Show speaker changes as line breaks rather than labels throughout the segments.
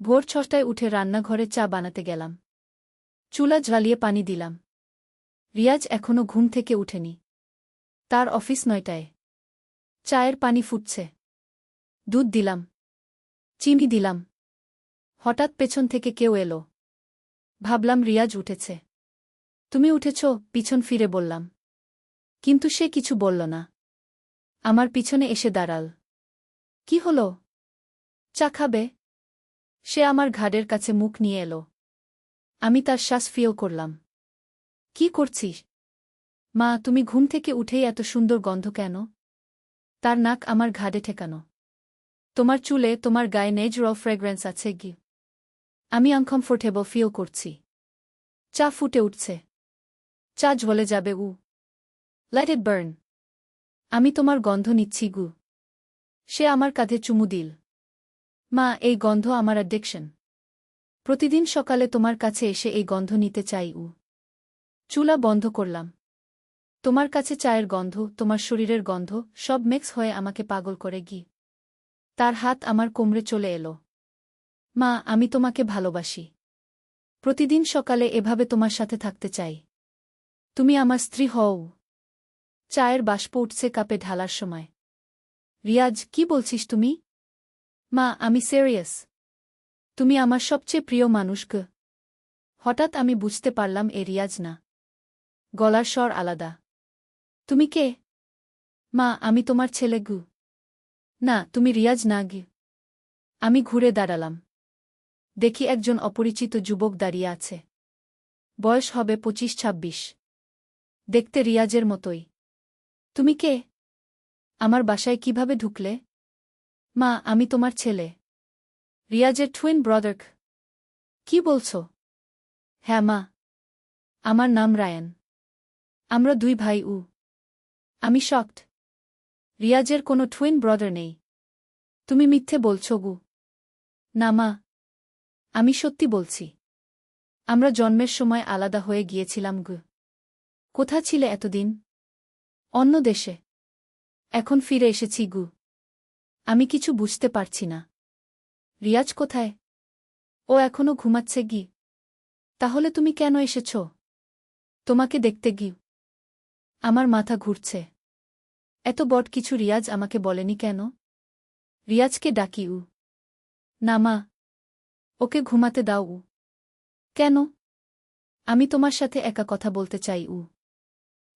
ভোর ৬টায় উঠে রান্নাঘরে চা বানাতে গেলাম। চুলা জ্বালিয়ে পানি দিলাম। রিয়াজ এখনো ঘুম থেকে উঠেনি। তার অফিস ৯টায়। চায়ের পানি ফুটছে। দুধ দিলাম। চিনি দিলাম। হঠাৎ পেছন থেকে কেউ এলো। ভাবলাম রিয়াজ উঠেছে। তুমি উঠেছ, পিছন ফিরে বললাম। কিন্তু সে কিছু বলল না। আমার পিছনে এসে দাঁড়াল। কি হলো? চা খাবে? সে আমার ঘাড়ের কাছে মুখ নিয়ে এলো। আমি তার শ্বাস ফিল করলাম। কি করছিস? মা, তুমি ঘুম থেকে উঠেই এত সুন্দর গন্ধ কেন? তার নাক আমার ঘাড়ে ঠেকানো। তোমার চুলে, তোমার গায়ে ন্যাচারাল ফ্রেগ্রেন্স আছে কি? আমি আনকমফোর্টেবল ফিল করছি। চা ফুটে উঠছে। চা জ্বলে যাবে। Let it burn. আমি তোমার গন্ধ নিচ্ছি গু। সে আমার কাঁধে চুমু দিল। মা, এই গন্ধ আমার অ্যাডিকশন। প্রতিদিন সকালে তোমার কাছে এসে এই গন্ধ নিতে চাই। চুলা বন্ধ করলাম। তোমার কাছে চায়ের গন্ধ, তোমার শরীরের গন্ধ, সব মিক্স হয়ে আমাকে পাগল করে গি। তার হাত আমার কোমরে চলে এলো। মা, আমি তোমাকে ভালোবাসি। প্রতিদিন সকালে এভাবে তোমার সাথে থাকতে চাই। তুমি আমার স্ত্রী হও। চায়ের বাষ্প উঠছে কাপে ঢালার সময়। রিয়াজ, কি বলছিস তুমি? মা, আমি সিরিয়াস। তুমি আমার সবচেয়ে প্রিয় মানুষ গ। হঠাৎ আমি বুঝতে পারলাম এ রিয়াজ না। গলার স্বর আলাদা। তুমি কে? মা, আমি তোমার ছেলে গু। না, তুমি রিয়াজ না গি। আমি ঘুরে দাঁড়ালাম। দেখি একজন অপরিচিত যুবক দাঁড়িয়ে আছে। বয়স হবে ২৫-২৬। দেখতে রিয়াজের মতোই। তুমি কে? আমার বাসায় কিভাবে ঢুকলে? মা, আমি তোমার ছেলে। রিয়াজের টুইন ব্রাদার। কি বলছ? হ্যাঁ মা। আমার নাম রায়ান। আমরা দুই ভাই। আমি শকড। রিয়াজের কোনো টুইন ব্রাদার নেই। তুমি মিথ্যে বলছ গু। না মা, আমি সত্যি বলছি। আমরা জন্মের সময় আলাদা হয়ে গিয়েছিলাম গু। কোথা ছিলে এতদিন? অন্য দেশে। এখন ফিরে এসেছি গু। আমি কিছু বুঝতে পারছি না। রিয়াজ কোথায়? ও এখনো ঘুমাচ্ছে গি। তাহলে তুমি কেন এসেছ? তোমাকে দেখতে গি। আমার মাথা ঘুরছে। এত বড় কিছু রিয়াজ আমাকে বলেনি কেন? রিয়াজকে ডাকি। না মা, ওকে ঘুমাতে দাও। কেন? আমি তোমার সাথে একা কথা বলতে চাই।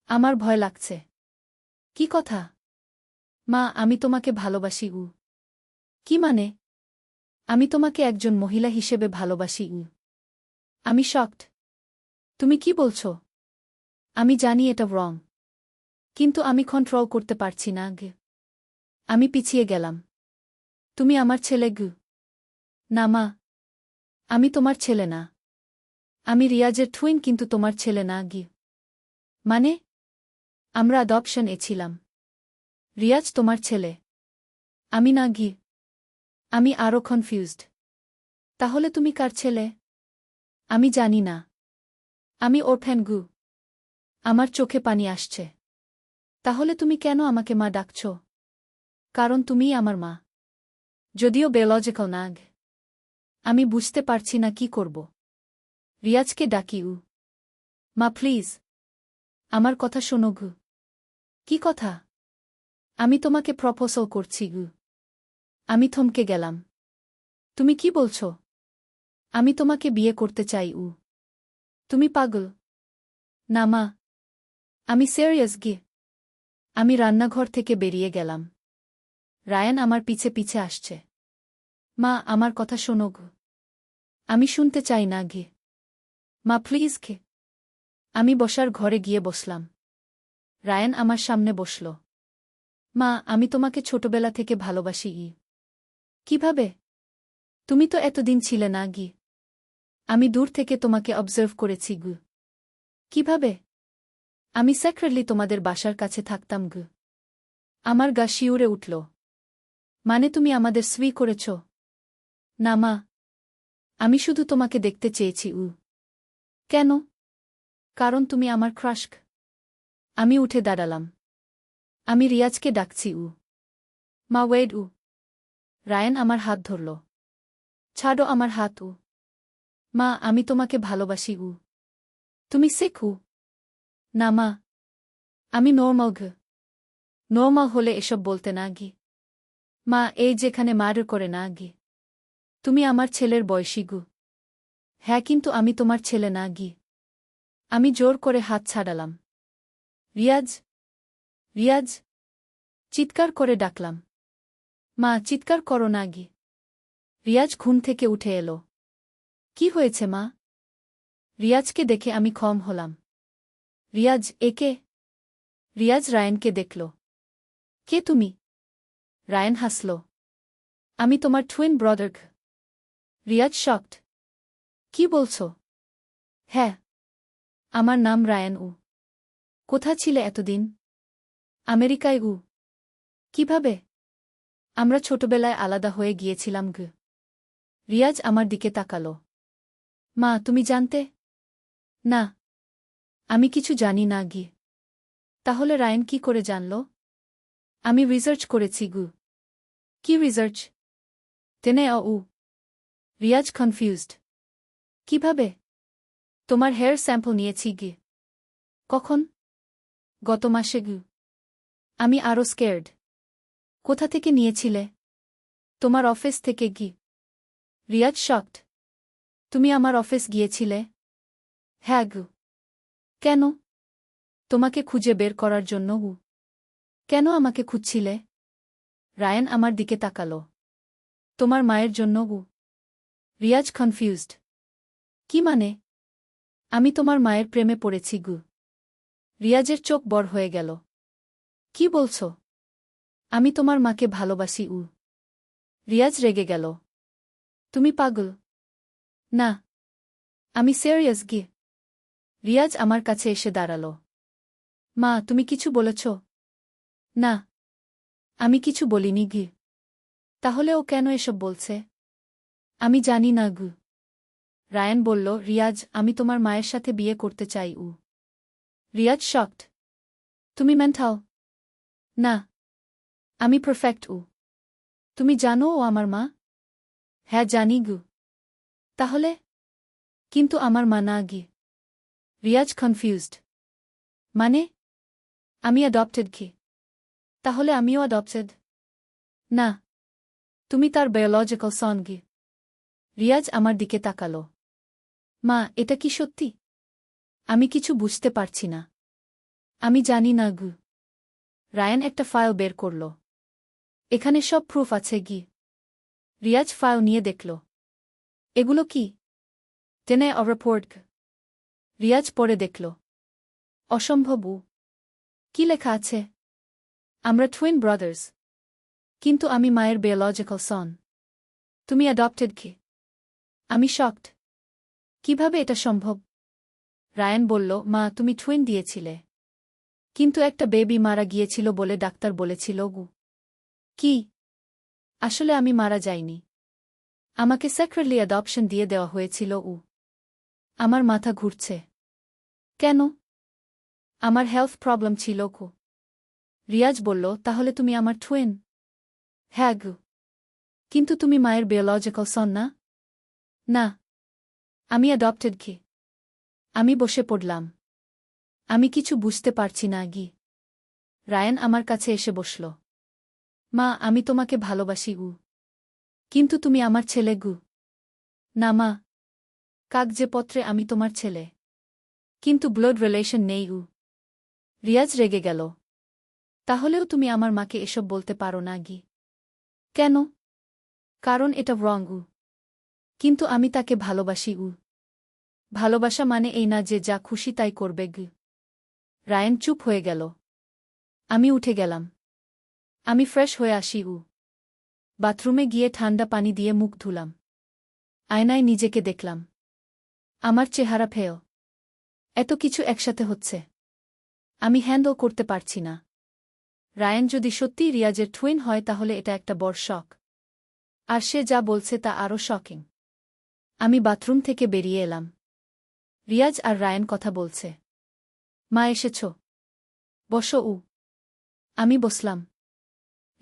আমার ভয় লাগছে। কি কথা? মা, আমি তোমাকে ভালোবাসি। কি মানে? আমি তোমাকে একজন মহিলা হিসেবে ভালোবাসি। আমি শকড। তুমি কি বলছ? আমি জানি এটা রং। কিন্তু আমি কন্ট্রোল করতে পারছি না গে। আমি পিছিয়ে গেলাম। তুমি আমার ছেলে গু। না মা, আমি তোমার ছেলে না। আমি রিয়াজের টুইন, কিন্তু তোমার ছেলে না গি। মানে? আমরা অ্যাডপশন ছিলাম। রিয়াজ তোমার ছেলে। আমি না গি। আমি আরও কনফিউজড। তাহলে তুমি কার ছেলে? আমি জানি না। আমি ওরফ্যান গু। আমার চোখে পানি আসছে। তাহলে তুমি কেন আমাকে মা ডাকছ? কারণ তুমিই আমার মা। যদিও বায়োলজিক্যাল নাগ। আমি বুঝতে পারছি না কি করব। রিয়াজকে ডাকি। মা প্লিজ, আমার কথা শোনো গু। কি কথা? আমি তোমাকে প্রপোজাল করছি গু। আমি থমকে গেলাম। তুমি কি বলছ? আমি তোমাকে বিয়ে করতে চাই। তুমি পাগল? না মা, আমি সিরিয়াস গি। আমি রান্নাঘর থেকে বেরিয়ে গেলাম। রায়ান আমার পিছে পিছে আসছে। মা, আমার কথা শোনো গু। আমি শুনতে চাই না গে। মা প্লিজ গে। আমি বসার ঘরে গিয়ে বসলাম। রায়ান আমার সামনে বসল। মা, আমি তোমাকে ছোটবেলা থেকে ভালোবাসি। কিভাবে? তুমি তো এতদিন ছিলে না গি। আমি দূর থেকে তোমাকে অবজার্ভ করেছি গু। কিভাবে? আমি সেক্রেটলি তোমাদের বাসার কাছে থাকতাম গু। আমার গা শিউরে উঠল। মানে তুমি আমাদের সুই করেছ? না মা, আমি শুধু তোমাকে দেখতে চেয়েছি। কেন? কারণ তুমি আমার ক্রাশ। আমি উঠে দাঁড়ালাম। আমি রিয়াজকে ডাকছি। মা ওয়েড। রায়ান আমার হাত ধরল। ছাড়ো আমার হাত উ। মা আমি তোমাকে ভালোবাসি উ। তুমি সিক উ। না মা আমি নর্মাল ঘ। নর্মাল হলে এসব বলতে না গি। মা এই যেখানে মার্ডার করে না গি। তুমি আমার ছেলের বয়সী গু। হ্যাঁ কিন্তু আমি তোমার ছেলে না গি। আমি জোর করে হাত ছাড়ালাম। রিয়াজ রিয়াজ চিৎকার করে ডাকলাম। মা চিৎকার করো না গি। রিয়াজ ঘুম থেকে উঠে এলো। কি হয়েছে মা? রিয়াজকে দেখে আমি ক্ষম হলাম। রিয়াজ একে? রিয়াজ রায়নকে দেখল। কে তুমি? রায়ন হাসল। আমি তোমার টুইন ব্রাদার। রিয়াজ শকড। কি বলছ? হ্যাঁ আমার নাম রায়ান উ। কোথা ছিলে এতদিন? আমেরিকায় উ। কিভাবে? আমরা ছোটবেলায় আলাদা হয়ে গিয়েছিলাম গ। রিয়াজ আমার দিকে তাকাল। মা তুমি জানতে? না আমি কিছু জানি না গি। তাহলে রায়ন কি করে জানল? আমি রিসার্চ করেছি গু। কি রিসার্চ? তেনে উ। রিয়াজ কনফিউজড। কিভাবে? তোমার হেয়ার স্যাম্পল নিয়েছি গি। কখন? গত মাসে গু। আমি আরও স্কেয়ার্ড। কোথা থেকে নিয়েছিলে? তোমার অফিস থেকে গি। রিয়াজ শকড। তুমি আমার অফিস গিয়েছিলে? হ্যাঁ গু। কেন? তোমাকে খুঁজে বের করার জন্য গু। কেন আমাকে খুঁজছিলে? রায়ান আমার দিকে তাকাল। তোমার মায়ের জন্য গু। রিয়াজ কনফিউজড। কি মানে? আমি তোমার মায়ের প্রেমে পড়েছি গু। রিয়াজের চোখ বড় হয়ে গেল। কি বলছ? আমি তোমার মাকে ভালোবাসি উ। রিয়াজ রেগে গেল। তুমি পাগল? না আমি সিরিয়াস গি। রিয়াজ আমার কাছে এসে দাঁড়াল। মা তুমি কিছু বলেছ? না আমি কিছু বলিনি গি। তাহলে ও কেন এসব বলছে? আমি জানি না গু। রায়ান বলল, রিয়াজ আমি তোমার মায়ের সাথে বিয়ে করতে চাই উ। রিয়াজ শকড। তুমি মেন্টাল? না আমি পারফেক্ট উ। তুমি জানো ও আমার মা? হ্যাঁ জানি গু। তাহলে? কিন্তু আমার মা না গি। রিয়াজ কনফিউজড। মানে? আমি অ্যাডপ্টেড কি? তাহলে আমিও অ্যাডপ্টেড? না তুমি তার বায়োলজিক্যাল সন গি। রিয়াজ আমার দিকে তাকাল। মা এটা কি সত্যি? আমি কিছু বুঝতে পারছি না। আমি জানি না গু। রায়ান একটা ফাইল বের করল। এখানে সব প্রুফ আছে গি। রিয়াজ ফাইল নিয়ে দেখল। এগুলো কি? টেনে রিপোর্ট। রিয়াজ পড়ে দেখল। অসম্ভব উ। কি লেখা আছে? আমরা টুইন ব্রাদার্স। কিন্তু আমি মায়ের বায়োলজিক্যাল সন। তুমি অ্যাডপ্টেড কি? আমি শকড। কিভাবে এটা সম্ভব? রায়ান বলল, মা তুমি টুইন দিয়েছিলে। কিন্তু একটা বেবি মারা গিয়েছিল বলে ডাক্তার বলেছিল গু। কি? আসলে আমি মারা যাইনি। আমাকে সেক্রেটলি অ্যাডপশন দিয়ে দেওয়া হয়েছিল উ। আমার মাথা ঘুরছে। কেন? আমার হেলথ প্রবলেম ছিল গু। রিয়াজ বলল, তাহলে তুমি আমার টুইন? হ্যাঁ গু। কিন্তু তুমি মায়ের বায়োলজিক্যাল সন না? না আমি অ্যাডপ্টেড কি। আমি বসে পড়লাম। আমি কিছু বুঝতে পারছি না গি। রায়ান আমার কাছে এসে বসল। মা আমি তোমাকে ভালোবাসি উ। কিন্তু তুমি আমার ছেলে গু। না মা কাগজে-পত্রে আমি তোমার ছেলে। কিন্তু ব্লাড রিলেশন নেই উ। রিয়াজ রেগে গেল। তাহলেও তুমি আমার মাকে এসব বলতে পারো না গি। কেন? কারণ এটা রং উ। কিন্তু আমি তাকে ভালোবাসি উ। ভালোবাসা মানে এই না যে যা খুশি তাই করবে গি। রায়ান চুপ হয়ে গেল। আমি উঠে গেলাম। আমি ফ্রেশ হয়ে আসি উ। বাথরুমে গিয়ে ঠান্ডা পানি দিয়ে মুখ ধুলাম। আয়নায় নিজেকে দেখলাম। আমার চেহারা ফেয়। এত কিছু একসাথে হচ্ছে। আমি হ্যান্ডল করতে পারছি না। রায়ান যদি সত্যিই রিয়াজের টুইন হয় তাহলে এটা একটা বড় শক। আর সে যা বলছে তা আরও শকিং। আমি বাথরুম থেকে বেরিয়ে এলাম। রিয়াজ আর রায়ান কথা বলছে। মা এসেছ? বসো উ। আমি বসলাম।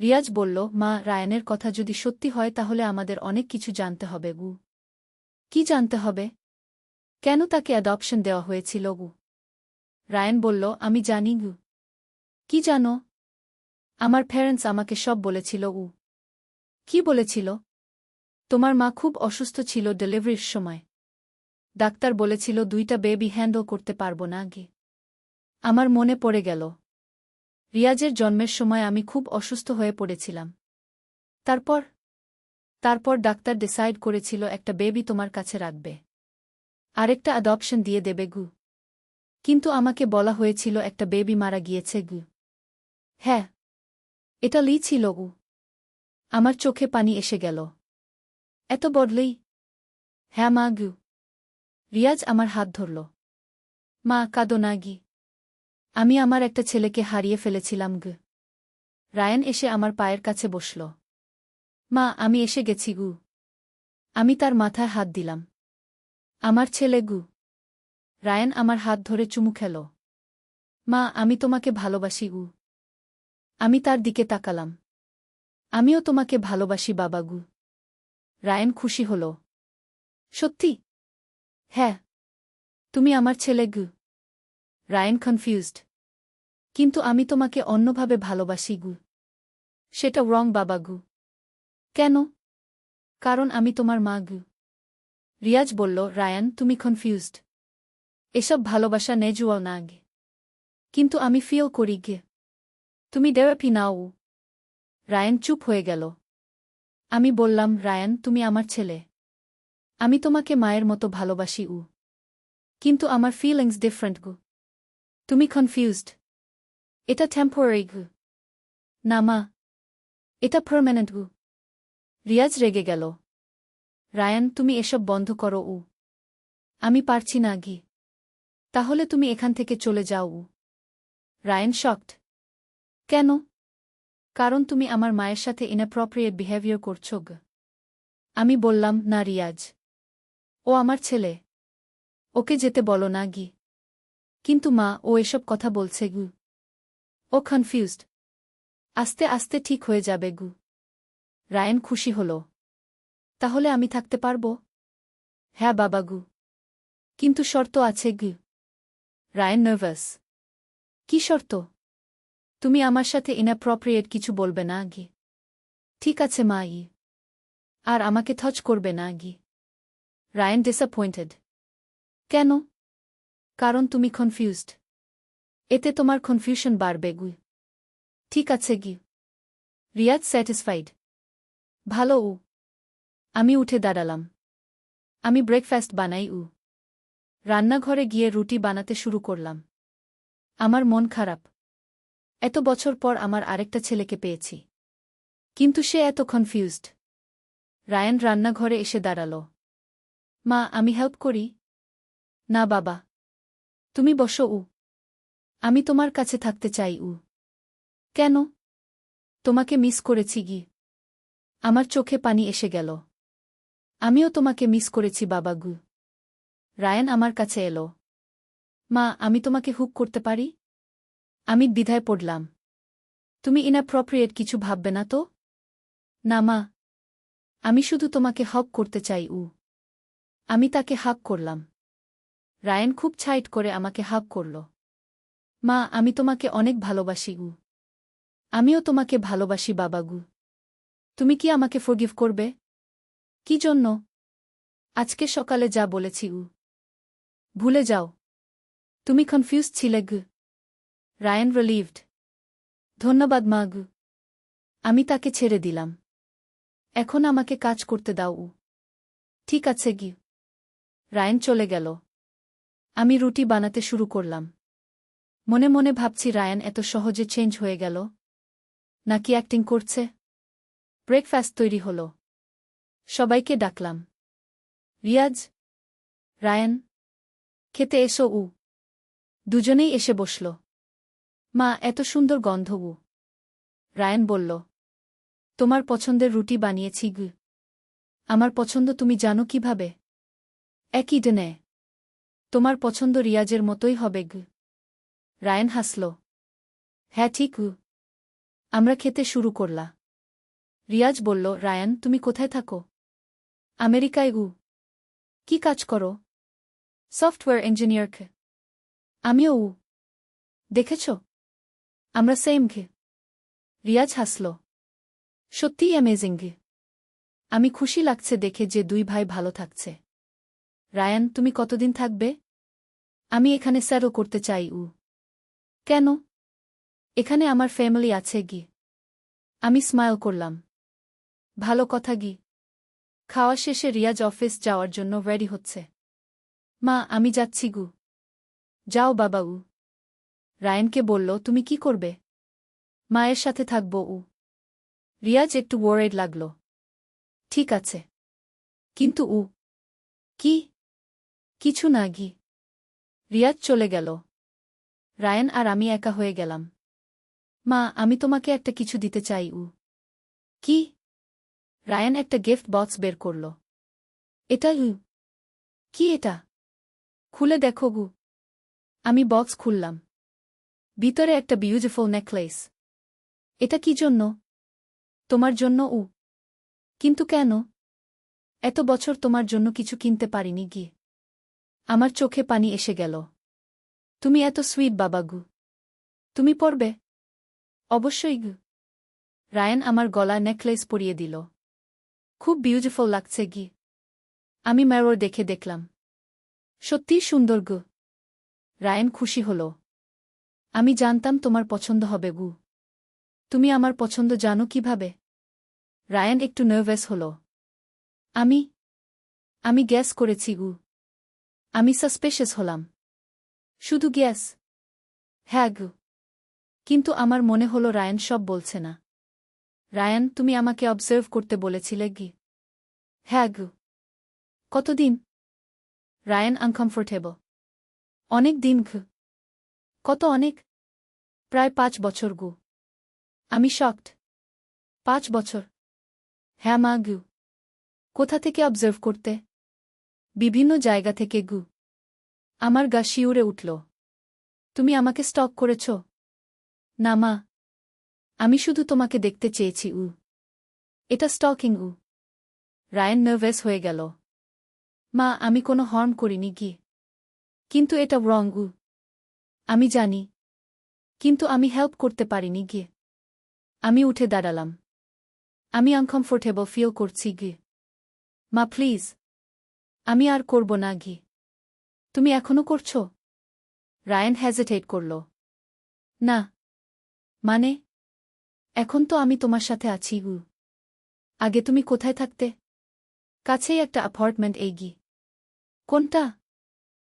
রিয়াজ বলল, মা, রায়ানের কথা যদি সত্যি হয় তাহলে আমাদের অনেক কিছু জানতে হবে গু। কি জানতে হবে? কেন তাকে অ্যাডপশন দেওয়া হয়েছিল গু? রায়ান বলল, আমি জানি গু। কি জানো? আমার প্যারেন্টস আমাকে সব বলেছিল গু। কি বলেছিল? তোমার মা খুব অসুস্থ ছিল ডেলিভারির সময়। ডাক্তার বলেছিল 2টা বেবি হ্যান্ডল করতে পারব না গে। আমার মনে পড়ে গেল। রিয়াজের জন্মের সময় আমি খুব অসুস্থ হয়ে পড়েছিলাম। তারপর তারপর ডাক্তার ডিসাইড করেছিল একটা বেবি তোমার কাছে রাখবে, আরেকটা অ্যাডপশন দিয়ে দেবে গু। কিন্তু আমাকে বলা হয়েছিল একটা বেবি মারা গিয়েছে গু। হ্যাঁ, এটা লি ছিল গু। আমার চোখে পানি এসে গেল। এত বদলেই? হ্যাঁ মা গু। রিয়াজ আমার হাত ধরল। মা, কাঁদো না গি। আমি আমার একটা ছেলেকে হারিয়ে ফেলেছিলাম গু। রায়ান এসে আমার পায়ের কাছে বসল। মা, আমি এসে গেছি গু। আমি তার মাথায় হাত দিলাম। আমার ছেলে গু। রায়ান আমার হাত ধরে চুমু খেল। মা, আমি তোমাকে ভালোবাসি গু। আমি তার দিকে তাকালাম। আমিও তোমাকে ভালোবাসি বাবা গু। রায়ান খুশি হল। সত্যি? হ্যাঁ। তুমি আমার ছেলে গু। রায়ান কনফিউজড। কিন্তু আমি তোমাকে অন্যভাবে ভালোবাসি গু। সেটা রং বাবা গু। কেন? কারণ আমি তোমার মা গু। রিয়াজ বলল, রায়ান, তুমি কনফিউজড। এসব ভালোবাসা নেজুয়াল না গে। কিন্তু আমি ফিল করি গে। তুমি থেরাপি নাও। রায়ান চুপ হয়ে গেল। আমি বললাম, রায়ান, তুমি আমার ছেলে। আমি তোমাকে মায়ের মতো ভালোবাসি উ। কিন্তু আমার ফিলিংস ডিফারেন্ট গু। তুমি কনফিউজড। এটা টেম্পোরারি গু। না মা, এটা পার্মানেন্ট গু। রিয়াজ রেগে গেল। রায়ান, তুমি এসব বন্ধ করো উ। আমি পারছি না গি। তাহলে তুমি এখান থেকে চলে যাও উ। Ryan shocked. কেন? কারণ তুমি আমার মায়ের সাথে ইনঅ্যাপ্রোপ্রিয়েট বিহেভিয়ার করছো গ। আমি বললাম, না রিয়াজ। ও আমার ছেলে। ওকে যেতে বলো না গি। কিন্তু মা, ও এসব কথা বলছে গু। ও কনফিউজড। আস্তে আস্তে ঠিক হয়ে যাবে গু। রায়ান খুশি হল। তাহলে আমি থাকতে পারব? হ্যাঁ বাবা গু। কিন্তু শর্ত আছে গু। Ryan nervous. কি শর্ত? তুমি আমার সাথে ইনঅ্যাপ্রোপ্রিয়েট কিছু বলবে না গি। ঠিক আছে মা ই। আর আমাকে টাচ করবে না গি। Ryan disappointed. কেন? কারণ তুমি কনফিউজড। এতে তোমার কনফিউশন বাড়বে গু। ঠিক আছে গি। রিয়াজ স্যাটিসফাইড। ভালো উ। আমি উঠে দাঁড়ালাম। আমি ব্রেকফাস্ট বানাই উ। রান্নাঘরে গিয়ে রুটি বানাতে শুরু করলাম। আমার মন খারাপ। এত বছর পর আমার আরেকটা ছেলেকে পেয়েছি। কিন্তু সে এত কনফিউজড। রায়ান রান্নাঘরে এসে দাঁড়াল। মা, আমি হেল্প করি? না বাবা। তুমি বসো উ। আমি তোমার কাছে থাকতে চাই উ। কেন? তোমাকে মিস করেছি গি। আমার চোখে পানি এসে গেল। আমিও তোমাকে মিস করেছি বাবা গু। রায়ান আমার কাছে এলো। মা, আমি তোমাকে হুক করতে পারি? আমি দ্বিধায় পড়লাম। তুমি ইনঅ্যাপ্রোপ্রিয়েট কিছু ভাববে না তো? না মা। আমি শুধু তোমাকে হক করতে চাই উ। আমি তাকে হাক করলাম। রায়ান খুব ছাইট করে আমাকে হাক করল। মা, আমি তোমাকে অনেক ভালোবাসি উ। আমিও তোমাকে ভালোবাসি বাবা গু। তুমি কি আমাকে ফরগিভ করবে? কি জন্য? আজকে সকালে যা বলেছি উ। ভুলে যাও। তুমি কনফিউজড ছিলে গু। রায়ান রিলিভড। ধন্যবাদ মা গু। আমি তাকে ছেড়ে দিলাম। এখন আমাকে কাজ করতে দাও উ। ঠিক আছে গি। রায়ান চলে গেল। আমি রুটি বানাতে শুরু করলাম। মনে মনে ভাবছি, রায়ান এত সহজে চেঞ্জ হয়ে গেল? নাকি অ্যাক্টিং করছে? ব্রেকফাস্ট তৈরি হল। সবাইকে ডাকলাম। রিয়াজ, রায়ান, খেতে এসো উ। দুজনেই এসে বসল। মা, এত সুন্দর গন্ধ উ। রায়ান বলল, তোমার পছন্দের রুটি বানিয়েছি গু। আমার পছন্দ তুমি জানো কিভাবে? একই দিনে। তোমার পছন্দ রিয়াজের মতোই হবে গু। রায়ান হাসল। হ্যাঁ ঠিক উ। আমরা খেতে শুরু করলা। রিয়াজ বলল, রায়ান তুমি কোথায় থাকো? আমেরিকায়। কি কাজ করো? Software engineer. আমিও। দেখেছ, আমরা সেম। রিয়াজ হাসল। সত্যিই অ্যামেজিং। আমি খুশি লাগছে দেখে যে দুই ভাই ভালো থাকছে। রায়ান তুমি কতদিন থাকবে? আমি এখানে সেটল করতে চাই। কেন? এখানে আমার ফ্যামিলি আছে। আমি স্মাইল করলাম। ভালো কথা। খাওয়া শেষে রিয়াজ অফিস যাওয়ার জন্য রেডি হচ্ছে। মা আমি যাচ্ছি। যাও বাবা। রায়ানকে বলল, তুমি কি করবে? মায়ের সাথে থাকব। রিয়াজ একটু ওয়ারিড লাগল। ঠিক আছে, কিন্তু কি? কিছু না। রিয়াজ চলে গেল। রায়ান আর আমি একা হয়ে গেলাম। মা আমি তোমাকে একটা কিছু দিতে চাই। কি? রায়ান একটা গিফট বক্স বের করল। এটা কি? এটা খুলে দেখো। আমি বক্স খুললাম। ভিতরে একটা বিউটিফুল নেকলেস। এটা কি জন্য? তোমার জন্য। কিন্তু কেন? এত বছর তোমার জন্য কিছু কিনতে পারিনি। আমার চোখে পানি এসে গেল। তুমি এত সুইট বাবা। তুমি পরবে? অবশ্যই। রায়ান আমার গলা নেকলেস পরিয়ে দিল। খুব বিউটিফুল লাগছে। আমি ম্যারোর দেখে দেখলাম। সত্যিই সুন্দর। রায়ান খুশি হল। আমি জানতাম তোমার পছন্দ হবে। তুমি আমার পছন্দ জানো কিভাবে? রায়ান একটু নার্ভাস হল। আমি আমি গ্যাস করেছি। আমি সাসপেশাস হলাম। শুধু গ্যাস? হ্যাঁ। কিন্তু আমার মনে হল রায়ান সব বলছে না। রায়ান তুমি আমাকে অবজার্ভ করতে বলেছিলে। হ্যাঁ। কতদিন? রায়ান আনকমফোর্টেবল। অনেক দিন। কত অনেক? প্রায় 5 বছর। আমি শকড। 5 বছর? হ্যাঁ মা। কোথা থেকে অবজার্ভ করতে? বিভিন্ন জায়গা থেকে। আমার গা শিউরে উঠল। তুমি আমাকে স্টক করেছ? না মা, আমি শুধু তোমাকে দেখতে চেয়েছি। এটা স্টকিং। রায়ান নার্ভাস হয়ে গেল। মা আমি কোনো হার্ম করিনি। কিন্তু এটা রং। আমি জানি, কিন্তু আমি হেল্প করতে পারিনি। আমি উঠে দাঁড়ালাম। আমি আনকমফোর্টেবল ফিল করছি। মা প্লিজ, আমি আর করব না। তুমি এখনো করছ? রায়ান হেজিটেট করল। না মানে, এখন তো আমি তোমার সাথে আছি। আগে তুমি কোথায় থাকতে? কাছেই একটা অ্যাপার্টমেন্ট। কোনটা?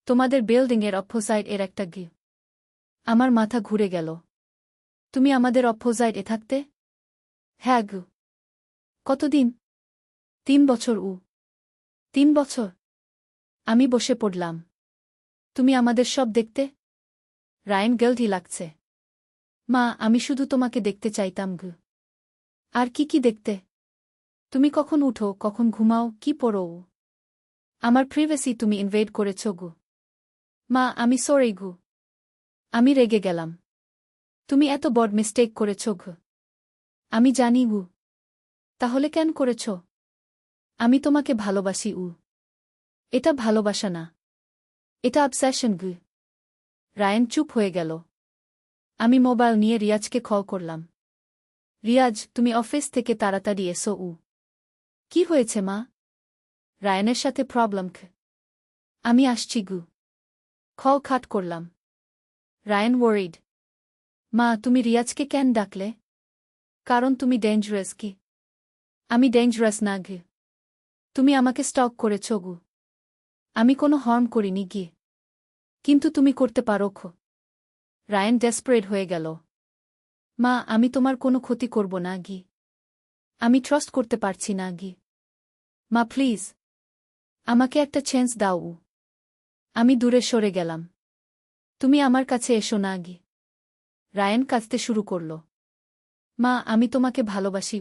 তোমাদের বিল্ডিংয়ের অপোসাইড এর একটা। আমার মাথা ঘুরে গেল। তুমি আমাদের অপোসাইড এ থাকতে? হ্যাঁ। কতদিন? 3 বছর। 3 বছর? আমি বসে পড়লাম। তুমি আমাদের সব দেখতে? রায়ান গিল্টি লাগছে। মা আমি শুধু তোমাকে দেখতে চাইতাম। আর কি দেখতে? তুমি কখন উঠো, কখন ঘুমাও, কি পড়ো? আমার প্রিভেসি তুমি ইনভেড করেছ। মা আমি সরি। আমি রেগে গেলাম। তুমি এত বড় মিস্টেক করেছ। আমি জানি। তাহলে কেন করেছ? আমি তোমাকে ভালোবাসি। এটা ভালোবাসা না, এটা অবসেশন। রায়ান চুপ হয়ে গেল। আমি মোবাইল নিয়ে রিয়াজকে কল করলাম। রিয়াজ তুমি অফিস থেকে তাড়াতাড়ি এসো। কি হয়েছে মা? রায়ানের সাথে প্রবলেম। আমি আসছি। কল কাট করলাম। রায়ান ওয়ারিড। মা তুমি রিয়াজকে কেন ডাকলে? কারণ তুমি ডেঞ্জারাস। আমি ডেঞ্জারাস না। তুমি আমাকে স্টক করেছ। আমি কোনো হার্ম করিনি। কিন্তু তুমি করতে পারো। রায়ান ডেসপারেট হয়ে গেল। মা আমি তোমার কোনো ক্ষতি করব না। আমি ট্রাস্ট করতে পারছি না। মা প্লিজ, আমাকে একটা চান্স দাও। আমি দূরে সরে গেলাম। তুমি আমার কাছে এসো না। রায়ান কাঁদতে শুরু করল। মা আমি তোমাকে ভালোবাসি।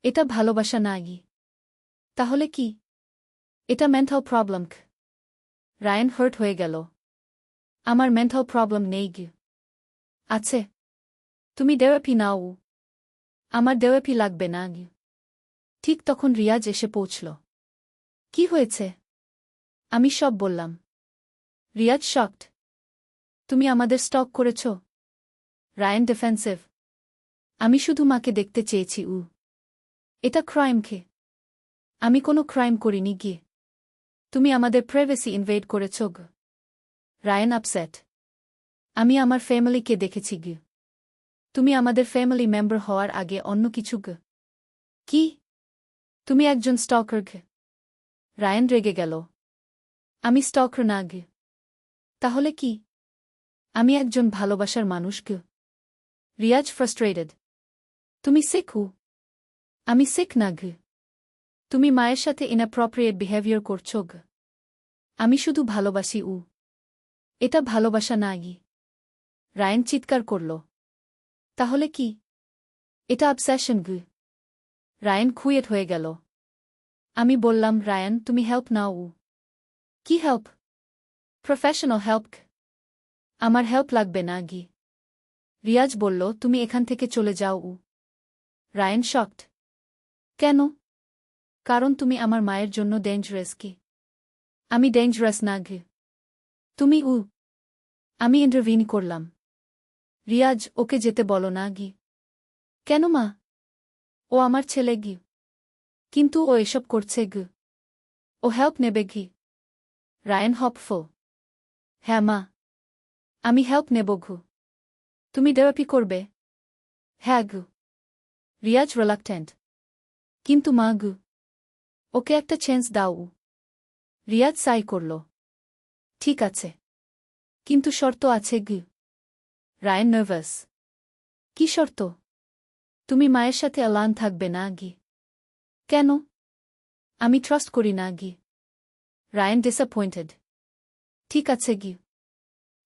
এটা ভালোবাসা না। তাহলে কি? এটা মেন্টাল প্রবলেম। রায়ান হার্ট হয়ে গেল। আমার মেন্টাল প্রবলেম নেই। আছে। তুমি থেরাপি নাও। আমার থেরাপি লাগবে না। ঠিক তখন রিয়াজ এসে পৌঁছল। কি হয়েছে? আমি সব বললাম। রিয়াজ শকড। তুমি আমাদের স্টক করেছ? রায়ান ডিফেন্সিভ। আমি শুধু মাকে দেখতে চেয়েছি। এটা ক্রাইম কে? আমি কোনো ক্রাইম করিনি গিয়ে। তুমি আমাদের প্রাইভেসি ইনভেড করেছ। Ryan upset. আমি আমার ফ্যামিলিকে দেখেছি গি। তুমি আমাদের ফ্যামিলি মেম্বার হওয়ার আগে অন্য কিছু গ। কি? তুমি একজন স্টকার গে? রায়ান রেগে গেল। আমি স্টকার না গে। তাহলে কি? আমি একজন ভালোবাসার মানুষ গে। রিয়াজ ফ্রাস্ট্রেটেড। তুমি সিক হু? আমি সিক না গে। তুমি মায়ের সাথে ইনঅ্যাপ্রোপ্রিয়েট বিহেভিয়ার করছো গে। আমি শুধু ভালোবাসি। এটা ভালোবাসা না গি। রায়ান চিৎকার করল। তাহলে কি? এটা অবসেশন গে। রায়ান খুয়েট হয়ে গেল। আমি বললাম, রায়ান তুমি হেল্প নাও। কি হেল্প? Professional help. আমার হেল্প লাগবে না গি। রিয়াজ বলল, তুমি এখান থেকে চলে যাও। Ryan shocked. কেন? কারণ তুমি আমার মায়ের জন্য ডেঞ্জারাস কি? আমি ডেঞ্জারাস না গে। তুমি। আমি ইন্টারভিন করলাম। রিয়াজ, ওকে যেতে বলো না গি। কেন মা? ও আমার ছেলে গি। কিন্তু ও এসব করছে গে। ও হেল্প নেবে গি। রায়ান হপফুল। হ্যাঁ মা। আমি হেল্প নেব গু। তুমি থেরাপি করবে? হ্যাঁ গু। রিয়াজ রিলাক্টেন্ট। কিন্তু মা গু। ওকে একটা চান্স দাও। রিয়াজ সাই করল। ঠিক আছে। কিন্তু শর্ত আছে গু। Ryan nervous. কি শর্ত? তুমি মায়ের সাথে অ্যালান থাকবে না গি। কেন? আমি ট্রাস্ট করি না গি। Ryan disappointed. ঠিক আছে গি।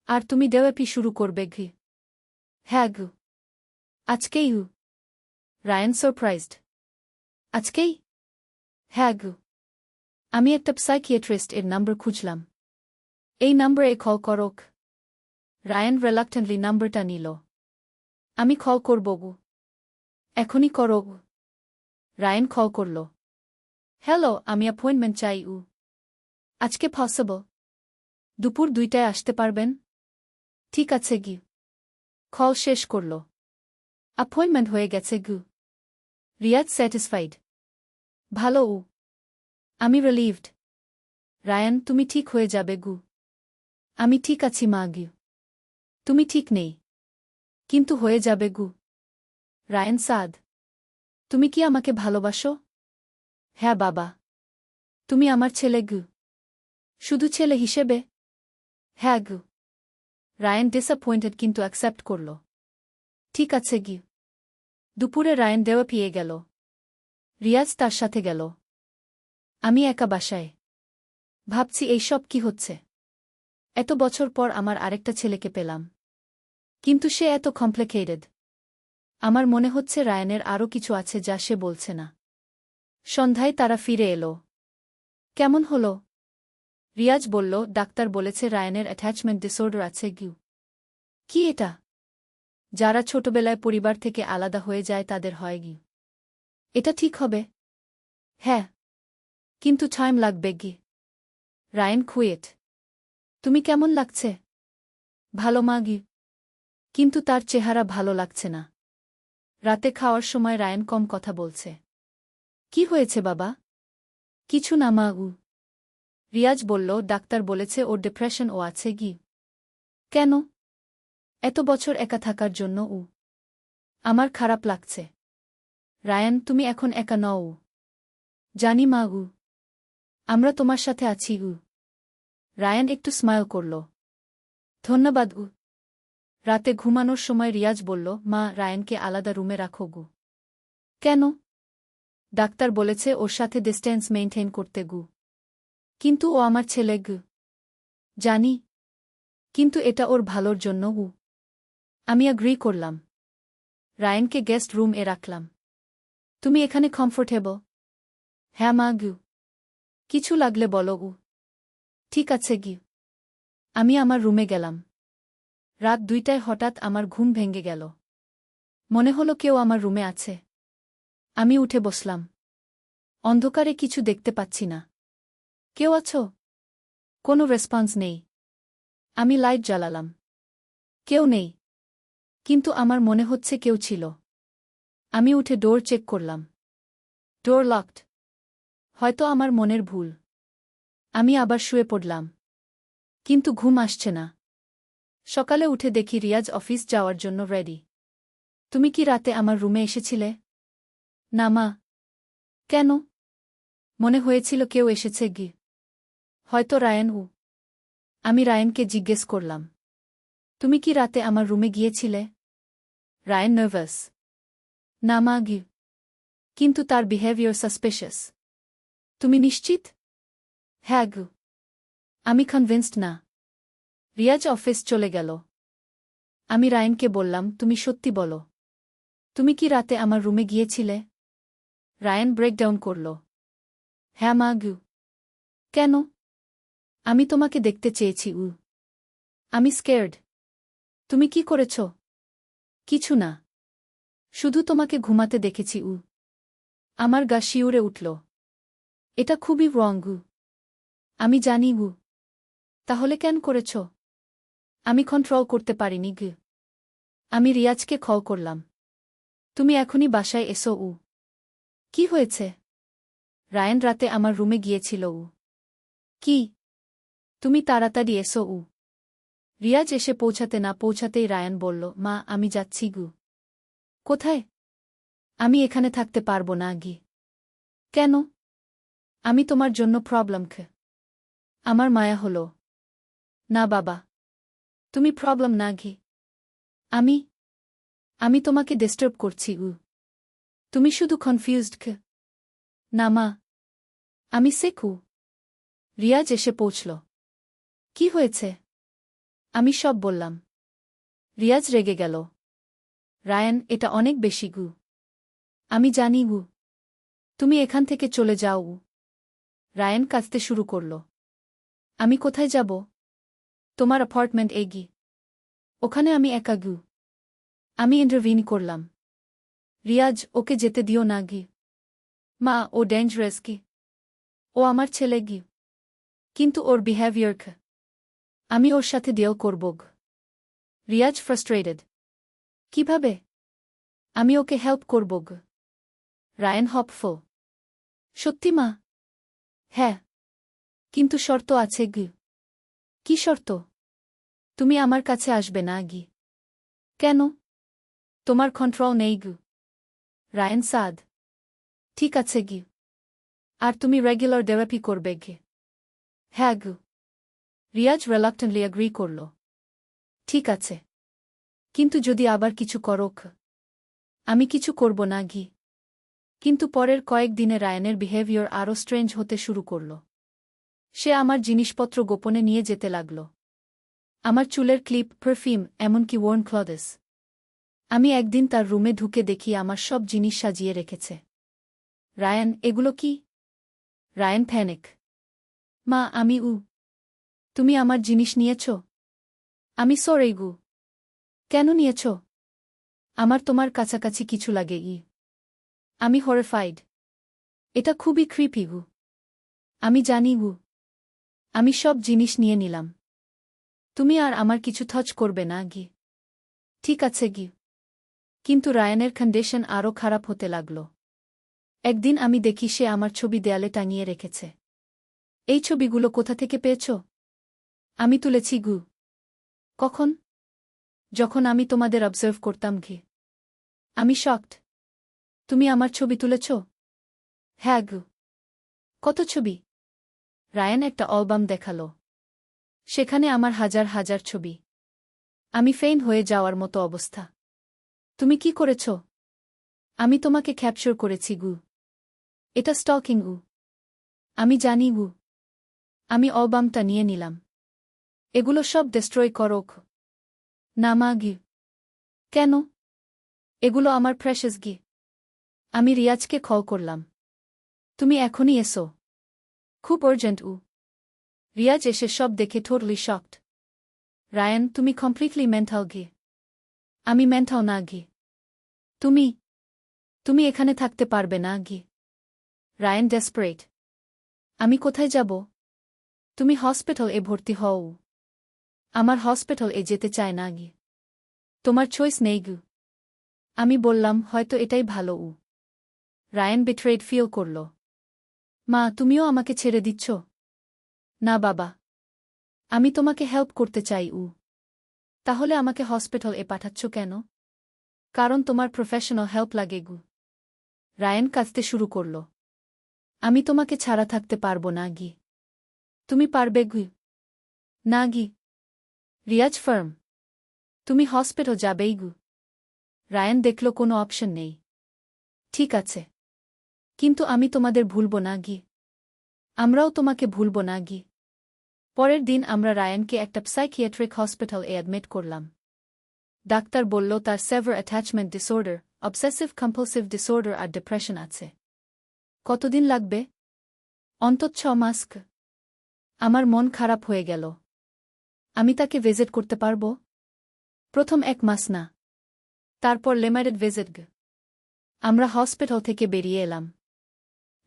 আর তুমি থেরাপি শুরু করবে গি? হ্যাঁ গু। আজকেই? Ryan surprised. আজকেই? হ্যাঁ গু। আমি একটা সাইকিয়াট্রিস্ট এর নাম্বার খুঁজলাম। এই নাম্বারে কল করক। রায়ান রিলাক্টেন্টলি নাম্বারটা নিল। আমি কল করব গু। এখনই করো গু। রায়ান কল করল। হ্যালো, আমি অ্যাপয়েন্টমেন্ট চাই। আজকে পসিবল? দুপুর 2টায় আসতে পারবেন? ঠিক আছে গি। কল শেষ করল। অ্যাপয়েন্টমেন্ট হয়ে গেছে গু। রিয়াজ স্যাটিসফাইড। ভালো। আমি রিলিভড। রায়ান, তুমি ঠিক হয়ে যাবে গু। আমি ঠিক আছি মা গু। তুমি ঠিক নেই। কিন্তু হয়ে যাবে গু। রায়ান সাদ। তুমি কি আমাকে ভালোবাসো? হ্যাঁ বাবা। তুমি আমার ছেলে গু। শুধু ছেলে হিসেবে? হ্যাঁ গু। রায়ান ডিসঅ্যাপয়েন্টেড কিন্তু অ্যাকসেপ্ট করল। ঠিক আছে গি। দুপুরে রায়ান দেওয়া পেয়ে গেল। রিয়াজ তার সাথে গেল। আমি একা বাসায়। ভাবছি এই সব কি হচ্ছে। এত বছর পর আমার আরেকটা ছেলেকে পেলাম। কিন্তু সে এত কমপ্লিকেটেড। আমার মনে হচ্ছে রায়ানের আরও কিছু আছে যা সে বলছে না। সন্ধ্যায় তারা ফিরে এলো। কেমন হলো? রিয়াজ বলল, ডাক্তার বলেছে রায়ানের অ্যাটাচমেন্ট ডিসঅর্ডার আছে গিউ। কি এটা? যারা ছোটবেলায় পরিবার থেকে আলাদা হয়ে যায় তাদের হয় গি। এটা ঠিক হবে? হ্যাঁ। কিন্তু টাইম লাগবে গি। রায়ান খুয়েট। তুমি কেমন লাগছে? ভালো মা গি। কিন্তু তার চেহারা ভালো লাগছে না। রাতে খাওয়ার সময় রায়ান কম কথা বলছে। কি হয়েছে বাবা? কিছু না মা। রিয়াজ বলল, ডাক্তার বলেছে ওর ডিপ্রেশন ও আছে গি। কেন? এত বছর একা থাকার জন্য। আমার খারাপ লাগছে। রায়ান, তুমি এখন একা নও। জানি মা। আমরা তোমার সাথে আছি। রায়ান একটু স্মাইল করল। ধন্যবাদ। রাতে ঘুমানোর সময় রিয়াজ বলল, মা, রায়ানকে আলাদা রুমে রাখো গু। কেন? ডাক্তার বলেছে ওর সাথে ডিস্টেন্স মেইনটেইন করতে গু। কিন্তু ও আমার ছেলে গু। জানি। কিন্তু এটা ওর ভালোর জন্য আমি অ্যাগ্রি করলাম। রায়ানকে গেস্ট রুম এ রাখলাম। তুমি এখানে কমফোর্টেবল? হ্যাঁ মা গু। কিছু লাগলে বলো। ঠিক আছে গি। আমি আমার রুমে গেলাম। রাত 2টায় হঠাৎ আমার ঘুম ভেঙে গেল। মনে হলো কেউ আমার রুমে আছে। আমি উঠে বসলাম। অন্ধকারে কিছু দেখতে পাচ্ছি না। কেউ আছো? কোনো রেসপন্স নেই। আমি লাইট জ্বালালাম। কেউ নেই। কিন্তু আমার মনে হচ্ছে কেউ ছিল। আমি উঠে ডোর চেক করলাম। ডোর লকড। হয়তো আমার মনের ভুল। আমি আবার শুয়ে পড়লাম। কিন্তু ঘুম আসছে না। সকালে উঠে দেখি রিয়াজ অফিস যাওয়ার জন্য রেডি। তুমি কি রাতে আমার রুমে এসেছিলে? না মা। কেন? মনে হয়েছিল কেউ এসেছে গি। হয়তো রায়ান। আমি রায়ানকে জিজ্ঞেস করলাম, তুমি কি রাতে আমার রুমে গিয়েছিলে? Ryan nervous. না মা গি। কিন্তু তার বিহেভিয়ার সাসপিশিয়াস। তুমি নিশ্চিত? হ্যাঁ গু। আমি কনভিন্সড না। রিয়াজ অফিস চলে গেল। আমি রায়ানকে বললাম, তুমি সত্যি বলো। তুমি কি রাতে আমার রুমে গিয়েছিলে? রায়ান ব্রেকডাউন করল। হ্যাঁ মা গু। কেন? আমি তোমাকে দেখতে চেয়েছি। আমি স্কেয়ার্ড। তুমি কি করেছ? কিছু না। শুধু তোমাকে ঘুমাতে দেখেছি। আমার গা শিউরে উঠল। এটা খুবই রং। আমি জানি। তাহলে কেন করেছ? আমি কন্ট্রোল করতে পারিনি। আমি রিয়াজকে কল করলাম। তুমি এখনই বাসায় এসো। কি হয়েছে? রায়ান রাতে আমার রুমে গিয়েছিল। কি? তুমি তাড়াতাড়ি এসো। রিয়াজ এসে পৌঁছাতে না পৌঁছাতেই রায়ান বলল, মা আমি যাচ্ছি। কোথায়? আমি এখানে থাকতে পারবো না গি। কেন? আমি তোমার জন্য প্রবলেম। আমার মায়া হলো। না বাবা। তুমি প্রবলেম না ঘি। আমি আমি তোমাকে ডিস্টার্ব করছি। তুমি শুধু কনফিউজড। না মা। আমি সেকু। রিয়াজ এসে পৌঁছল। কি হয়েছে? আমি সব বললাম। রিয়াজ রেগে গেল। রায়ান, এটা অনেক বেশি। আমি জানি। তুমি এখান থেকে চলে যাও। রায়ান কাঁদতে শুরু করল। আমি কোথায় যাব? তোমার অ্যাপার্টমেন্ট এগি। ওখানে আমি একা। আমি ইন্টারভিন করলাম। রিয়াজ, ওকে যেতে দিও না গি। মা, ও ডেঞ্জারাস কি। ও আমার ছেলে গি। কিন্তু ওর বিহেভিয়ার আমি ওর সাথে ডিল করব। রিয়াজ ফ্রাস্ট্রেটেড। কিভাবে? আমি ওকে হেল্প করব। রায়ান হপফুল। সত্যি মা? হ্যাঁ। কিন্তু শর্ত আছে। কি শর্ত? তুমি আমার কাছে আসবে না গি। কেন? তোমার কন্ট্রোল নেই। রায়ান সাদ। ঠিক আছে গি। আর তুমি রেগুলার থেরাপি করবে গে। হ্যাঁ। রিয়াজ রিলাক্টেন্টলি অ্যাগ্রি করল। ঠিক আছে। কিন্তু যদি আবার কিছু করো? আমি কিছু করব না গি। কিন্তু পরের কয়েকদিনে রায়ানের বিহেভিয়ার আরও স্ট্রেঞ্জ হতে শুরু করল। সে আমার জিনিসপত্র গোপনে নিয়ে যেতে লাগল। আমার চুলের ক্লিপ, পারফিউম, এমনকি ওয়ার্ন ক্লথেস। আমি একদিন তার রুমে ঢুকে দেখি আমার সব জিনিস সাজিয়ে রেখেছে। রায়ান, এগুলো কি? Ryan panic. মা, আমি তুমি আমার জিনিস নিয়েছ? আমি সরি। কেন নিয়েছ? আমার তোমার কাছাকাছি কিছু লাগে। আমি হরিফাইড। এটা খুবই ক্রিপি। আমি জানি। আমি সব জিনিস নিয়ে নিলাম। তুমি আর আমার কিছু টাচ করবে না গি। ঠিক আছে গি। কিন্তু রায়ানের কন্ডিশন আরও খারাপ হতে লাগল। একদিন আমি দেখি সে আমার ছবি দেয়ালে টাঙিয়ে রেখেছে। এই ছবিগুলো কোথা থেকে পেয়েছ? আমি তুলেছি। কখন? যখন আমি তোমাদের অবজার্ভ করতাম ঘি। আমি শকড। তুমি আমার ছবি তুলেছ? হ্যাঁ। কত ছবি? রায়ান একটা অ্যালবাম দেখাল। সেখানে আমার হাজার হাজার ছবি। আমি ফেইন হয়ে যাওয়ার মতো অবস্থা। তুমি কি করেছ? আমি তোমাকে ক্যাপচার করেছি। এটা স্টকিং। আমি জানি। আমি অ্যালবামটা নিয়ে নিলাম। এগুলো সব ডিস্ট্রয় করোক। না মা গি। কেন? এগুলো আমার প্রেশাস গি। আমি রিয়াজকে কল করলাম। তুমি এখনই এসো। খুব আর্জেন্ট। রিয়াজ এসে সব দেখে টোটালি শকড। রায়ান, তুমি কমপ্লিটলি মেন্টাল গি। আমি মেন্টাল না গি। তুমি তুমি এখানে থাকতে পারবে না গি। Ryan desperate. আমি কোথায় যাব? তুমি হসপিটাল এ ভর্তি হও। আমার হসপিটাল এ যেতে চায় না গি। তোমার চয়েস নেই গু। আমি বললাম হয়তো এটাই ভালো। রায়ান বিট্রেড ফিল করল। মা, তুমিও আমাকে ছেড়ে দিচ্ছ? না বাবা, আমি তোমাকে হেল্প করতে চাই। তাহলে আমাকে হসপিটাল এ পাঠাচ্ছ কেন? কারণ তোমার প্রফেশনাল হেল্প লাগে গু। রায়ান কাঁদতে শুরু করল। আমি তোমাকে ছাড়া থাকতে পারবো না গি। তুমি পারবে গু? না গি। রিয়াজ ফার্ম। তুমি হসপিটাল যাবেই গু। রায়ান দেখল কোনো অপশন নেই। ঠিক আছে, কিন্তু আমি তোমাদের ভুলব না গি। আমরাও তোমাকে ভুলব না গি। পরের দিন আমরা রায়ানকে একটা সাইকিয়াট্রিক হসপিটাল এ অ্যাডমিট করলাম। ডাক্তার বলল তার severe attachment disorder, obsessive compulsive disorder আর ডিপ্রেশন আছে। কতদিন লাগবে? অন্তত 6 মাস। আমার মন খারাপ হয়ে গেল। আমি তাকে ভিজিট করতে পারব? প্রথম 1 মাস না, তারপর লিমিটেড ভিজিট। আমরা হসপিটাল থেকে বেরিয়ে এলাম।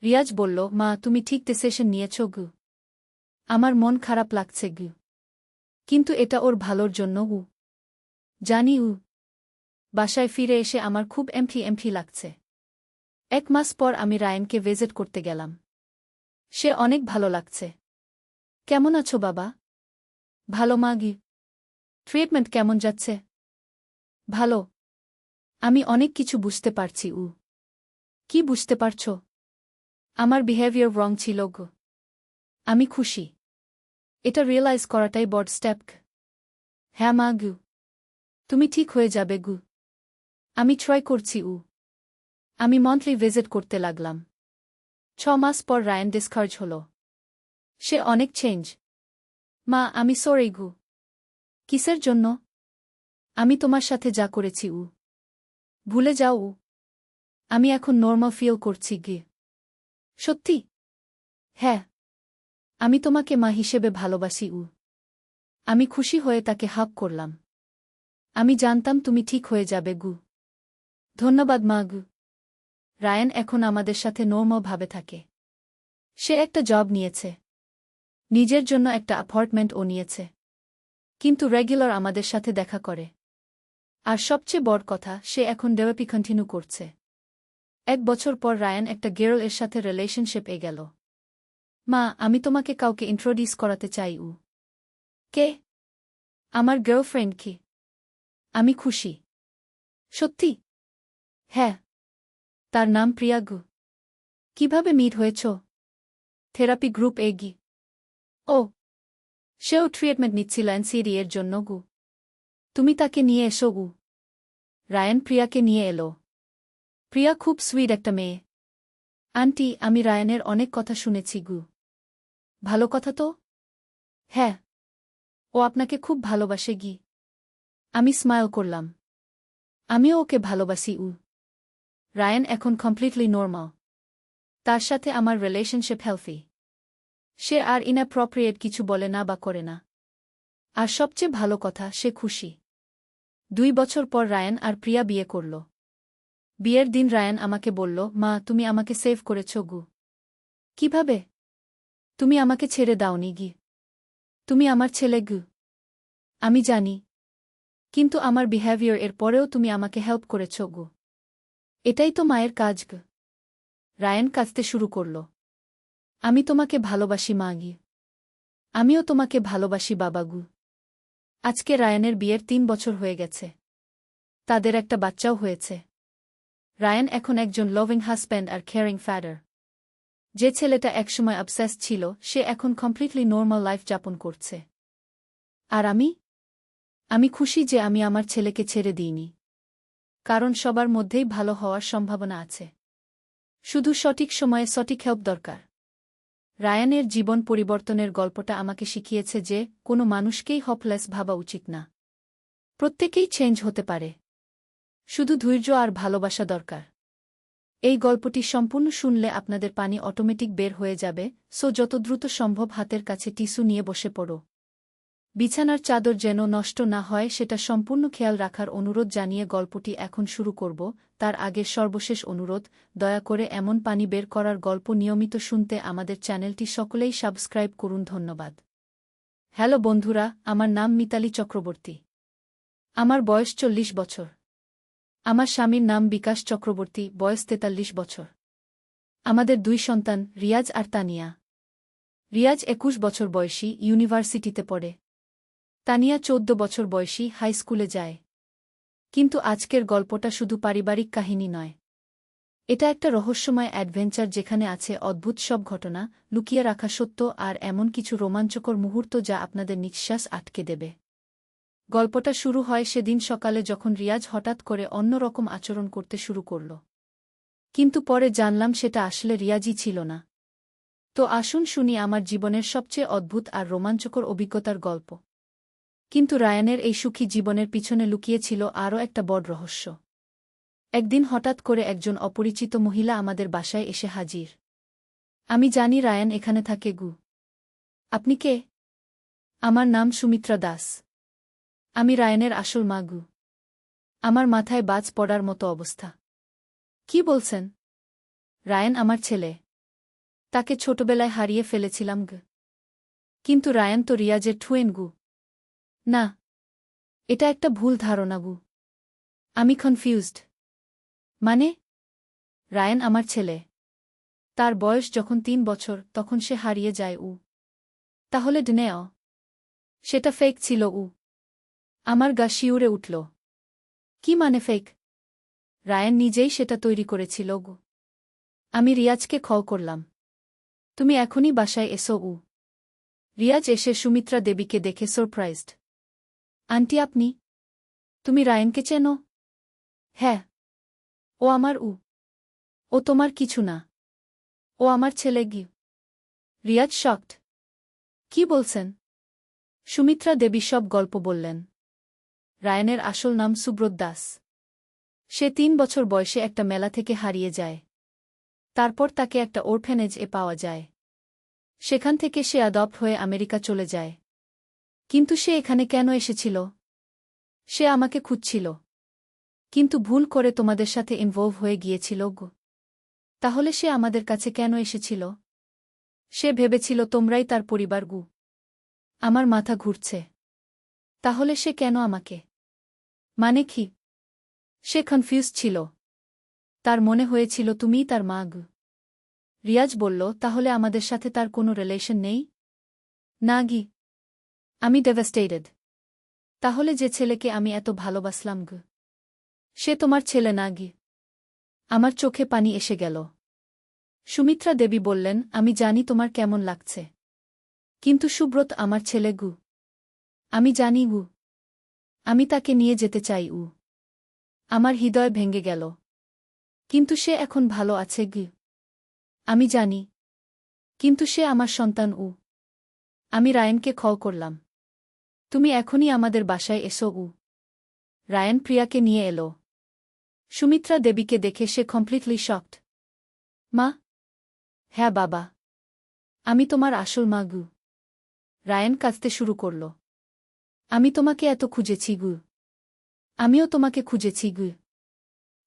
রিয়াজ বলল, মা, তুমি ঠিক ডিসিশন নিয়েছ গু। আমার মন খারাপ লাগছে গু, কিন্তু এটা ওর ভালোর জন্য। জানি। বাসায় ফিরে এসে আমার খুব এমটি লাগছে। 1 মাস পর আমি রায়ানকে ভিজিট করতে গেলাম। সে অনেক ভালো লাগছে। কেমন আছো বাবা? ভালো মা গি। ট্রিটমেন্ট কেমন যাচ্ছে? ভালো। আমি অনেক কিছু বুঝতে পারছি। কি বুঝতে পারছ? আমার বিহেভিয়ার রং ছিল গো। আমি খুশি। এটা রিয়েলাইজ করাটাই বড় স্টেপ। হ্যাঁ মা গু, তুমি ঠিক হয়ে যাবে গু। আমি ট্রাই করছি। আমি মন্থলি ভিজিট করতে লাগলাম। 6 মাস পর রায়ান ডিসচার্জ হল। সে অনেক চেঞ্জ। মা, আমি সরি গু। কিসের জন্য? আমি তোমার সাথে যা করেছি। ভুলে যাও। আমি এখন নরমাল ফিল করছি গি। সত্যি? হ্যাঁ। আমি তোমাকে মা হিসেবে ভালোবাসি। আমি খুশি হয়ে তাকে হাগ করলাম। আমি জানতাম তুমি ঠিক হয়ে যাবে গু। ধন্যবাদ মা গু। রায়ান এখন আমাদের সাথে নরমাল ভাবে থাকে। সে একটা জব নিয়েছে। নিজের জন্য একটা অ্যাপার্টমেন্টও নিয়েছে। কিন্তু রেগুলার আমাদের সাথে দেখা করে। আর সবচেয়ে বড় কথা, সে এখন থেরাপি কন্টিনিউ করছে। 1 বছর পর রায়ান একটা গার্ল এর সাথে রিলেশনশিপ এ গেল। মা, আমি তোমাকে কাউকে ইন্ট্রোডিউস করাতে চাই। কে? আমার গার্লফ্রেন্ড কি? আমি খুশি। সত্যি? হ্যাঁ। তার নাম প্রিয়া গু। কিভাবে মিট হয়েছ? থেরাপি গ্রুপ এ গি। ও, সেও ট্রিটমেন্ট নিচ্ছিল এনসিডি এর জন্য গু। তুমি তাকে নিয়ে এসো গু। রায়ান প্রিয়াকে নিয়ে এলো। প্রিয়া খুব সুইট একটা মেয়ে। আন্টি, আমি রায়ানের অনেক কথা শুনেছি গু। ভালো কথা তো? হ্যাঁ। ও আপনাকে খুব ভালোবাসে গি। আমি স্মাইল করলাম। আমিও ওকে ভালোবাসি। রায়ান এখন কমপ্লিটলি নরমাল। তার সাথে আমার রিলেশনশিপ হেলথি। সে আর ইনঅ্যাপ্রোপ্রিয়েট কিছু বলে না বা করে না। আর সবচেয়ে ভালো কথা, সে খুশি। 2 বছর পর রায়ান আর প্রিয়া বিয়ে করল। বিয়ের দিন রায়ান আমাকে বলল, মা, তুমি আমাকে সেভ করেছ গু। কিভাবে? তুমি আমাকে ছেড়ে দাওনি গি। তুমি আমার ছেলে গু। আমি জানি। কিন্তু আমার বিহেভিয়ার এর পরেও তুমি আমাকে হেল্প করেছ গু। এটাই তো মায়ের কাজ গু। রায়ান কাঁদতে শুরু করল। আমি তোমাকে ভালোবাসি মা গি। আমিও তোমাকে ভালোবাসি বাবা গু। আজকে রায়ানের বিয়ের 3 বছর হয়ে গেছে। তাদের একটা বাচ্চাও হয়েছে। রায়ান এখন একজন লাভিং হাজব্যান্ড আর কেয়ারিং ফাদার। যে ছেলেটা একসময় অবসেসড ছিল, সে এখন কমপ্লিটলি নরমাল লাইফ যাপন করছে। আর আমি খুশি যে আমি আমার ছেলেকে ছেড়ে দিইনি। কারণ সবার মধ্যেই ভালো হওয়ার সম্ভাবনা আছে। শুধু সঠিক সময়ে সঠিক হেল্প দরকার। রায়ানের জীবন পরিবর্তনের গল্পটা আমাকে শিখিয়েছে যে কোনো মানুষকেই হোপলেস ভাবা উচিত না। প্রত্যেকেই চেঞ্জ হতে পারে। শুধু ধৈর্য আর ভালোবাসা দরকার। এই গল্পটি সম্পূর্ণ শুনলে আপনাদের পানি অটোমেটিক বের হয়ে যাবে, সো যত দ্রুত সম্ভব হাতের কাছে টিস্যু নিয়ে বসে পড়ো। বিছানার চাদর যেন নষ্ট না হয় সেটা সম্পূর্ণ খেয়াল রাখার অনুরোধ জানিয়ে গল্পটি এখন শুরু করব। তার আগের সর্বশেষ অনুরোধ, দয়া করে এমন পানি বের করার গল্প নিয়মিত শুনতে আমাদের চ্যানেলটি সকলেই সাবস্ক্রাইব করুন। ধন্যবাদ। হ্যালো বন্ধুরা, আমার নাম মিতালি চক্রবর্তী। আমার বয়স 40 বছর। আমার স্বামীর নাম বিকাশ চক্রবর্তী, বয়স 43 বছর। আমাদের 2 সন্তান, রিয়াজ আর তানিয়া। রিয়াজ 21 বছর বয়সী, ইউনিভার্সিটিতে পড়ে। তানিয়া 14 বছর বয়সী, হাই স্কুলে যায়। কিন্তু আজকের গল্পটা শুধু পারিবারিক কাহিনী নয়। এটা একটা রহস্যময় অ্যাডভেঞ্চার যেখানে আছে অদ্ভুত সব ঘটনা, লুকিয়ে রাখা সত্য আর এমন কিছু রোমাঞ্চকর মুহূর্ত যা আপনাদের নিঃশ্বাস আটকে দেবে। গল্পটা শুরু হয় সেদিন সকালে যখন রিয়াজ হঠাৎ করে অন্যরকম আচরণ করতে শুরু করল। কিন্তু পরে জানলাম সেটা আসলে রিয়াজই ছিল না। তো আসুন শুনি আমার জীবনের সবচেয়ে অদ্ভুত আর রোমাঞ্চকর অভিজ্ঞতার গল্প। কিন্তু রায়ানের এই সুখী জীবনের পিছনে লুকিয়েছিল আরও একটা বড় রহস্য। একদিন হঠাৎ করে একজন অপরিচিত মহিলা আমাদের বাসায় এসে হাজির। আমি জানি রায়ান এখানে থাকে গু। আপনি কে? আমার নাম সুমিত্রা দাস। আমি রায়ানের আসল মা গু। আমার মাথায় বাজ পড়ার মতো অবস্থা। কি বলছেন? রায়ান আমার ছেলে। তাকে ছোটবেলায় হারিয়ে ফেলেছিলাম গু। কিন্তু রায়ান তো রিয়াজের টুয়েন গু। না, এটা একটা ভুল ধারণা গু। আমি কনফিউজড। মানে? রায়ান আমার ছেলে। তার বয়স যখন 3 বছর তখন সে হারিয়ে যায় তাহলে ডনেও সেটা ফেক ছিল আমার গা শিউরে উঠল। কি মানে ফেক? রায়ান নিজেই সেটা তৈরি করেছিল গু। আমি রিয়াজকে কল করলাম। তুমি এখনই বাসায় এসো রিয়াজ এসে সুমিত্রা দেবীকে দেখে সারপ্রাইজড। আন্টি আপনি? তুমি রায়ানকে চেনো? হ্যাঁ। ও আমার ও তোমার কিছু না। ও আমার ছেলে গি। রিয়াজ শকড। কি বলছেন? সুমিত্রা দেবী সব গল্প বললেন। রায়ানের আসল নাম সুব্রত দাস। সে 3 বছর বয়সে একটা মেলা থেকে হারিয়ে যায়। তারপর তাকে একটা ওরফ্যানেজ পাওয়া যায়। সেখান থেকে সে অ্যাডপ্ট হয়ে আমেরিকা চলে যায়। কিন্তু সে এখানে কেন এসেছিল? সে আমাকে খুঁজছিল। কিন্তু ভুল করে তোমাদের সাথে ইনভলভ হয়ে গিয়েছিল গো। তাহলে সে আমাদের কাছে কেন এসেছিল? সে ভেবেছিল তোমরাই তার পরিবার গু। আমার মাথা ঘুরছে। তাহলে সে কেন আমাকে? মানে কি? সে কনফিউজ ছিল। তার মনে হয়েছিল তুমিই তার মা গু। রিয়াজ বলল, তাহলে আমাদের সাথে তার কোনো রিলেশন নেই? না গি। আমি ডেভাস্টেটেড। তাহলে যে ছেলেকে আমি এত ভালোবাসলাম গু, সে তোমার ছেলে না গি। আমার চোখে পানি এসে গেল। সুমিত্রা দেবী বললেন, আমি জানি তোমার কেমন লাগছে। কিন্তু সুব্রত আমার ছেলে গু। আমি জানি গু। আমি তাকে নিয়ে যেতে চাই আমার হৃদয় ভেঙে গেল। কিন্তু সে এখন ভালো আছে গু। আমি জানি। কিন্তু সে আমার সন্তান আমি রায়ানকে কল করলাম। তুমি এখনই আমাদের বাসায় এসো রায়ান প্রিয়াকে নিয়ে এলো। সুমিত্রা দেবীকে দেখে সে কমপ্লিটলি শকড। মা? হ্যাঁ বাবা। আমি তোমার আসল মা গু। রায়ান কাঁদতে শুরু করল। আমি তোমাকে এত খুঁজেছি গু। আমিও তোমাকে খুঁজেছি গু।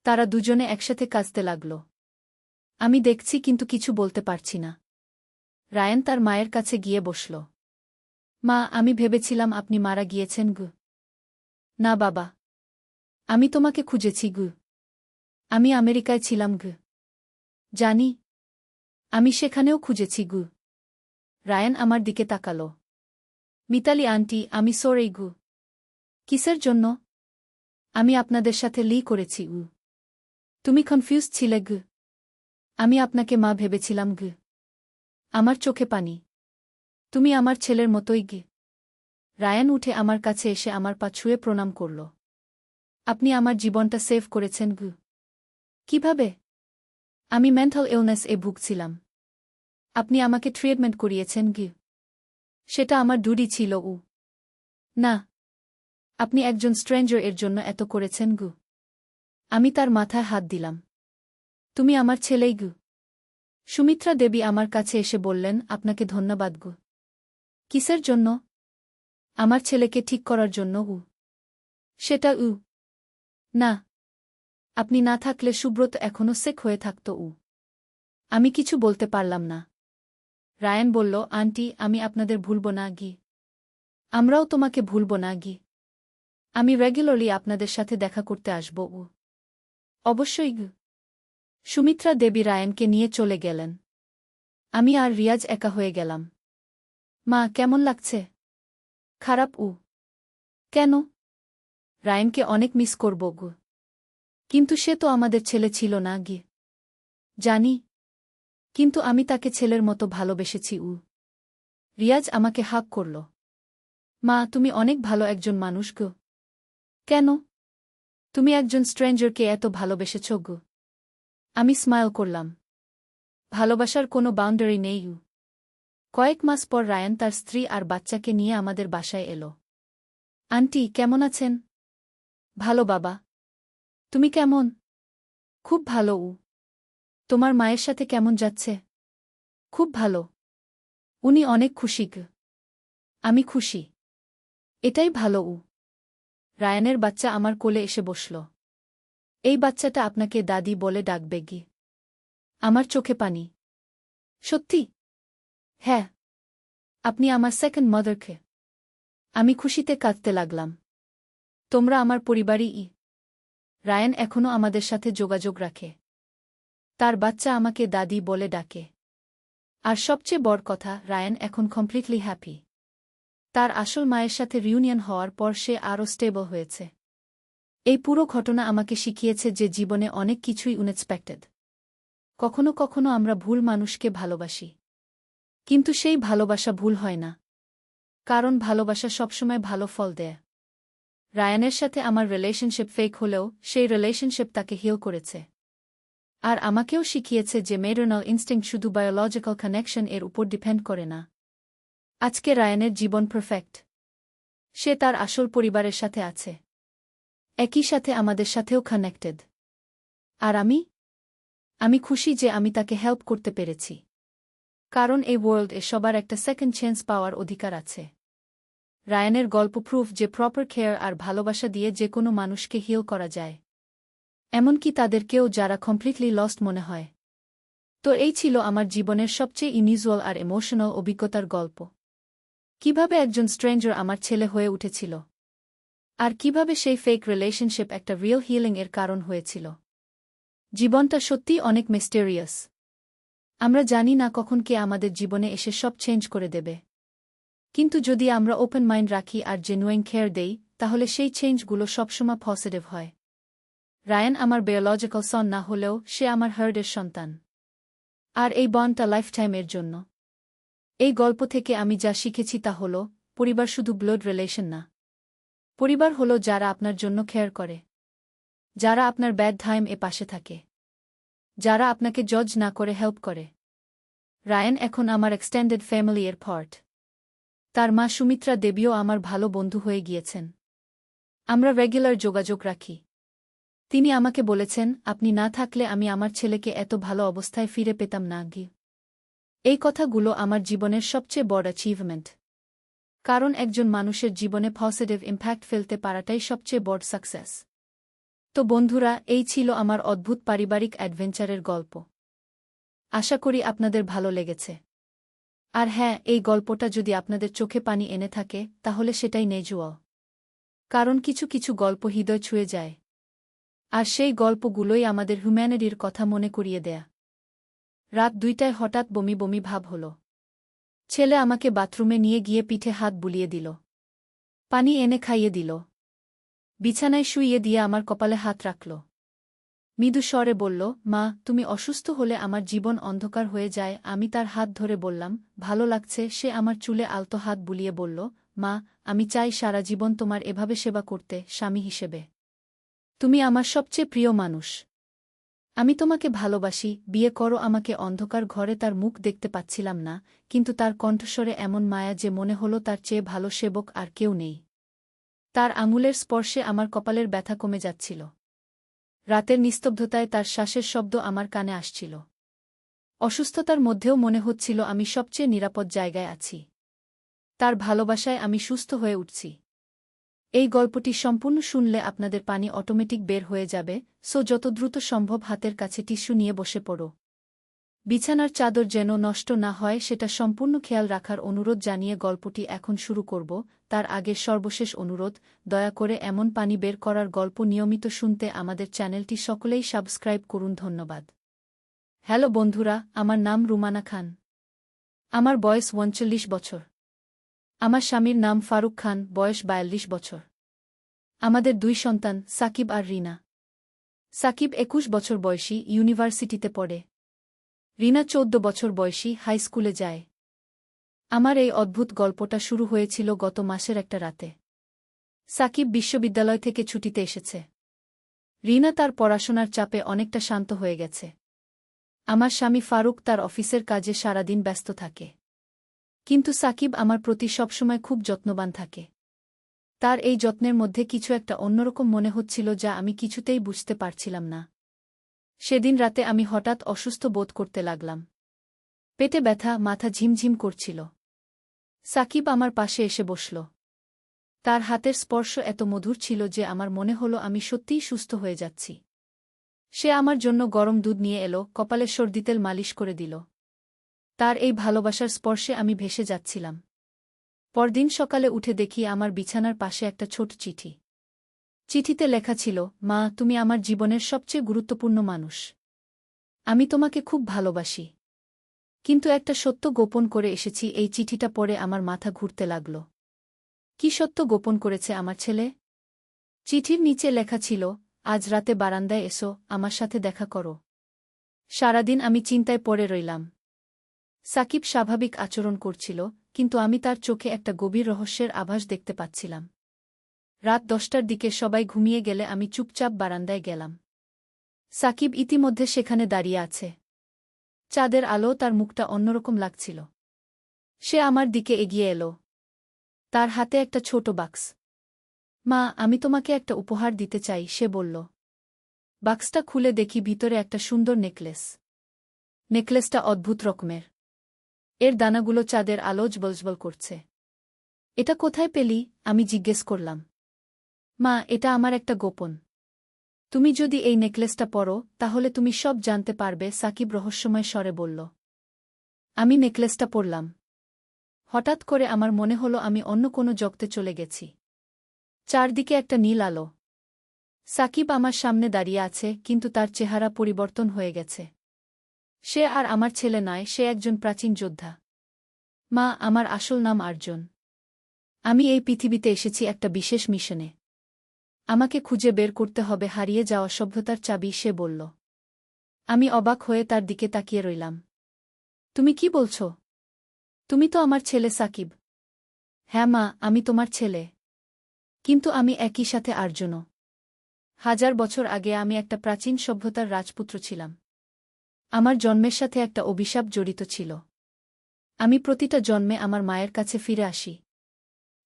তারা দুজনে একসাথে কাঁদতে লাগল। আমি দেখছি কিন্তু কিছু বলতে পারছি না। রায়ান তার মায়ের কাছে গিয়ে বসল। মা, আমি ভেবেছিলাম আপনি মারা গিয়েছেন গু। না বাবা। আমি তোমাকে খুঁজেছি গু। আমি আমেরিকায় ছিলাম গু। জানি। আমি সেখানেও খুঁজেছি গু। রায়ান আমার দিকে তাকাল। মিতালি আন্টি, আমি সরি গু। কিসের জন্য? আমি আপনাদের সাথে করেছি তুমি কনফিউজ ছিলে গু। আমি আপনাকে মা ভেবেছিলাম গু। আমার চোখে পানি। তুমি আমার ছেলের মতোই গি। রায়ান উঠে আমার কাছে এসে আমার পা ছুঁয়ে প্রণাম করল। আপনি আমার জীবনটা সেভ করেছেন গু। কিভাবে? আমি মেন্টাল ইলনেস ভুগছিলাম। আপনি আমাকে ট্রিটমেন্ট করিয়েছেন গু। সেটা আমার ডিউটি ছিল না। আপনি একজন স্ট্রেঞ্জার এর জন্য এত করেছেন গু। আমি তার মাথায় হাত দিলাম। তুমি আমার ছেলেই গু। সুমিত্রা দেবী আমার কাছে এসে বললেন, আপনাকে ধন্যবাদ গু। কিসের জন্য? আমার ছেলেকে ঠিক করার জন্য সেটা না। আপনি না থাকলে সুব্রত এখনো সেক হয়ে থাকত আমি কিছু বলতে পারলাম না। রায়ান বলল, আন্টি, আমি আপনাদের ভুলব না আমরাও তোমাকে ভুলব না আমি রেগুলারলি আপনাদের সাথে দেখা করতে আসব অবশ্যই সুমিত্রা দেবী রায়ানকে নিয়ে চলে গেলেন। আমি আর রিয়াজ একা হয়ে গেলাম। মা, কেমন লাগছে? খারাপ কেন? রায়ানকে অনেক মিস করব কিন্তু সে তো আমাদের ছেলে ছিল না জানি, কিন্তু আমি তাকে ছেলের মতো ভালোবেসেছি রিয়াজ আমাকে হাক করল। মা, তুমি অনেক ভালো একজন মানুষ কেন? তুমি একজন স্ট্রেঞ্জারকে এত ভালোবেসেছ আমি স্মাইল করলাম। ভালোবাসার কোনো বাউন্ডারি নেই কয়েক মাস পর রায়ান তার স্ত্রী আর বাচ্চাকে নিয়ে আমাদের বাসায় এলো। আন্টি, কেমন আছেন? ভালো বাবা। তুমি কেমন? খুব ভালো তোমার মায়ের সাথে কেমন যাচ্ছে? খুব ভালো। উনি অনেক খুশি আমি খুশি। এটাই ভালো রায়ানের বাচ্চা আমার কোলে এসে বসল। এই বাচ্চাটা আপনাকে দাদি বলে ডাকবে আমার চোখে পানি। সত্যি? হ্যাঁ। আপনি আমার সেকেন্ড মাদারকে। আমি খুশিতে কাঁদতে লাগলাম। তোমরা আমার পরিবারই রায়ান এখনও আমাদের সাথে যোগাযোগ রাখে। তার বাচ্চা আমাকে দাদি বলে ডাকে। আর সবচেয়ে বড় কথা, রায়ান এখন কমপ্লিটলি হ্যাপি। তার আসল মায়ের সাথে রিউনিয়ন হওয়ার পর সে আরও স্টেবল হয়েছে। এই পুরো ঘটনা আমাকে শিখিয়েছে যে জীবনে অনেক কিছুই আনএক্সপেক্টেড। কখনো কখনো আমরা ভুল মানুষকে ভালোবাসি, কিন্তু সেই ভালোবাসা ভুল হয় না, কারণ ভালোবাসা সবসময় ভালো ফল দেয়। রায়ানের সাথে আমার রিলেশনশিপ ফেক হলেও সেই রিলেশনশিপ তাকে হিল করেছে। আর আমাকেও শিখিয়েছে যে ম্যাটারনাল ইনস্টিংক্ট শুধু বায়োলজিক্যাল কানেকশন এর উপর ডিপেন্ড করে না। আজকে রায়ানের জীবন পারফেক্ট। সে তার আসল পরিবারের সাথে আছে, একই সাথে আমাদের সাথেও কানেক্টেড। আর আমি খুশি যে আমি তাকে হেল্প করতে পেরেছি, কারণ এই ওয়ার্ল্ডে সবার একটা সেকেন্ড চান্স পাওয়ার অধিকার আছে। রায়ানের গল্প প্রুফ যে প্রপার কেয়ার আর ভালোবাসা দিয়ে যে কোনো মানুষকে হিল করা যায়, এমনকি তাদেরকেও যারা কমপ্লিটলি লস্ট মনে হয়। তো এই ছিল আমার জীবনের সবচেয়ে ইউনিজুয়াল আর ইমোশনাল অভিজ্ঞতার গল্প। কিভাবে একজন স্ট্রেঞ্জার আমার ছেলে হয়ে উঠেছিল, আর কিভাবে সেই ফেক রিলেশনশিপ একটা রিয়েল হিলিং এর কারণ হয়েছিল। জীবনটা সত্যিই অনেক মিস্টেরিয়াস। আমরা জানি না কখন কে আমাদের জীবনে এসে সব চেঞ্জ করে দেবে, কিন্তু যদি আমরা ওপেন মাইন্ড রাখি আর জেনুইন কেয়ার দেই, তাহলে সেই চেঞ্জগুলো সবসময় পজিটিভ হয়। রায়ান আমার বায়োলজিক্যাল সন না হলেও সে আমার হার্টের সন্তান। আর এই বন্ডটা লাইফটাইমের জন্য। এই গল্প থেকে আমি যা শিখেছি তা হল, পরিবার শুধু ব্লাড রিলেশন না। পরিবার হল যারা আপনার জন্য কেয়ার করে, যারা আপনার ব্যাড টাইম এ পাশে থাকে, যারা আপনাকে জজ না করে হেল্প করে। রায়ান এখন আমার এক্সটেন্ডেড ফ্যামিলি এর পার্ট। তার মা সুমিত্রা দেবীও আমার ভালো বন্ধু হয়ে গিয়েছেন। আমরা রেগুলার যোগাযোগ রাখি। তিনি আমাকে বলেছেন, আপনি না থাকলে আমি আমার ছেলেকে এত ভালো অবস্থায় ফিরে পেতাম না এই কথাগুলো আমার জীবনের সবচেয়ে বড় অ্যাচিভমেন্ট। কারণ একজন মানুষের জীবনে পজিটিভ ইম্প্যাক্ট ফেলতে পারাটাই সবচেয়ে বড় সাকসেস। তো বন্ধুরা, এই ছিল আমার অদ্ভুত পারিবারিক অ্যাডভেঞ্চারের গল্প। আশা করি আপনাদের ভালো লেগেছে। আর হ্যাঁ, এই গল্পটা যদি আপনাদের চোখে পানি এনে থাকে, তাহলে সেটাই নেজুয়াল। কারণ কিছু কিছু গল্প হৃদয় ছুঁয়ে যায়। আর সেই গল্পগুলোই আমাদের হিউম্যানিটির কথা মনে করিয়ে দেয়া। রাত 2টায় হঠাৎ বমি বমি ভাব হল। ছেলে আমাকে বাথরুমে নিয়ে গিয়ে পিঠে হাত বুলিয়ে দিল, পানি এনে খাইয়ে দিল, বিছানায় শুইয়ে দিয়ে আমার কপালে হাত রাখল। মৃদু স্বরে বলল, মা, তুমি অসুস্থ হলে আমার জীবন অন্ধকার হয়ে যায়। আমি তার হাত ধরে বললাম, ভালো লাগছে। সে আমার চুলে আলতো হাত বুলিয়ে বলল, মা, আমি চাই সারা জীবন তোমার এভাবে সেবা করতে, স্বামী হিসেবে। তুমি আমার সবচেয়ে প্রিয় মানুষ। আমি তোমাকে ভালোবাসি, বিয়ে করো আমাকে। অন্ধকার ঘরে তার মুখ দেখতে পাচ্ছিলাম না, কিন্তু তার কণ্ঠস্বরে এমন মায়া যে মনে হলো তার চেয়ে ভালো সেবক আর কেউ নেই। তার আঙুলের স্পর্শে আমার কপালের ব্যথা কমে যাচ্ছিল। রাতের নিস্তব্ধতায় তার শ্বাসের শব্দ আমার কানে আসছিল। অসুস্থতার মধ্যেও মনে হচ্ছিল আমি সবচেয়ে নিরাপদ জায়গায় আছি। তার ভালোবাসায় আমি সুস্থ হয়ে উঠছি। এই গল্পটি সম্পূর্ণ শুনলে আপনাদের পানি অটোমেটিক বের হয়ে যাবে, সো যত দ্রুত সম্ভব হাতের কাছে টিস্যু নিয়ে বসে পড়ো। বিছানার চাদর যেন নষ্ট না হয় সেটা সম্পূর্ণ খেয়াল রাখার অনুরোধ জানিয়ে গল্পটি এখন শুরু করব। তার আগে সর্বশেষ অনুরোধ, দয়া করে এমন পানি বের করার গল্প নিয়মিত শুনতে আমাদের চ্যানেলটি সকলেই সাবস্ক্রাইব করুন। ধন্যবাদ। হ্যালো বন্ধুরা, আমার নাম রুমানা খান। আমার বয়স ৩৯ বছর। আমার স্বামীর নাম ফারুক খান, বয়স ৪২ বছর। আমাদের ২ সন্তান, সাকিব আর রিনা। সাকিব ২১ বছর বয়সী, ইউনিভার্সিটিতে পড়ে। রিনা ১৪ বছর বয়সী, হাই স্কুলে যায়। আমার এই অদ্ভুত গল্পটা শুরু হয়েছিল গত মাসের একটা রাতে। সাকিব বিশ্ববিদ্যালয় থেকে ছুটিতে এসেছে। রিনা তার পড়াশোনার চাপে অনেকটা শান্ত হয়ে গেছে। আমার স্বামী ফারুক তার অফিসের কাজে সারাদিন ব্যস্ত থাকে। কিন্তু সাকিব আমার প্রতি সবসময় খুব যত্নবান থাকে। তার এই যত্নের মধ্যে কিছু একটা অন্যরকম মনে হচ্ছিল যা আমি কিছুতেই বুঝতে পারছিলাম না। সেদিন রাতে আমি হঠাৎ অসুস্থ বোধ করতে লাগলাম। পেটে ব্যথা, মাথা ঝিমঝিম করছিল। সাকিব আমার পাশে এসে বসল। তার হাতের স্পর্শ এত মধুর ছিল যে আমার মনে হলো আমি সত্যিই সুস্থ হয়ে যাচ্ছি। সে আমার জন্য গরম দুধ নিয়ে এলো, কপালে সর্দিতেল মালিশ করে দিল। তার এই ভালোবাসার স্পর্শে আমি ভেসে যাচ্ছিলাম। পরদিন সকালে উঠে দেখি আমার বিছানার পাশে একটা ছোট চিঠি। চিঠিতে লেখা ছিল, মা, তুমি আমার জীবনের সবচেয়ে গুরুত্বপূর্ণ মানুষ। আমি তোমাকে খুব ভালোবাসি। কিন্তু একটা সত্য গোপন করে এসেছি। এই চিঠিটা পড়ে আমার মাথা ঘুরতে লাগল। কি সত্য গোপন করেছে আমার ছেলে? চিঠির নিচে লেখা ছিল, আজ রাতে বারান্দায় এসো, আমার সাথে দেখা করো। সারাদিন আমি চিন্তায় পড়ে রইলাম। সাকিব স্বাভাবিক আচরণ করছিল, কিন্তু আমি তার চোখে একটা গভীর রহস্যের আভাস দেখতে পাচ্ছিলাম। রাত ১০টার দিকে সবাই ঘুমিয়ে গেলে আমি চুপচাপ বারান্দায় গেলাম। সাকিব ইতিমধ্যে সেখানে দাঁড়িয়ে আছে। চাঁদের আলো তার মুখটা অন্যরকম লাগছিল। সে আমার দিকে এগিয়ে এলো। তার হাতে একটা ছোট বাক্স। মা, আমি তোমাকে একটা উপহার দিতে চাই, সে বলল। বাক্সটা খুলে দেখি ভিতরে একটা সুন্দর নেকলেস। নেকলেসটা অদ্ভুত রকমের। এর দানাগুলো চাঁদের আলো জ্বলজ্বল করছে। এটা কোথায় পেলি? আমি জিজ্ঞেস করলাম। মা, এটা আমার একটা গোপন। তুমি যদি এই নেকলেসটা পরো তাহলে তুমি সব জানতে পারবে, সাকিব রহস্যময় স্বরে বলল। আমি নেকলেসটা পরলাম। হঠাৎ করে আমার মনে হলো আমি অন্য কোনো জগতে চলে গেছি। চারদিকে একটা নীল আলো। সাকিব আমার সামনে দাঁড়িয়ে আছে, কিন্তু তার চেহারা পরিবর্তন হয়ে গেছে। সে আর আমার ছেলে নয়, সে একজন প্রাচীন যোদ্ধা। মা, আমার আসল নাম আর্জুন। আমি এই পৃথিবীতে এসেছি একটা বিশেষ মিশনে। আমাকে খুঁজে বের করতে হবে হারিয়ে যাওয়া সভ্যতার চাবি, সে বলল। আমি অবাক হয়ে তার দিকে তাকিয়ে রইলাম। তুমি কি বলছ? তুমি তো আমার ছেলে সাকিব। হ্যাঁ মা, আমি তোমার ছেলে। কিন্তু আমি একই সাথে আর্জুনও। ১০০০ বছর আগে আমি একটা প্রাচীন সভ্যতার রাজপুত্র ছিলাম। আমার জন্মের সাথে একটা অভিশাপ জড়িত ছিল। আমি প্রতিটা জন্মে আমার মায়ের কাছে ফিরে আসি।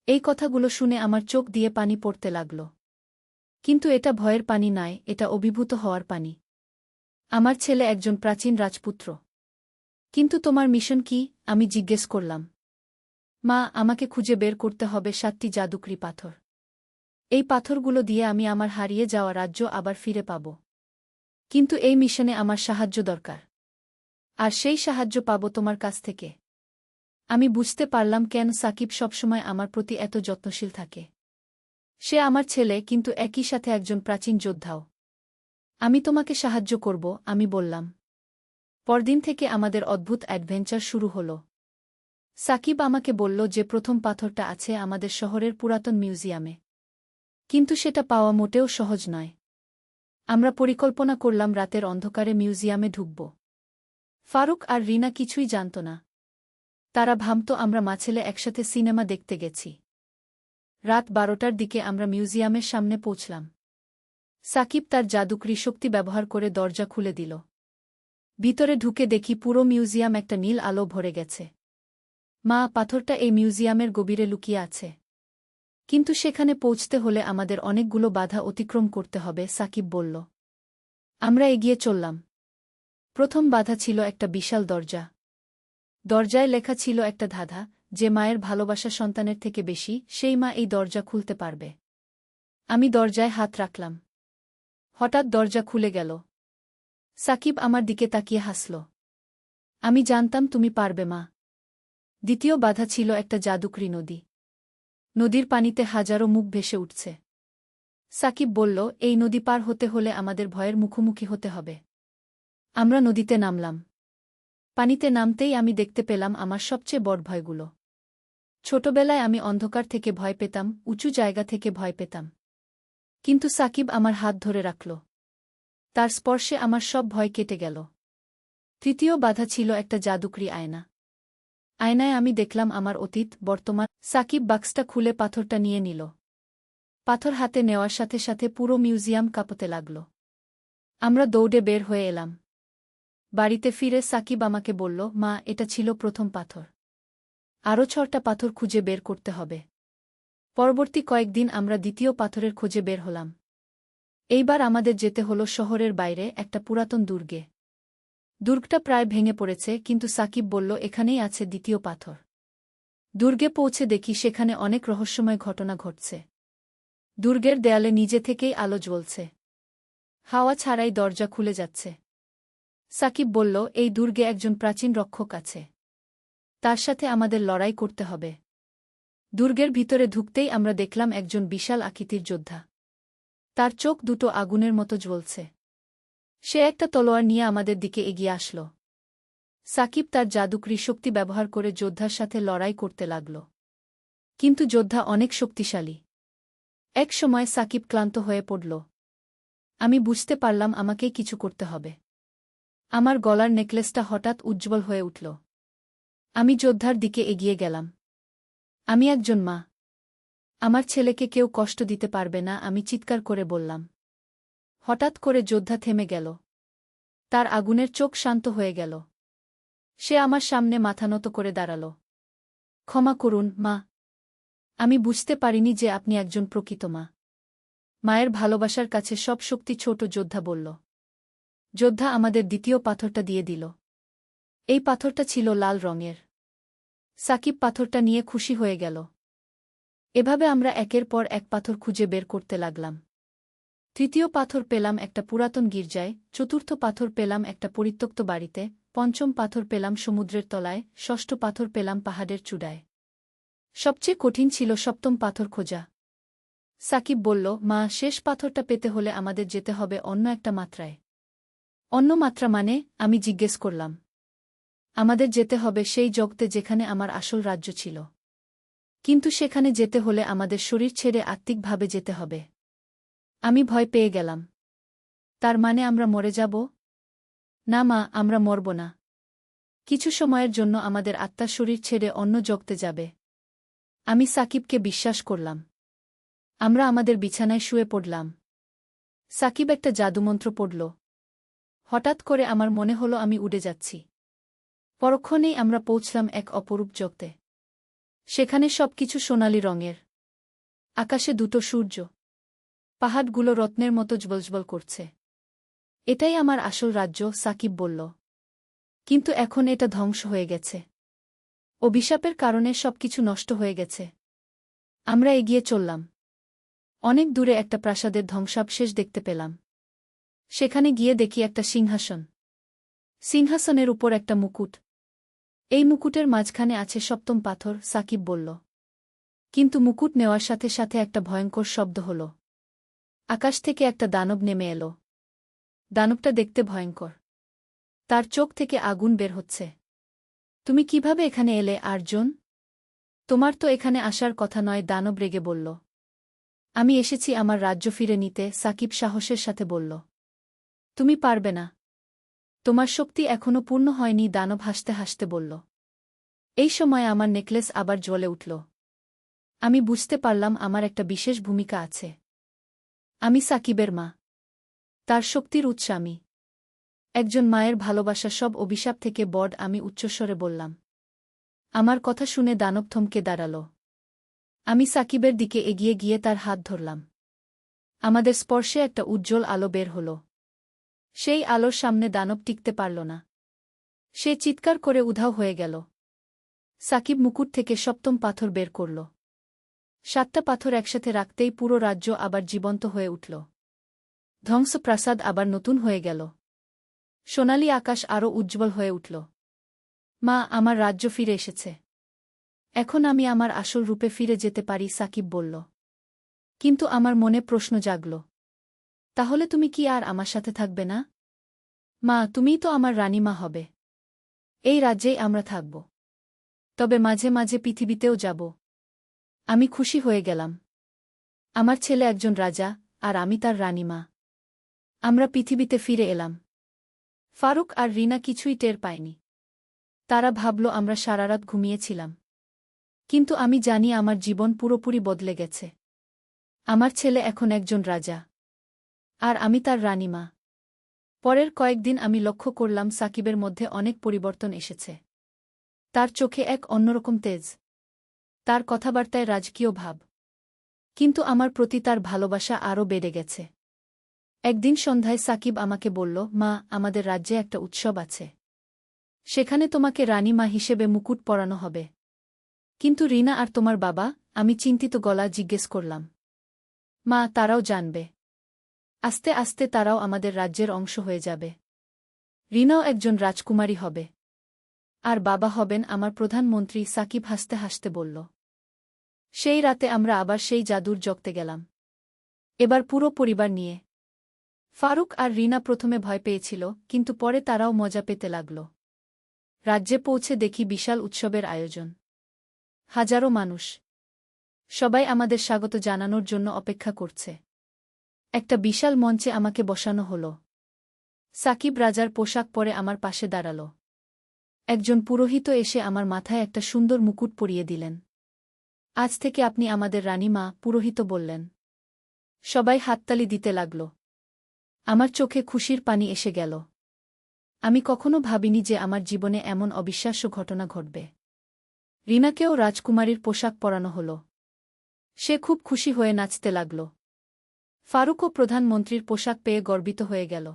এই কথাগুলো শুনে আমার চোখ দিয়ে পানি পড়তে লাগল। কিন্তু এটা ভয়ের পানি নয়, এটা অভিভূত হওয়ার পানি। আমার ছেলে একজন প্রাচীন রাজপুত্র। কিন্তু তোমার মিশন কি? আমি জিজ্ঞেস করলাম। মা, আমাকে খুঁজে বের করতে হবে ৭টি জাদুকরি পাথর। এই পাথরগুলো দিয়ে আমি আমার হারিয়ে যাওয়া রাজ্য আবার ফিরে পাব। কিন্তু এই মিশনে আমার সাহায্য দরকার। আর সেই সাহায্য পাব তোমার কাছ থেকে। আমি বুঝতে পারলাম কেন সাকিব সবসময় আমার প্রতি এত যত্নশীল থাকে। সে আমার ছেলে, কিন্তু একই সাথে একজন প্রাচীন যোদ্ধাও। আমি তোমাকে সাহায্য করব, আমি বললাম। পরদিন থেকে আমাদের অদ্ভুত অ্যাডভেঞ্চার শুরু হল। সাকিব আমাকে বলল যে প্রথম পাথরটা আছে আমাদের শহরের পুরাতন মিউজিয়ামে। কিন্তু সেটা পাওয়া মোটেও সহজ নয়। আমরা পরিকল্পনা করলাম রাতের অন্ধকারে মিউজিয়ামে ঢুকব। ফারুক আর রিনা কিছুই জানত না। তারা ভাবত আমরা মাছেলে একসাথে সিনেমা দেখতে গেছি। রাত ১২টার দিকে আমরা মিউজিয়ামের সামনে পৌঁছলাম। সাকিব তার জাদুকরি শক্তি ব্যবহার করে দরজা খুলে দিল। ভিতরে ঢুকে দেখি পুরো মিউজিয়াম একটা নীল আলো ভরে গেছে। মা, পাথরটা এই মিউজিয়ামের গভীরে লুকিয়ে আছে। কিন্তু সেখানে পৌঁছতে হলে আমাদের অনেকগুলো বাধা অতিক্রম করতে হবে, সাকিব বলল। আমরা এগিয়ে চললাম। প্রথম বাধা ছিল একটা বিশাল দরজা। দরজায় লেখা ছিল একটা ধাঁধা, যে মায়ের ভালোবাসা সন্তানের থেকে বেশি, সেই মা এই দরজা খুলতে পারবে। আমি দরজায় হাত রাখলাম। হঠাৎ দরজা খুলে গেল। সাকিব আমার দিকে তাকিয়ে হাসল। আমি জানতাম তুমি পারবে মা। দ্বিতীয় বাধা ছিল একটা জাদুকরি নদী। নদীর পানিতে হাজারো মুখ ভেসে উঠছে। সাকিব বলল, এই নদী পার হতে হলে আমাদের ভয়ের মুখোমুখি হতে হবে। আমরা নদীতে নামলাম। পানিতে নামতেই আমি দেখতে পেলাম আমার সবচেয়ে বড় ভয়গুলো। ছোটবেলায় আমি অন্ধকার থেকে ভয় পেতাম, উঁচু জায়গা থেকে ভয় পেতাম। কিন্তু সাকিব আমার হাত ধরে রাখল। তার স্পর্শে আমার সব ভয় কেটে গেল। তৃতীয় বাধা ছিল একটা জাদুকরি আয়না। আয়নায় আমি দেখলাম আমার অতীত, বর্তমান। সাকিব বাক্সটা খুলে পাথরটা নিয়ে নিল। পাথর হাতে নেওয়ার সাথে সাথে পুরো মিউজিয়াম কাঁপতে লাগল। আমরা দৌড়ে বের হয়ে এলাম। বাড়িতে ফিরে সাকিব আমাকে বলল, মা, এটা ছিল প্রথম পাথর। আরও 6টা পাথর খুঁজে বের করতে হবে। পরবর্তী কয়েকদিন আমরা দ্বিতীয় পাথরের খোঁজে বের হলাম। এইবার আমাদের যেতে হলো শহরের বাইরে একটা পুরাতন দুর্গে। দুর্গটা প্রায় ভেঙে পড়েছে, কিন্তু সাকিব বলল, এখানেই আছে দ্বিতীয় পাথর। দুর্গে পৌঁছে দেখি সেখানে অনেক রহস্যময় ঘটনা ঘটছে। দুর্গের দেয়ালে নিজে থেকেই আলো জ্বলছে। হাওয়া ছাড়াই দরজা খুলে যাচ্ছে। সাকিব বলল, এই দুর্গে একজন প্রাচীন রক্ষক আছে। তার সাথে আমাদের লড়াই করতে হবে। দুর্গের ভিতরে ঢুকতেই আমরা দেখলাম একজন বিশাল আকৃতির যোদ্ধা। তার চোখ দুটো আগুনের মতো জ্বলছে। সে একটা তলোয়ার নিয়ে আমাদের দিকে এগিয়ে আসল। সাকিব তার জাদুকরি শক্তি ব্যবহার করে যোদ্ধার সাথে লড়াই করতে লাগল। কিন্তু যোদ্ধা অনেক শক্তিশালী। এক সময় সাকিব ক্লান্ত হয়ে পড়ল। আমি বুঝতে পারলাম আমাকেই কিছু করতে হবে। আমার গলার নেকলেসটা হঠাৎ উজ্জ্বল হয়ে উঠল। আমি যোদ্ধার দিকে এগিয়ে গেলাম। আমি একজন মা। আমার ছেলেকে কেউ কষ্ট দিতে পারবে না, আমি চিৎকার করে বললাম। হঠাৎ করে যোদ্ধা থেমে গেল। তার আগুনের চোখ শান্ত হয়ে গেল। সে আমার সামনে মাথা নত করে দাঁড়াল। ক্ষমা করুন, মা। আমি বুঝতে পারিনি যে আপনি একজন প্রকৃত মা। মায়ের ভালোবাসার কাছে সব শক্তি ছোট, যোদ্ধা বলল। যোদ্ধা আমাদের দ্বিতীয় পাথরটা দিয়ে দিল। এই পাথরটা ছিল লাল রঙের। সাকিব পাথরটা নিয়ে খুশি হয়ে গেল। এভাবে আমরা একের পর এক পাথর খুঁজে বের করতে লাগলাম। তৃতীয় পাথর পেলাম একটা পুরাতন গির্জায়, চতুর্থ পাথর পেলাম একটা পরিত্যক্ত বাড়িতে, পঞ্চম পাথর পেলাম সমুদ্রের তলায়, ষষ্ঠ পাথর পেলাম পাহাড়ের চূড়ায়। সবচেয়ে কঠিন ছিল সপ্তম পাথর খোঁজা। সাকিব বলল, মা, শেষ পাথরটা পেতে হলে আমাদের যেতে হবে অন্য একটা মাত্রায়। অন্য মাত্রা মানে? আমি জিজ্ঞেস করলাম। আমাদের যেতে হবে সেই জগতে যেখানে আমার আসল রাজ্য ছিল। কিন্তু সেখানে যেতে হলে আমাদের শরীর ছেড়ে আত্মিকভাবে যেতে হবে। আমি ভয় পেয়ে গেলাম। তার মানে আমরা মরে যাব? না মা, আমরা মরব না। কিছু সময়ের জন্য আমাদের আত্মা শরীর ছেড়ে অন্য জগতে যাবে। আমি সাকিবকে বিশ্বাস করলাম। আমরা আমাদের বিছানায় শুয়ে পড়লাম। সাকিব একটা জাদুমন্ত্র পড়ল। হঠাৎ করে আমার মনে হলো আমি উড়ে যাচ্ছি। পরক্ষণেই আমরা পৌঁছলাম এক অপরূপ জগতে। সেখানে সবকিছু সোনালি রঙের। আকাশে দুটো সূর্য। পাহাড়গুলো রত্নের মতো জ্বলজ্বল করছে। এটাই আমার আসল রাজ্য, সাকিব বলল। কিন্তু এখন এটা ধ্বংস হয়ে গেছে। অভিশাপের কারণে সবকিছু নষ্ট হয়ে গেছে। আমরা এগিয়ে চললাম। অনেক দূরে একটা প্রাসাদের ধ্বংসাবশেষ দেখতে পেলাম। সেখানে গিয়ে দেখি একটা সিংহাসন। সিংহাসনের উপর একটা মুকুট। এই মুকুটের মাঝখানে আছে সপ্তম পাথর, সাকিব বলল। কিন্তু মুকুট নেওয়ার সাথে সাথে একটা ভয়ঙ্কর শব্দ হল। আকাশ থেকে একটা দানব নেমে এলো। দানবটা দেখতে ভয়ঙ্কর। তার চোখ থেকে আগুন বের হচ্ছে। তুমি কিভাবে এখানে এলে, আর্জুন? তোমার তো এখানে আসার কথা নয়, দানব রেগে বলল। আমি এসেছি আমার রাজ্য ফিরে নিতে, সাকিব সাহসের সাথে বলল। তুমি পারবে না। তোমার শক্তি এখনো পূর্ণ হয়নি, দানব হাসতে হাসতে বলল। এই সময় আমার নেকলেস আবার জ্বলে উঠল। আমি বুঝতে পারলাম আমার একটা বিশেষ ভূমিকা আছে। আমি সাকিবের মা। তার শক্তির উৎস আমি। একজন মায়ের ভালোবাসা সব অভিশাপ থেকে বড়, আমি উচ্চস্বরে বললাম। আমার কথা শুনে দানব থমকে দাঁড়াল। আমি সাকিবের দিকে এগিয়ে গিয়ে তার হাত ধরলাম। আমাদের স্পর্শে একটা উজ্জ্বল আলো বের হল। সেই আলোর সামনে দানব টিকতে পারল না। সে চিৎকার করে উধাও হয়ে গেল। সাকিব মুকুট থেকে সপ্তম পাথর বের করল। 7টা পাথর একসাথে রাখতেই পুরো রাজ্য আবার জীবন্ত হয়ে উঠল। ধ্বংসপ্রাসাদ আবার নতুন হয়ে গেল। সোনালি আকাশ আরও উজ্জ্বল হয়ে উঠল। মা, আমার রাজ্য ফিরে এসেছে। এখন আমি আমার আসল রূপে ফিরে যেতে পারি, সাকিব বলল। কিন্তু আমার মনে প্রশ্ন জাগল। তাহলে তুমি কি আর আমার সাথে থাকবে না? মা, তুমিই তো আমার রানীমা হবে। এই রাজ্যেই আমরা থাকব। তবে মাঝে মাঝে পৃথিবীতেও যাব। আমি খুশি হয়ে গেলাম। আমার ছেলে একজন রাজা, আর আমি তার রানীমা। আমরা পৃথিবীতে ফিরে এলাম। ফারুক আর রিনা কিছুই টের পায়নি। তারা ভাবল আমরা সারারাত ঘুমিয়েছিলাম। কিন্তু আমি জানি আমার জীবন পুরোপুরি বদলে গেছে। আমার ছেলে এখন একজন রাজা। আর আমি তার রানীমা। পরের কয়েকদিন আমি লক্ষ্য করলাম সাকিবের মধ্যে অনেক পরিবর্তন এসেছে। তার চোখে এক অন্যরকম তেজ। তার কথাবার্তায় রাজকীয় ভাব। কিন্তু আমার প্রতি তার ভালোবাসা আরও বেড়ে গেছে। একদিন সন্ধ্যায় সাকিব আমাকে বলল, মা, আমাদের রাজ্যে একটা উৎসব আছে। সেখানে তোমাকে রানীমা হিসেবে মুকুট পরানো হবে। কিন্তু রিনা আর তোমার বাবা? আমি চিন্তিত গলা জিজ্ঞেস করলাম। মা, তারাও জানবে। আস্তে আস্তে তারাও আমাদের রাজ্যের অংশ হয়ে যাবে। রিনাও একজন রাজকুমারী হবে। আর বাবা হবেন আমার প্রধানমন্ত্রী, সাকিব হাসতে হাসতে বলল। সেই রাতে আমরা আবার সেই জাদুর জগতে গেলাম। এবার পুরো পরিবার নিয়ে। ফারুক আর রিনা প্রথমে ভয় পেয়েছিল, কিন্তু পরে তারাও মজা পেতে লাগল। রাজ্যে পৌঁছে দেখি বিশাল উৎসবের আয়োজন। হাজারো মানুষ। সবাই আমাদের স্বাগত জানানোর জন্য অপেক্ষা করছে। একটা বিশাল মঞ্চে আমাকে বসানো হল। সাকিব রাজার পোশাক পরে আমার পাশে দাঁড়াল। একজন পুরোহিত এসে আমার মাথায় একটা সুন্দর মুকুট পরিয়ে দিলেন। আজ থেকে আপনি আমাদের রানীমা, পুরোহিত বললেন। সবাই হাততালি দিতে লাগল। আমার চোখে খুশির পানি এসে গেল। আমি কখনো ভাবিনি যে আমার জীবনে এমন অবিশ্বাস্য ঘটনা ঘটবে। রিনাকেও রাজকুমারীর পোশাক পরানো হল। সে খুব খুশি হয়ে নাচতে লাগল। ফারুকও প্রধানমন্ত্রীর পোশাক পেয়ে গর্বিত হয়ে গেল।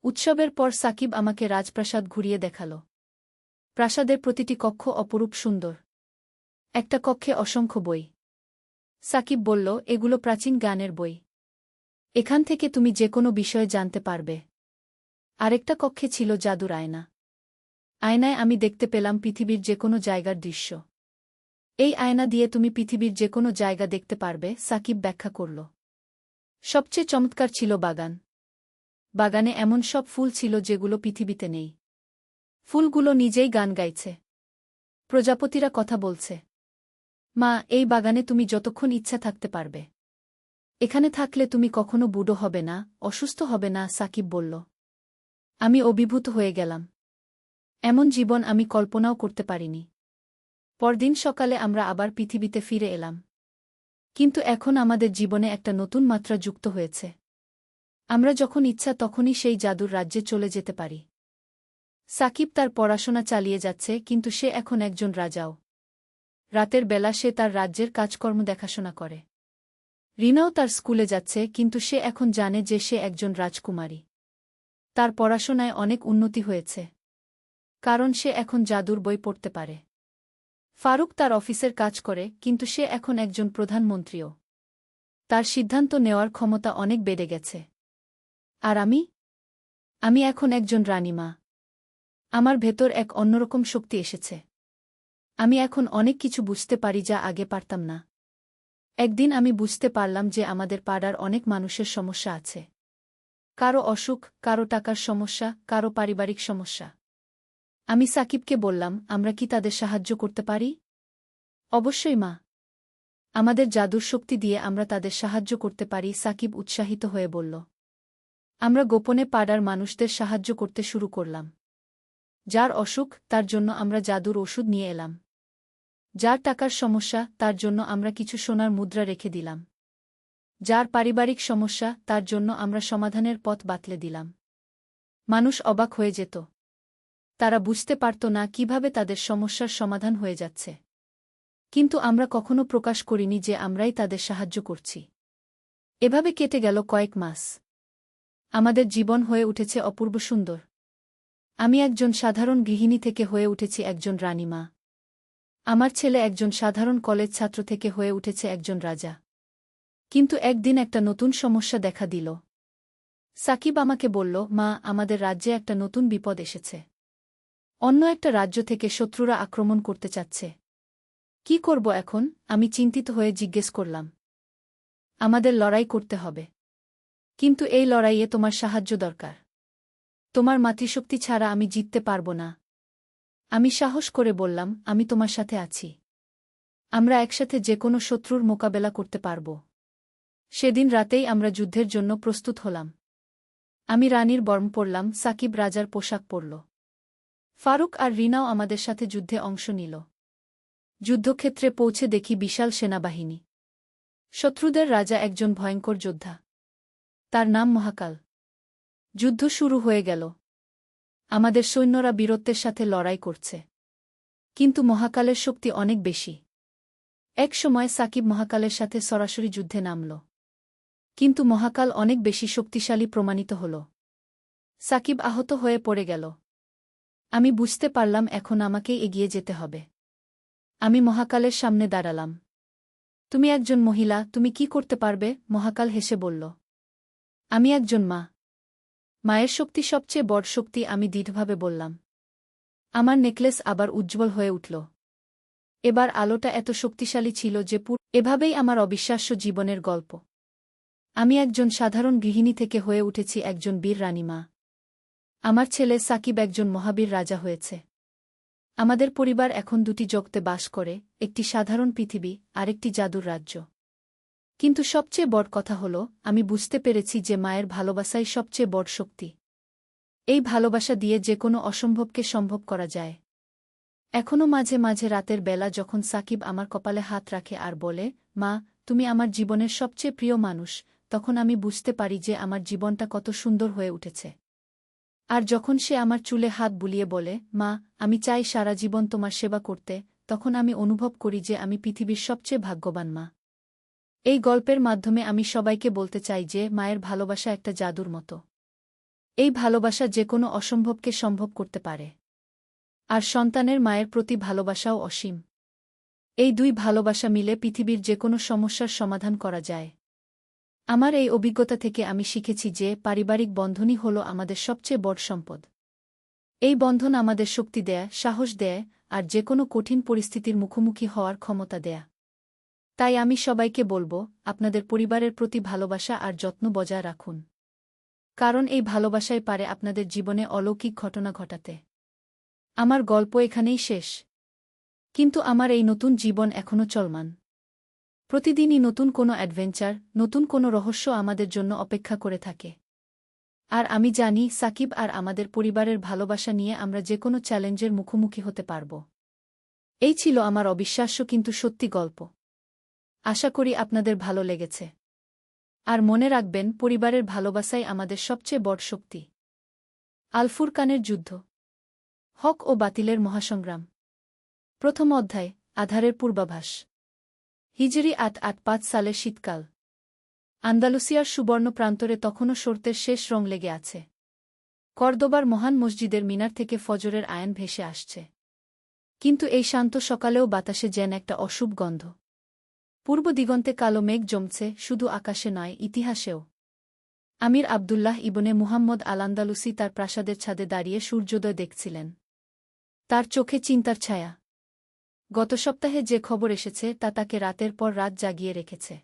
উৎসবের পর সাকিব আমাকে রাজপ্রাসাদ ঘুরিয়ে দেখাল। প্রাসাদের প্রতিটি কক্ষ অপরূপ সুন্দর। একটা কক্ষে অসংখ্য বই। সাকিব বলল, এগুলো প্রাচীন জ্ঞানের বই। এখান থেকে তুমি যে কোনো বিষয়ে জানতে পারবে। আরেকটা কক্ষে ছিল জাদুর আয়না। আয়নায় আমি দেখতে পেলাম পৃথিবীর যে কোনো জায়গার দৃশ্য। এই আয়না দিয়ে তুমি পৃথিবীর যে কোনো জায়গা দেখতে পারবে, সাকিব ব্যাখ্যা করল। সবচেয়ে চমৎকার ছিল বাগান। বাগানে এমন সব ফুল ছিল যেগুলো পৃথিবীতে নেই। ফুলগুলো নিজেই গান গাইছে। প্রজাপতিরা কথা বলছে। মা, এই বাগানে তুমি যতক্ষণ ইচ্ছা থাকতে পারবে। এখানে থাকলে তুমি কখনো বুড়ো হবে না, অসুস্থ হবে না, সাকিব বলল। আমি অভিভূত হয়ে গেলাম। এমন জীবন আমি কল্পনাও করতে পারিনি। পরদিন সকালে আমরা আবার পৃথিবীতে ফিরে এলাম। কিন্তু এখন আমাদের জীবনে একটা নতুন মাত্রা যুক্ত হয়েছে। আমরা যখন ইচ্ছা তখনই সেই জাদুর রাজ্যে চলে যেতে পারি। সাকিব তার পড়াশোনা চালিয়ে যাচ্ছে, কিন্তু সে এখন একজন রাজাও। রাতের বেলা সে তার রাজ্যের কাজকর্ম দেখাশোনা করে। রিনাও তার স্কুলে যাচ্ছে, কিন্তু সে এখন জানে যে সে একজন রাজকুমারী। তার পড়াশোনায় অনেক উন্নতি হয়েছে। কারণ সে এখন জাদুর বই পড়তে পারে। ফারুক তার অফিসের কাজ করে, কিন্তু সে এখন একজন প্রধানমন্ত্রীও। তার সিদ্ধান্ত নেওয়ার ক্ষমতা অনেক বেড়ে গেছে। আর আমি এখন একজন রানীমা। আমার ভেতর এক অন্যরকম শক্তি এসেছে। আমি এখন অনেক কিছু বুঝতে পারি যা আগে পারতাম না। একদিন আমি বুঝতে পারলাম যে আমাদের পাড়ার অনেক মানুষের সমস্যা আছে। কারো অসুখ, কারো টাকার সমস্যা, কারো পারিবারিক সমস্যা। আমি সাকিবকে বললাম, আমরা কি তাদের সাহায্য করতে পারি? অবশ্যই মা। আমাদের জাদুর শক্তি দিয়ে আমরা তাদের সাহায্য করতে পারি, সাকিব উৎসাহিত হয়ে বলল। আমরা গোপনে পাড়ার মানুষদের সাহায্য করতে শুরু করলাম। যার অসুখ, তার জন্য আমরা জাদুর ওষুধ নিয়ে এলাম। যার টাকার সমস্যা, তার জন্য আমরা কিছু সোনার মুদ্রা রেখে দিলাম। যার পারিবারিক সমস্যা, তার জন্য আমরা সমাধানের পথ বাতলে দিলাম। মানুষ অবাক হয়ে যেত। তারা বুঝতে পারত না কিভাবে তাদের সমস্যার সমাধান হয়ে যাচ্ছে। কিন্তু আমরা কখনো প্রকাশ করিনি যে আমরাই তাদের সাহায্য করছি। এভাবে কেটে গেল কয়েক মাস। আমাদের জীবন হয়ে উঠেছে অপূর্ব সুন্দর। আমি একজন সাধারণ গৃহিণী থেকে হয়ে উঠেছি একজন রানীমা। আমার ছেলে একজন সাধারণ কলেজ ছাত্র থেকে হয়ে উঠেছে একজন রাজা। কিন্তু একদিন একটা নতুন সমস্যা দেখা দিল। সাকিব আমাকে বলল, মা, আমাদের রাজ্যে একটা নতুন বিপদ এসেছে। অন্য একটা রাজ্য থেকে শত্রুরা আক্রমণ করতে চাচ্ছে। কি করব এখন? আমি চিন্তিত হয়ে জিজ্ঞেস করলাম। আমাদের লড়াই করতে হবে। কিন্তু এই লড়াইয়ে তোমার সাহায্য দরকার। তোমার মাতৃশক্তি ছাড়া আমি জিততে পারব না। আমি সাহস করে বললাম, আমি তোমার সাথে আছি। আমরা একসাথে যে কোনো শত্রুর মোকাবেলা করতে পারব। সেদিন রাতেই আমরা যুদ্ধের জন্য প্রস্তুত হলাম। আমি রানীর বর্ম পরলাম, সাকিব রাজার পোশাক পরল। ফারুক আর রিনাও আমাদের সাথে যুদ্ধে অংশ নিল। যুদ্ধক্ষেত্রে পৌঁছে দেখি বিশাল সেনাবাহিনী। শত্রুদের রাজা একজন ভয়ঙ্কর যোদ্ধা। তার নাম মহাকাল। যুদ্ধ শুরু হয়ে গেল। আমাদের সৈন্যরা বীরত্বের সাথে লড়াই করছে। কিন্তু মহাকালের শক্তি অনেক বেশি। এক সময় সাকিব মহাকালের সাথে সরাসরি যুদ্ধে নামল। কিন্তু মহাকাল অনেক বেশি শক্তিশালী প্রমাণিত হল। সাকিব আহত হয়ে পড়ে গেল। আমি বুঝতে পারলাম এখন আমাকেই এগিয়ে যেতে হবে। আমি মহাকালের সামনে দাঁড়ালাম। তুমি একজন মহিলা, তুমি কি করতে পারবে? মহাকাল হেসে বলল। আমি একজন মা। মায়ের শক্তি সবচেয়ে বড় শক্তি, আমি দৃঢ়ভাবে বললাম। আমার নেকলেস আবার উজ্জ্বল হয়ে উঠল। এবার আলোটা এত শক্তিশালী ছিল যে এভাবেই আমার অবিশ্বাস্য জীবনের গল্প। আমি একজন সাধারণ গৃহিণী থেকে হয়ে উঠেছি একজন বীর রানীমা। আমার ছেলে সাকিব একজন মহাবীর রাজা হয়েছে। আমাদের পরিবার এখন দুটি জগতে বাস করে, একটি সাধারণ পৃথিবী আর একটি জাদুর রাজ্য। কিন্তু সবচেয়ে বড় কথা হল, আমি বুঝতে পেরেছি যে মায়ের ভালোবাসাই সবচেয়ে বড় শক্তি। এই ভালোবাসা দিয়ে যে কোনো অসম্ভবকে সম্ভব করা যায়। এখনও মাঝে মাঝে রাতের বেলা যখন সাকিব আমার কপালে হাত রাখে আর বলে, মা, তুমি আমার জীবনের সবচেয়ে প্রিয় মানুষ, তখন আমি বুঝতে পারি যে আমার জীবনটা কত সুন্দর হয়ে উঠেছে। আর যখন সে আমার চুলে হাত বুলিয়ে বলে, মা, আমি চাই সারা জীবন তোমার সেবা করতে, তখন আমি অনুভব করি যে আমি পৃথিবীর সবচেয়ে ভাগ্যবান মা। এই গল্পের মাধ্যমে আমি সবাইকে বলতে চাই যে মায়ের ভালোবাসা একটা জাদুর মতো। এই ভালোবাসা যে কোনো অসম্ভবকে সম্ভব করতে পারে। আর সন্তানের মায়ের প্রতি ভালোবাসাও অসীম। এই দুই ভালোবাসা মিলে পৃথিবীর যে কোনো সমস্যার সমাধান করা যায়। আমার এই অভিজ্ঞতা থেকে আমি শিখেছি যে পারিবারিক বন্ধনই হল আমাদের সবচেয়ে বড় সম্পদ। এই বন্ধন আমাদের শক্তি দেয়, সাহস দেয়, আর যে কোনো কঠিন পরিস্থিতির মুখোমুখি হওয়ার ক্ষমতা দেয়। তাই আমি সবাইকে বলব, আপনাদের পরিবারের প্রতি ভালোবাসা আর যত্ন বজায় রাখুন। কারণ এই ভালোবাসাই পারে আপনাদের জীবনে অলৌকিক ঘটনা ঘটাতে। আমার গল্প এখানেই শেষ। কিন্তু আমার এই নতুন জীবন এখনও চলমান। প্রতিদিনই নতুন কোনো অ্যাডভেঞ্চার, নতুন কোনো রহস্য আমাদের জন্য অপেক্ষা করে থাকে। আর আমি জানি সাকিব আর আমাদের পরিবারের ভালোবাসা নিয়ে আমরা যে কোনো চ্যালেঞ্জের মুখোমুখি হতে পারব। এই ছিল আমার অবিশ্বাস্য কিন্তু সত্যি গল্প। আশা করি আপনাদের ভালো লেগেছে। আর মনে রাখবেন, পরিবারের ভালোবাসাই আমাদের সবচেয়ে বড় শক্তি। আল ফুরকানের যুদ্ধ। হক ও বাতিলের মহাসংগ্রাম। প্রথম অধ্যায়, আধারের পূর্বাভাস। হিজরি ৮৮৫ সালের শীতকাল। আন্দালুসিয়ার সুবর্ণ প্রান্তরে তখনও শর্তের শেষ রং লেগে আছে। কর্দোবার মহান মসজিদের মিনার থেকে ফজরের আয়ান ভেসে আসছে। কিন্তু এই শান্ত সকালেও বাতাসে যেন একটা অশুভ গন্ধ। পূর্ব দিগন্তে কালো মেঘ জমছে, শুধু আকাশে নয়, ইতিহাসেও। আমির আবদুল্লাহ ইবনে মুহাম্মদ আল আন্দালুসি তার প্রাসাদের ছাদে দাঁড়িয়ে সূর্যোদয় দেখছিলেন। তার চোখে চিন্তার ছায়া। গত সপ্তাহে যে খবর এসেছে তা তাকে রাতের পর রাত জাগিয়ে রেখেছে।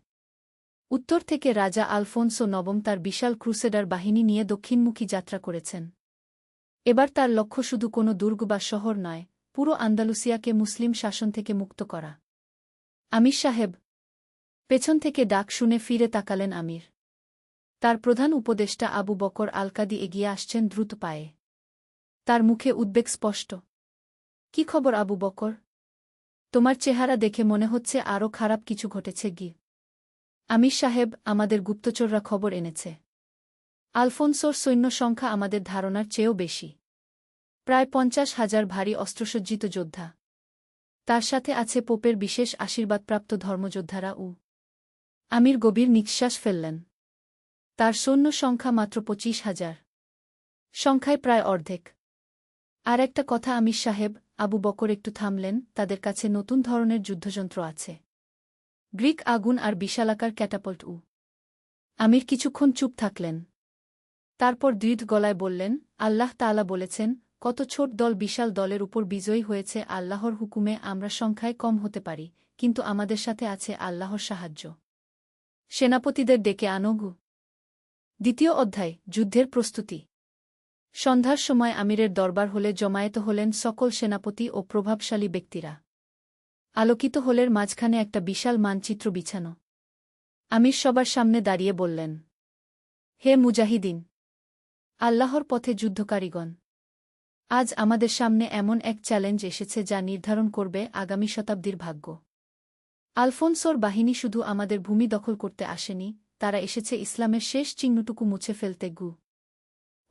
উত্তর থেকে রাজা আলফোনসো নবম তার বিশাল ক্রুসেডার বাহিনী নিয়ে দক্ষিণমুখী যাত্রা করেছেন। এবার তার লক্ষ্য শুধু কোনো দুর্গ বা শহর নয়, পুরো আন্দালুসিয়াকে মুসলিম শাসন থেকে মুক্ত করা। আমির সাহেব। পেছন থেকে ডাক শুনে ফিরে তাকালেন আমির। তার প্রধান উপদেষ্টা আবু বকর আল-কাদি এগিয়ে আসছেন দ্রুত পায়ে। তার মুখে উদ্বেগ স্পষ্ট। কি খবর আবু বকর? তোমার চেহারা দেখে মনে হচ্ছে আরও খারাপ কিছু ঘটেছে গি। আমির সাহেব, আমাদের গুপ্তচররা খবর এনেছে। আলফোনসোর সৈন্য সংখ্যা আমাদের ধারণার চেয়েও বেশি। প্রায় ৫০,০০০ ভারী অস্ত্রসজ্জিত যোদ্ধা। তার সাথে আছে পোপের বিশেষ আশীর্বাদপ্রাপ্ত ধর্মযোদ্ধারা। আমির গভীর নিঃশ্বাস ফেললেন। তার সৈন্য সংখ্যা মাত্র ২৫,০০০। সংখ্যায় প্রায় অর্ধেক। আর একটা কথা আমির সাহেব, আবু বকর একটু থামলেন, তাদের কাছে নতুন ধরনের যুদ্ধযন্ত্র আছে। গ্রিক আগুন আর বিশালাকার ক্যাটাপল্ট। আমির কিছুক্ষণ চুপ থাকলেন। তারপর দৃঢ় গলায় বললেন, আল্লাহ তাআলা বলেছেন, কত ছোট দল বিশাল দলের উপর বিজয়ী হয়েছে। আল্লাহর হুকুমে আমরা সংখ্যায় কম হতে পারি, কিন্তু আমাদের সাথে আছে আল্লাহর সাহায্য। সেনাপতিদের ডেকে আনগু। দ্বিতীয় অধ্যায়, যুদ্ধের প্রস্তুতি। সন্ধ্যার সময় আমিরের দরবার হলে জমায়েত হলেন সকল সেনাপতি ও প্রভাবশালী ব্যক্তিরা। আলোকিত হলের মাঝখানে একটা বিশাল মানচিত্র বিছানো। আমির সবার সামনে দাঁড়িয়ে বললেন, হে মুজাহিদিন, আল্লাহর পথে যুদ্ধকারীগণ, আজ আমাদের সামনে এমন এক চ্যালেঞ্জ এসেছে যা নির্ধারণ করবে আগামী শতাব্দীর ভাগ্য। আলফোনসোর বাহিনী শুধু আমাদের ভূমি দখল করতে আসেনি, তারা এসেছে ইসলামের শেষ চিহ্নটুকু মুছে ফেলতে।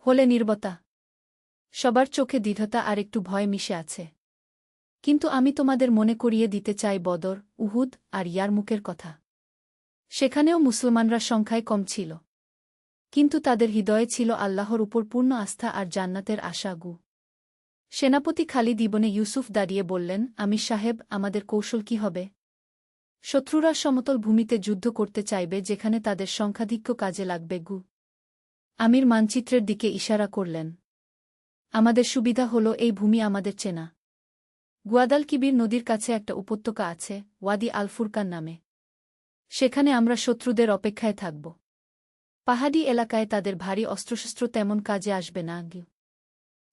হলে নীরবতা। সবার চোখে দৃঢ়তা আর একটু ভয় মিশে আছে। কিন্তু আমি তোমাদের মনে করিয়ে দিতে চাই বদর, উহুদ আর ইয়ারমুকের কথা। সেখানেও মুসলমানরা সংখ্যায় কম ছিল, কিন্তু তাদের হৃদয়ে ছিল আল্লাহর উপর পূর্ণ আস্থা আর জান্নাতের আশা। সেনাপতি খালিদ ইবনে ইউসুফ দাঁড়িয়ে বললেন, আমির সাহেব, আমাদের কৌশল কি হবে? শত্রুরা সমতল ভূমিতে যুদ্ধ করতে চাইবে, যেখানে তাদের সংখ্যাধিক্য কাজে লাগবে। আমির মানচিত্রের দিকে ইশারা করলেন। আমাদের সুবিধা হল এই ভূমি আমাদের চেনা। গুয়াদালকিবির নদীর কাছে একটা উপত্যকা আছে, ওয়াদি আল ফুরকান নামে। সেখানে আমরা শত্রুদের অপেক্ষায় থাকব। পাহাড়ি এলাকায় তাদের ভারী অস্ত্রশস্ত্র তেমন কাজে আসবে না।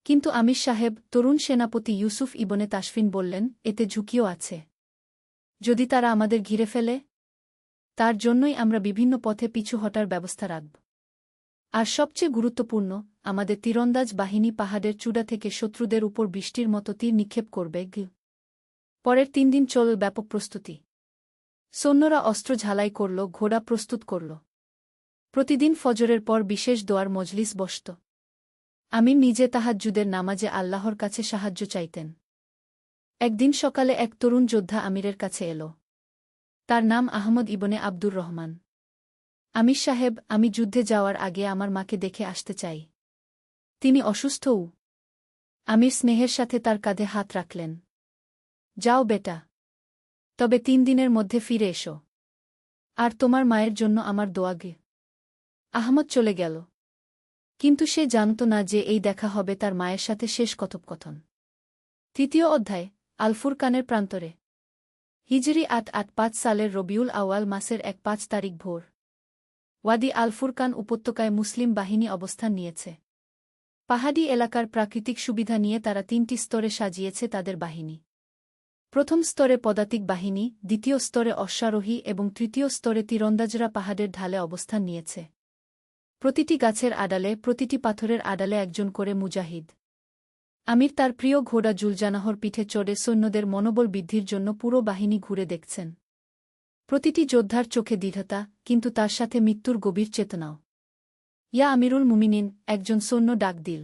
কিন্তু আমির সাহেব, তরুণ সেনাপতি ইউসুফ ইবনে তাশফিন বললেন, এতে ঝুঁকিও আছে। যদি তারা আমাদের ঘিরে ফেলে? তার জন্যই আমরা বিভিন্ন পথে পিছু হটার ব্যবস্থা রাখব। আর সবচেয়ে গুরুত্বপূর্ণ, আমাদের তীরন্দাজ বাহিনী পাহাড়ের চূড়া থেকে শত্রুদের উপর বৃষ্টির মতো তীর নিক্ষেপ করবে। পরের 3 দিন চলল ব্যাপক প্রস্তুতি। সৈন্যরা অস্ত্র ঝালাই করল, ঘোড়া প্রস্তুত করল। প্রতিদিন ফজরের পর বিশেষ দোয়ার মজলিস বসত। আমির নিজে তাহাজ্জুদের নামাজে আল্লাহর কাছে সাহায্য চাইতেন। একদিন সকালে এক তরুণ যোদ্ধা আমিরের কাছে এল। তার নাম আহমদ ইবনে আব্দুর রহমান। আমির সাহেব, আমি যুদ্ধে যাওয়ার আগে আমার মাকে দেখে আসতে চাই। তিনি অসুস্থও। আমির স্নেহের সাথে তার কাঁধে হাত রাখলেন। যাও বেটা, তবে 3 দিনের মধ্যে ফিরে এসো। আর তোমার মায়ের জন্য আমার দোয়া গে। আহমদ চলে গেল, কিন্তু সে জানত না যে এই দেখা হবে তার মায়ের সাথে শেষ কথোপকথন। তৃতীয় অধ্যায়, আল ফুরকানের প্রান্তরে। হিজরি ৮৮৫ সালের রবিউল আউয়াল মাসের ১-৫ তারিখ ভোর। ওয়াদি আল ফুরকান উপত্যকায় মুসলিম বাহিনী অবস্থান নিয়েছে। পাহাড়ি এলাকার প্রাকৃতিক সুবিধা নিয়ে তারা 3টি স্তরে সাজিয়েছে তাদের বাহিনী। প্রথম স্তরে পদাতিক বাহিনী, দ্বিতীয় স্তরে অশ্বারোহী এবং তৃতীয় স্তরে তীরন্দাজরা পাহাড়ের ঢালে অবস্থান নিয়েছে। প্রতিটি গাছের আড়ালে, প্রতিটি পাথরের আড়ালে একজন করে মুজাহিদ। আমির তার প্রিয় ঘোড়া জুলজানাহর পিঠে চড়ে সৈন্যদের মনোবল বৃদ্ধির জন্য পুরো বাহিনী ঘুরে দেখছেন। প্রতিটি যোদ্ধার চোখে দৃঢ়তা, কিন্তু তার সাথে মৃত্যুর গভীর চেতনাও। ইয়া আমিরুল মুমিনিন, একজন সৈন্য ডাক দিল।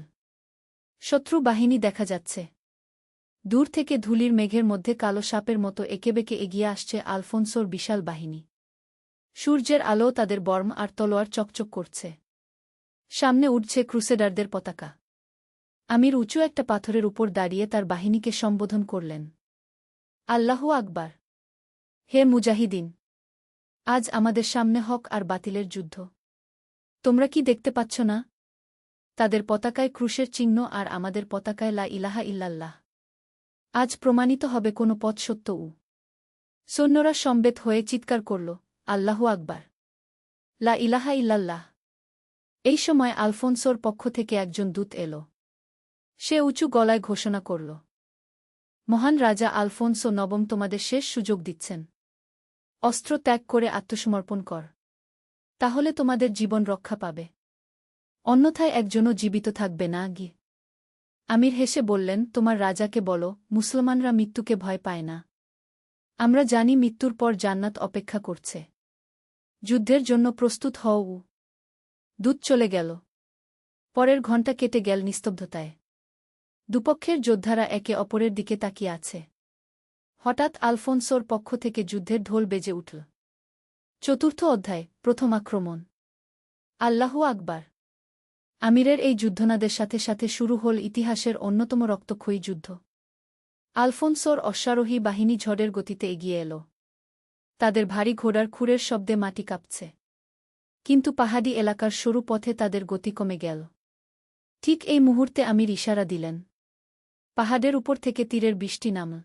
শত্রু বাহিনী দেখা যাচ্ছে। দূর থেকে ধূলির মেঘের মধ্যে কালো সাপের মতো একেবেঁকে এগিয়ে আসছে আলফোনসোর বিশাল বাহিনী। সূর্যের আলো তাদের বর্ম আর তলোয়ার চকচক করছে। সামনে উঠছে ক্রুসেডারদের পতাকা। আমির উঁচু একটা পাথরের উপর দাঁড়িয়ে তার বাহিনীকে সম্বোধন করলেন। আল্লাহু আকবার! হে মুজাহিদিন! আজ আমাদের সামনে হক আর বাতিলের যুদ্ধ। তোমরা কি দেখতে পাচ্ছ না? তাদের পতাকায় ক্রুশের চিহ্ন আর আমাদের পতাকায় লা ইলাহা ইল্লাল্লাহ। আজ প্রমাণিত হবে কোন পথ সত্য। সৈন্যরা সমবেত হয়ে চিৎকার করল, আল্লাহু আকবার! লা ইলাহা ইল্লাল্লাহ! এই সময় আলফোনসোর পক্ষ থেকে একজন দূত এল। সে উঁচু গলায় ঘোষণা করল, মহান রাজা আলফোনসো নবম তোমাদের শেষ সুযোগ দিচ্ছেন। অস্ত্র ত্যাগ করে আত্মসমর্পণ কর, তাহলে তোমাদের জীবন রক্ষা পাবে। অন্যথায় একজনও জীবিত থাকবে না। আমির হেসে বললেন, তোমার রাজাকে বলো, মুসলমানরা মৃত্যুকে ভয় পায় না। আমরা জানি মৃত্যুর পর জান্নাত অপেক্ষা করছে। যুদ্ধের জন্য প্রস্তুত হও। দূত চলে গেল। পরের ঘণ্টা কেটে গেল নিস্তব্ধতায়। দুপক্ষের যোদ্ধারা একে অপরের দিকে তাকিয়ে আছে। হঠাৎ আলফোনসোর পক্ষ থেকে যুদ্ধের ঢোল বেজে উঠল। চতুর্থ অধ্যায়, প্রথম আক্রমণ। আল্লাহু আকবার! আমিরের এই যুদ্ধনাদের সাথে সাথে শুরু হল ইতিহাসের অন্যতম রক্তক্ষয়ী যুদ্ধ। আলফোনসোর অশ্বারোহী বাহিনী ঝড়ের গতিতে এগিয়ে এল। তাদের ভারী ঘোড়ার খুরের শব্দে মাটি কাঁপছে। কিন্তু পাহাড়ি এলাকার সরু পথে তাদের গতি কমে গেল। ঠিক এই মুহূর্তে আমির ইশারা দিলেন। পাহাড়ের উপর থেকে তীরের বৃষ্টি নামল।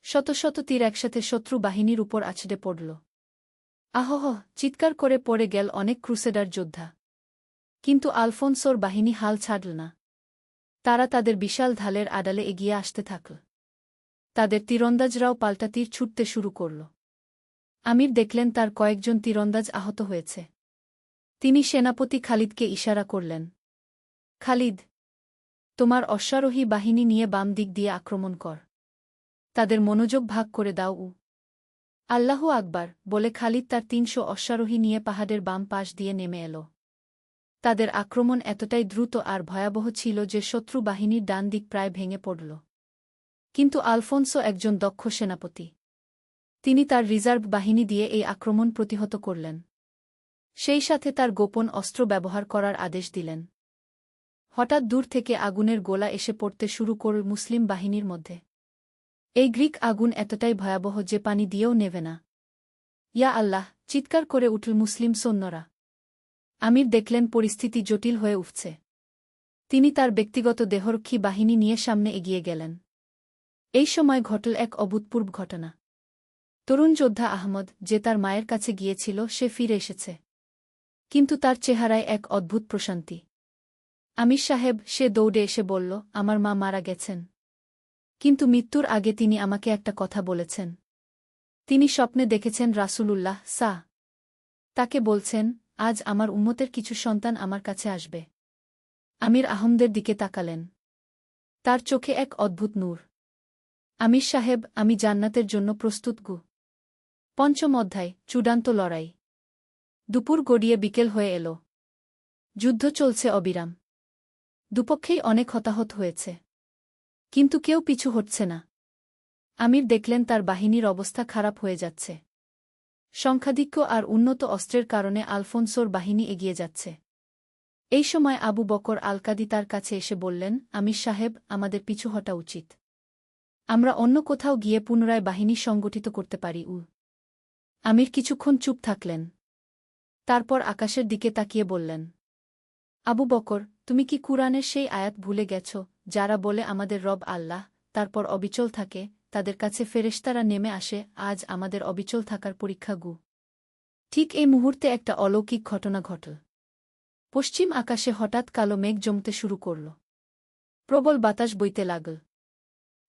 শত শত তীর একসাথে শত্রু বাহিনীর উপর আছড়ে পড়ল। আহহ! চিৎকার করে পড়ে গেল অনেক ক্রুসেডার যোদ্ধা। কিন্তু আলফোনসোর বাহিনী হাল ছাড়ল না। তারা তাদের বিশাল ঢালের আড়ালে এগিয়ে আসতে থাকল। তাদের তীরন্দাজরাও পাল্টা তীর ছুটতে শুরু করল। আমির দেখলেন তার কয়েকজন তীরন্দাজ আহত হয়েছে। তিনি সেনাপতি খালিদকে ইশারা করলেন। খালিদ, তোমার অশ্বারোহী বাহিনী নিয়ে বাম দিক দিয়ে আক্রমণ কর। তাদের মনোযোগ ভাগ করে দাও। আল্লাহু আকবার বলে খালিদ তার ৩০০ অশ্বারোহী নিয়ে পাহাড়ের বাম পাশ দিয়ে নেমে এল। তাদের আক্রমণ এতটাই দ্রুত আর ভয়াবহ ছিল যে শত্রু বাহিনীর ডান দিক প্রায় ভেঙে পড়ল। কিন্তু আলফোনসো একজন দক্ষ সেনাপতি। তিনি তার রিজার্ভ বাহিনী দিয়ে এই আক্রমণ প্রতিহত করলেন। সেই সাথে তার গোপন অস্ত্র ব্যবহার করার আদেশ দিলেন। হঠাৎ দূর থেকে আগুনের গোলা এসে পড়তে শুরু করল মুসলিম বাহিনীর মধ্যে। এই গ্রিক আগুন এতটাই ভয়াবহ যে পানি দিয়েও নেবে না। ইয়া আল্লাহ! চিৎকার করে উঠল মুসলিম সৈন্যরা। আমির দেখলেন পরিস্থিতি জটিল হয়ে উঠছে। তিনি তার ব্যক্তিগত দেহরক্ষী বাহিনী নিয়ে সামনে এগিয়ে গেলেন। এই সময় ঘটল এক অভূতপূর্ব ঘটনা। তরুণ যোদ্ধা আহমদ, যে তার মায়ের কাছে গিয়েছিল, সে ফিরে এসেছে। কিন্তু তার চেহারায় এক অদ্ভুত প্রশান্তি। আমির সাহেব, সে দৌড়ে এসে বলল, আমার মা মারা গেছেন। কিন্তু মৃত্যুর আগে তিনি আমাকে একটা কথা বলেছেন। তিনি স্বপ্নে দেখেছেন রাসূলুল্লাহ তাকে বলছেন, আজ আমার উম্মতের কিছু সন্তান আমার কাছে আসবে। আমির আহমদের দিকে তাকালেন। তার চোখে এক অদ্ভুত নূর। আমির সাহেব, আমি জান্নাতের জন্য প্রস্তুত। পঞ্চম অধ্যায়, চূড়ান্ত লড়াই। দুপুর গড়িয়ে বিকেল হয়ে এল। যুদ্ধ চলছে অবিরাম। দুপক্ষেই অনেক হতাহত হয়েছে। কিন্তু কেউ পিছু হটছে না। আমির দেখলেন তার বাহিনীর অবস্থা খারাপ হয়ে যাচ্ছে। সংখ্যাধিক্য আর উন্নত অস্ত্রের কারণে আলফোনসোর বাহিনী এগিয়ে যাচ্ছে। এই সময় আবু বকর আল-কাদি তার কাছে এসে বললেন, আমির সাহেব, আমাদের পিছু হটা উচিত। আমরা অন্য কোথাও গিয়ে পুনরায় বাহিনী সংগঠিত করতে পারি। আমির কিছুক্ষণ চুপ থাকলেন। তারপর আকাশের দিকে তাকিয়ে বললেন, আবু বকর, তুমি কি কুরআনের সেই আয়াত ভুলে গেছ, যারা বলে আমাদের রব আল্লাহ, তারপর অবিচল থাকে, তাদের কাছে ফেরেশতারা নেমে আসে? আজ আমাদের অবিচল থাকার পরীক্ষা। ঠিক এই মুহূর্তে একটা অলৌকিক ঘটনা ঘটল। পশ্চিম আকাশে হঠাৎ কালো মেঘ জমতে শুরু করল। প্রবল বাতাস বইতে লাগল।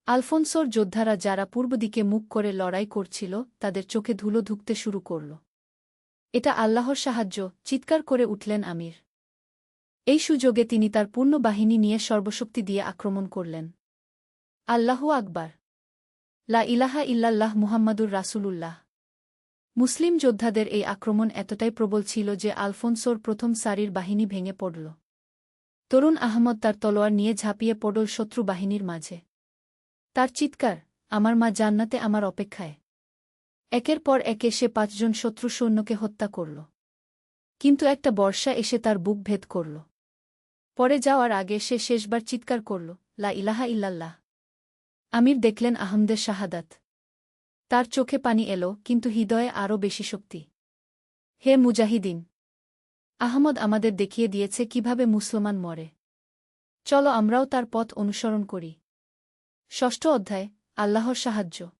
আলফোনসোর যোদ্ধারা, যারা পূর্ব দিকে মুখ করে লড়াই করছিল, তাদের চোখে ধুলো ঢুকতে শুরু করল। এটা আল্লাহর সাহায্য! চিৎকার করে উঠলেন আমির। এই সুযোগে তিনি তার পূর্ণ বাহিনী নিয়ে সর্বশক্তি দিয়ে আক্রমণ করলেন। আল্লাহু আকবার! লা ইলাহা ইল্লাল্লাহ মুহাম্মাদুর রাসূলুল্লাহ! মুসলিম যোদ্ধাদের এই আক্রমণ এতটাই প্রবল ছিল যে আলফোনসোর প্রথম সারির বাহিনী ভেঙে পড়ল। তরুণ আহমদ তার তলোয়ার নিয়ে ঝাঁপিয়ে পড়ল শত্রু বাহিনীর মাঝে। তার চিৎকার, আমার মা জান্নাতে আমার অপেক্ষায়! একের পর একে সে ৫ জন শত্রু সৈন্যকে হত্যা করল। কিন্তু একটা বর্ষা এসে তার বুক ভেদ করল। পরে যাওয়ার আগে সে শেষবার চিৎকার করল, লা ইলাহা ইল্লাল্লাহ! আমির দেখলেন আহমদের শাহাদাত। তার চোখে পানি এলো, কিন্তু হৃদয়ে আরও বেশি শক্তি। হে মুজাহিদিন! আহমদ আমাদের দেখিয়ে দিয়েছে কিভাবে মুসলমান মরে। চলো আমরাও তার পথ অনুসরণ করি। ষষ্ঠ অধ্যায়, আল্লাহর সাহায্য।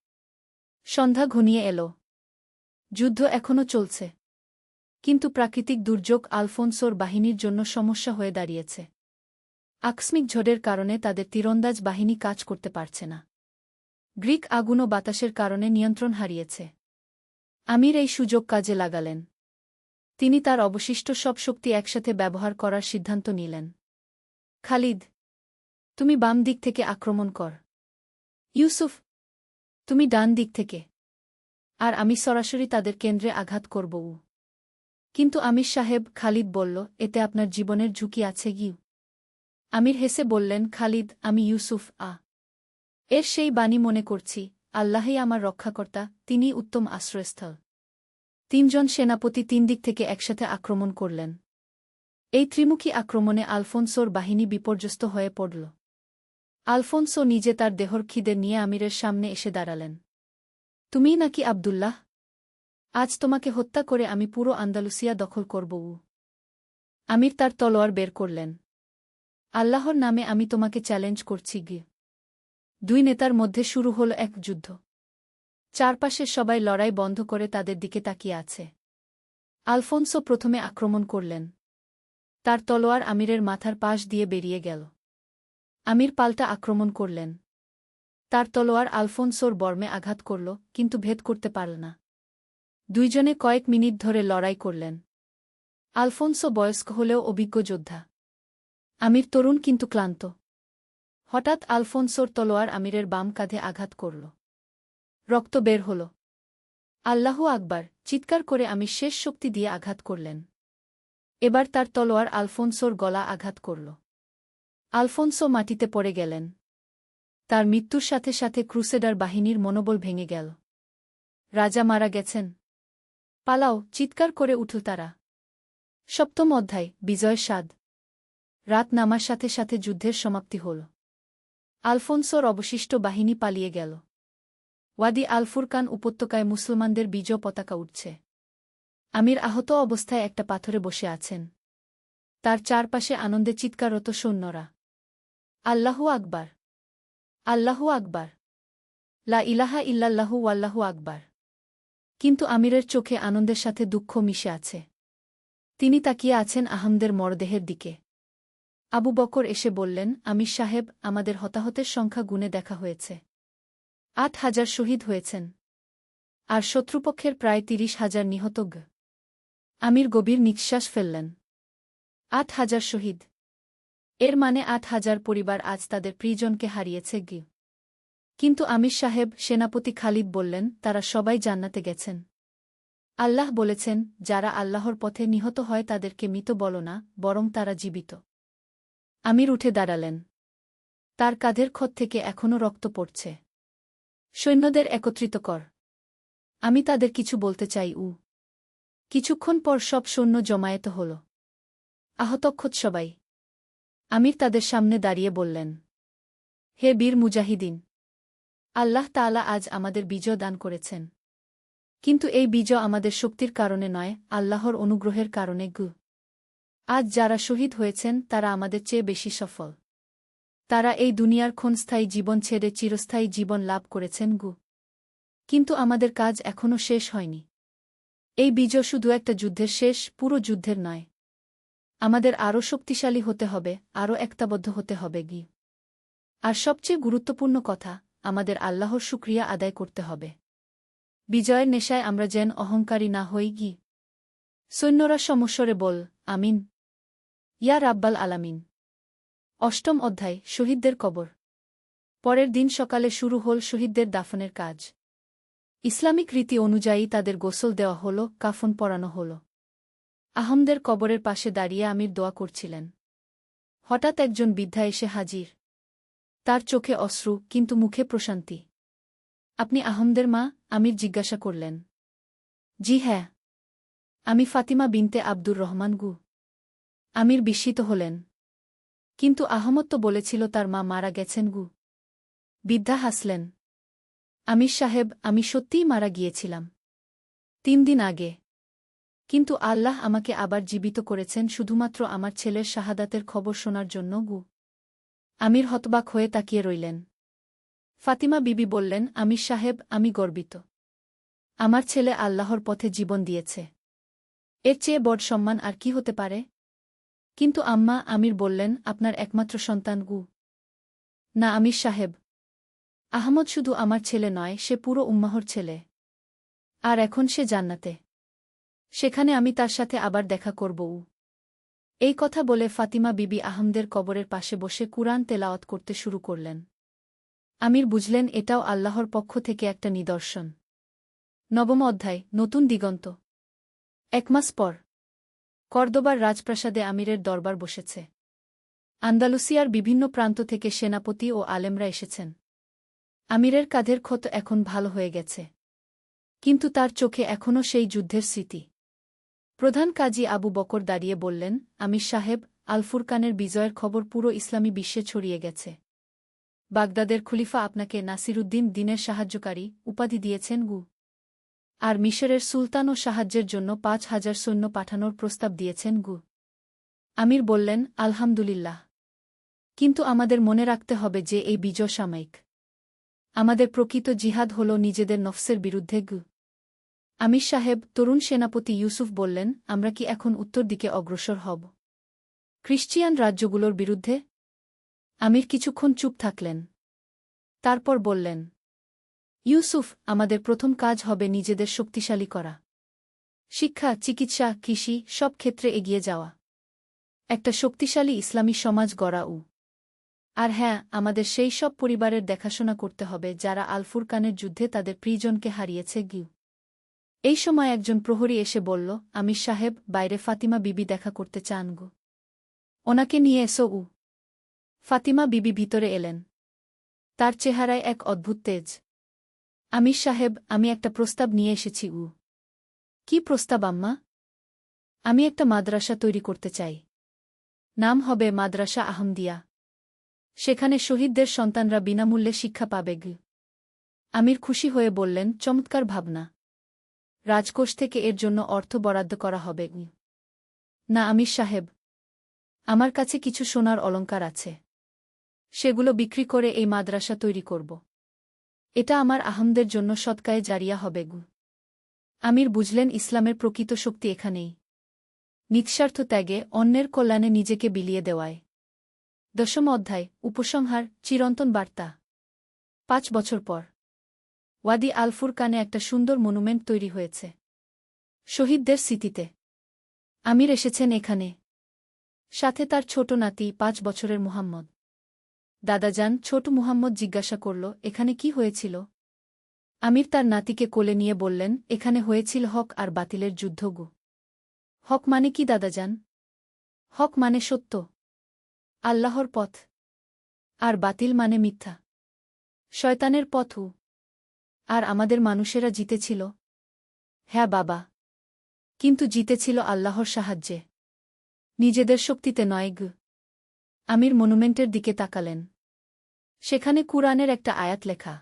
সন্ধ্যা ঘনিয়ে এল। যুদ্ধ এখনও চলছে। কিন্তু প্রাকৃতিক দুর্যোগ আলফোনসোর বাহিনীর জন্য সমস্যা হয়ে দাঁড়িয়েছে। আকস্মিক ঝড়ের কারণে তাদের তীরন্দাজ বাহিনী কাজ করতে পারছে না। গ্রিক আগুন ও বাতাসের কারণে নিয়ন্ত্রণ হারিয়েছে। আমির এই সুযোগ কাজে লাগালেন। তিনি তার অবশিষ্ট সব শক্তি একসাথে ব্যবহার করার সিদ্ধান্ত নিলেন। খালিদ, তুমি বাম দিক থেকে আক্রমণ কর। ইউসুফ, তুমি ডান দিক থেকে। আর আমি সরাসরি তাদের কেন্দ্রে আঘাত করব। কিন্তু আমির সাহেব, খালিদ বলল, এতে আপনার জীবনের ঝুঁকি আছে। আমির হেসে বললেন, খালিদ, আমি ইউসুফ এর সেই বাণী মনে করছি, আল্লাহই আমার রক্ষাকর্তা, তিনিই উত্তম আশ্রয়স্থল। ৩ জন সেনাপতি ৩ দিক থেকে একসাথে আক্রমণ করলেন। এই ত্রিমুখী আক্রমণে আলফোনসোর বাহিনী বিপর্যস্ত হয়ে পড়ল। আলফোনসো নিজে তার দেহর খিদে নিয়ে আমিরের সামনে এসে দাঁড়ালেন। তুমিই নাকি আবদুল্লাহ? আজ তোমাকে হত্যা করে আমি পুরো আন্দালুসিয়া দখল করব। আমির তার তলোয়ার বের করলেন। আল্লাহর নামে আমি তোমাকে চ্যালেঞ্জ করছি গিয়ে। দুই নেতার মধ্যে শুরু হল এক যুদ্ধ। চারপাশের সবাই লড়াই বন্ধ করে তাদের দিকে তাকিয়ে আছে। আলফোনসো প্রথমে আক্রমণ করলেন। তার তলোয়ার আমিরের মাথার পাশ দিয়ে বেরিয়ে গেল। আমির পাল্টা আক্রমণ করলেন। তার তলোয়ার আলফোনসোর বর্মে আঘাত করল, কিন্তু ভেদ করতে পারল না। দুইজনে কয়েক মিনিট ধরে লড়াই করলেন। আলফোনসো বয়স্ক হলেও অভিজ্ঞ যোদ্ধা। আমির তরুণ কিন্তু ক্লান্ত। হঠাৎ আলফোনসোর তলোয়ার আমিরের বাম কাঁধে আঘাত করল। রক্ত বের হল। আল্লাহু আকবার চিৎকার করে আমির শেষ শক্তি দিয়ে আঘাত করলেন। এবার তার তলোয়ার আলফোনসোর গলা আঘাত করল। আলফোনসো মাটিতে পড়ে গেলেন। তার মৃত্যুর সাথে সাথে ক্রুসেডার বাহিনীর মনোবল ভেঙে গেল। রাজা মারা গেছেন। পালাও, চিৎকার করে উঠল তারা। সপ্তম অধ্যায়, বিজয়ের স্বাদ। রাত নামার সাথে সাথে যুদ্ধের সমাপ্তি হল। আলফোনসোর অবশিষ্ট বাহিনী পালিয়ে গেল। ওয়াদি আল-ফুরকান উপত্যকায় মুসলমানদের বিজয় পতাকা উঠছে। আমির আহত অবস্থায় একটা পাথরে বসে আছেন। তার চারপাশে আনন্দে চিৎকাররত সৈন্যরা। আল্লাহু আকবার, আল্লাহু আকবার, লা ইলাহা ইল্লাল্লাহু ওয়াল্লাহু আকবার। কিন্তু আমিরের চোখে আনন্দের সাথে দুঃখ মিশে আছে। তিনি তাকিয়ে আছেন আহমদের মরদেহের দিকে। আবু বকর এসে বললেন, আমির সাহেব, আমাদের হতাহতের সংখ্যা গুণে দেখা হয়েছে। ৮,০০০ শহীদ হয়েছেন। আর শত্রুপক্ষের প্রায় ৩০,০০০ নিহত। আমির গভীর নিঃশ্বাস ফেললেন। ৮,০০০ শহীদ, এর মানে ৮,০০০ পরিবার আজ তাদের প্রিয়জনকে হারিয়েছে। কিন্তু আমির সাহেব, সেনাপতি খালিদ বললেন, তারা সবাই জান্নাতে গেছেন। আল্লাহ বলেছেন, যারা আল্লাহর পথে নিহত হয় তাদেরকে মৃত বলো না, বরং তারা জীবিত। আমির উঠে দাঁড়ালেন। তার কাঁধের ক্ষত থেকে এখনও রক্ত পড়ছে। সৈন্যদের একত্রিত কর। আমি তাদের কিছু বলতে চাই। কিছুক্ষণ পর সব সৈন্য জমায়েত হল। আহতক্ষত সবাই। আমির তাদের সামনে দাঁড়িয়ে বললেন, হে বীর মুজাহিদিন, আল্লাহ তাআলা আজ আমাদের বিজয় দান করেছেন। কিন্তু এই বিজয় আমাদের শক্তির কারণে নয়, আল্লাহর অনুগ্রহের কারণে। আজ যারা শহীদ হয়েছেন তারা আমাদের চেয়ে বেশি সফল। তারা এই দুনিয়ার ক্ষণস্থায়ী জীবন ছেড়ে চিরস্থায়ী জীবন লাভ করেছেন। কিন্তু আমাদের কাজ এখনও শেষ হয়নি। এই বিজয় শুধু একটা যুদ্ধের শেষ, পুরো যুদ্ধের নয়। আমাদের আরও শক্তিশালী হতে হবে, আরও একতাবদ্ধ হতে হবে। আর সবচেয়ে গুরুত্বপূর্ণ কথা, আমাদের আল্লাহর শুকরিয়া আদায় করতে হবে। বিজয়ের নেশায় আমরা যেন অহংকারী না হই। সৈন্যরা সমস্বরে বল, আমিন ইয়া রাব্বাল আলামিন। অষ্টম অধ্যায়, শহীদদের কবর। পরের দিন সকালে শুরু হল শহীদদের দাফনের কাজ। ইসলামিক রীতি অনুযায়ী তাদের গোসল দেওয়া হল, কাফন পরানো হল। আহমদের কবরের পাশে দাঁড়িয়ে আমির দোয়া করছিলেন। হঠাৎ একজন বৃদ্ধা এসে হাজির। তার চোখে অশ্রু, কিন্তু মুখে প্রশান্তি। আপনি আহমদের মা? আমির জিজ্ঞাসা করলেন। জি হ্যাঁ, আমি ফাতিমা বিনতে আব্দুর রহমান। আমির বিস্মিত হলেন। কিন্তু আহমদ তো বলেছিল তার মা মারা গেছেন। বৃদ্ধা হাসলেন। আমির সাহেব, আমি সত্যিই মারা গিয়েছিলাম ৩ দিন আগে। কিন্তু আল্লাহ আমাকে আবার জীবিত করেছেন শুধুমাত্র আমার ছেলের শাহাদাতের খবর শোনার জন্য। আমির হতবাক হয়ে তাকিয়ে রইলেন। ফাতিমা বিবি বললেন, আমির সাহেব, আমি গর্বিত। আমার ছেলে আল্লাহর পথে জীবন দিয়েছে। এর চেয়ে বড় সম্মান আর কি হতে পারে? কিন্তু আম্মা, আমির বললেন, আপনার একমাত্র সন্তান। না আমির সাহেব, আহমদ শুধু আমার ছেলে নয়, সে পুরো উম্মাহর ছেলে। আর এখন সে জান্নাতে। সেখানে আমি তার সাথে আবার দেখা করব। এই কথা বলে ফাতিমা বিবি আহমদের কবরের পাশে বসে কুরআন তেলাওয়াত করতে শুরু করলেন। আমির বুঝলেন এটাও আল্লাহর পক্ষ থেকে একটা নিদর্শন। নবম অধ্যায়, নতুন দিগন্ত। ১ মাস পর কর্দোবার রাজপ্রাসাদে আমিরের দরবার বসেছে। আন্দালুসিয়ার বিভিন্ন প্রান্ত থেকে সেনাপতি ও আলেমরা এসেছেন। আমিরের কাঁধের ক্ষত এখন ভালো হয়ে গেছে। কিন্তু তার চোখে এখনও সেই যুদ্ধের স্মৃতি। প্রধান কাজী আবু বকর দাঁড়িয়ে বললেন, আমির সাহেব, আল ফুরকানের বিজয়ের খবর পুরো ইসলামী বিশ্বে ছড়িয়ে গেছে। বাগদাদের খলিফা আপনাকে নাসিরুদ্দিন দিনের সাহায্যকারী উপাধি দিয়েছেন গু। আর মিশরের সুলতানও সাহায্যের জন্য ৫,০০০ সৈন্য পাঠানোর প্রস্তাব দিয়েছেন গু। আমির বললেন, আলহামদুলিল্লাহ। কিন্তু আমাদের মনে রাখতে হবে যে এই বিজয় সাময়িক। আমাদের প্রকৃত জিহাদ হল নিজেদের নফসের বিরুদ্ধে গু। আমির সাহেব, তরুণ সেনাপতি ইউসুফ বললেন, আমরা কি এখন উত্তর দিকে অগ্রসর হব? খ্রিশ্চিয়ান রাজ্যগুলোর বিরুদ্ধে? আমির কিছুক্ষণ চুপ থাকলেন। তারপর বললেন, ইউসুফ, আমাদের প্রথম কাজ হবে নিজেদের শক্তিশালী করা। শিক্ষা, চিকিৎসা, কৃষি সব ক্ষেত্রে এগিয়ে যাওয়া। একটা শক্তিশালী ইসলামী সমাজ গড়া। আর হ্যাঁ, আমাদের সেই সব পরিবারের দেখাশোনা করতে হবে যারা আল ফুরকানের যুদ্ধে তাদের প্রিয়জনকে হারিয়েছে গিউ। এই সময় একজন প্রহরী এসে বলল, আমির সাহেব, বাইরে ফাতিমা বিবি দেখা করতে চান গো। ওনাকে নিয়ে এসো। ফাতিমা বিবি ভিতরে এলেন। তার চেহারায় এক অদ্ভুত তেজ। আমির সাহেব, আমি একটা প্রস্তাব নিয়ে এসেছি। কি প্রস্তাব আম্মা? আমি একটা মাদ্রাসা তৈরি করতে চাই। নাম হবে মাদ্রাসা আহমদিয়া। সেখানে শহীদদের সন্তানরা বিনামূল্যে শিক্ষা পাবে গি। আমির খুশি হয়ে বললেন, চমৎকার ভাবনা। রাজকোষ থেকে এর জন্য অর্থ বরাদ্দ করা হবে গি। না আমির সাহেব, আমার কাছে কিছু সোনার অলংকার আছে। সেগুলো বিক্রি করে এই মাদ্রাসা তৈরি করব। এটা আমার আহমদের জন্য সদকায়ে জারিয়া হবে গু। আমির বুঝলেন ইসলামের প্রকৃত শক্তি এখানেই। নিঃস্বার্থ ত্যাগে, অন্যের কল্যাণে নিজেকে বিলিয়ে দেওয়ায়। ১০ম অধ্যায়, উপসংহার, চিরন্তন বার্তা। ৫ বছর পর ওয়াদি আল ফুরকানে একটা সুন্দর মনুমেন্ট তৈরি হয়েছে শহীদদের স্মৃতিতে। আমির এসেছেন এখানে। সাথে তার ছোট নাতি ৫ বছরের মুহাম্মদ। দাদাজান, ছোট মুহাম্মদ জিজ্ঞাসা করল, এখানে কি হয়েছিল? আমির তার নাতিকে কোলে নিয়ে বললেন, এখানে হয়েছিল হক আর বাতিলের যুদ্ধ গু। হক মানে কি দাদাজান? হক মানে সত্য, আল্লাহর পথ। আর বাতিল মানে মিথ্যা, শয়তানের পথ। আর আমাদের মানুষেরা জিতেছিল। হ্যাঁ বাবা, কিন্তু জিতেছিল আল্লাহর সাহায্যে, নিজেদের শক্তিতে নয় গু। আমির মনুমেন্টের দিকে তাকালেন। সেখানে কুরআনের একটা আয়াত লেখা,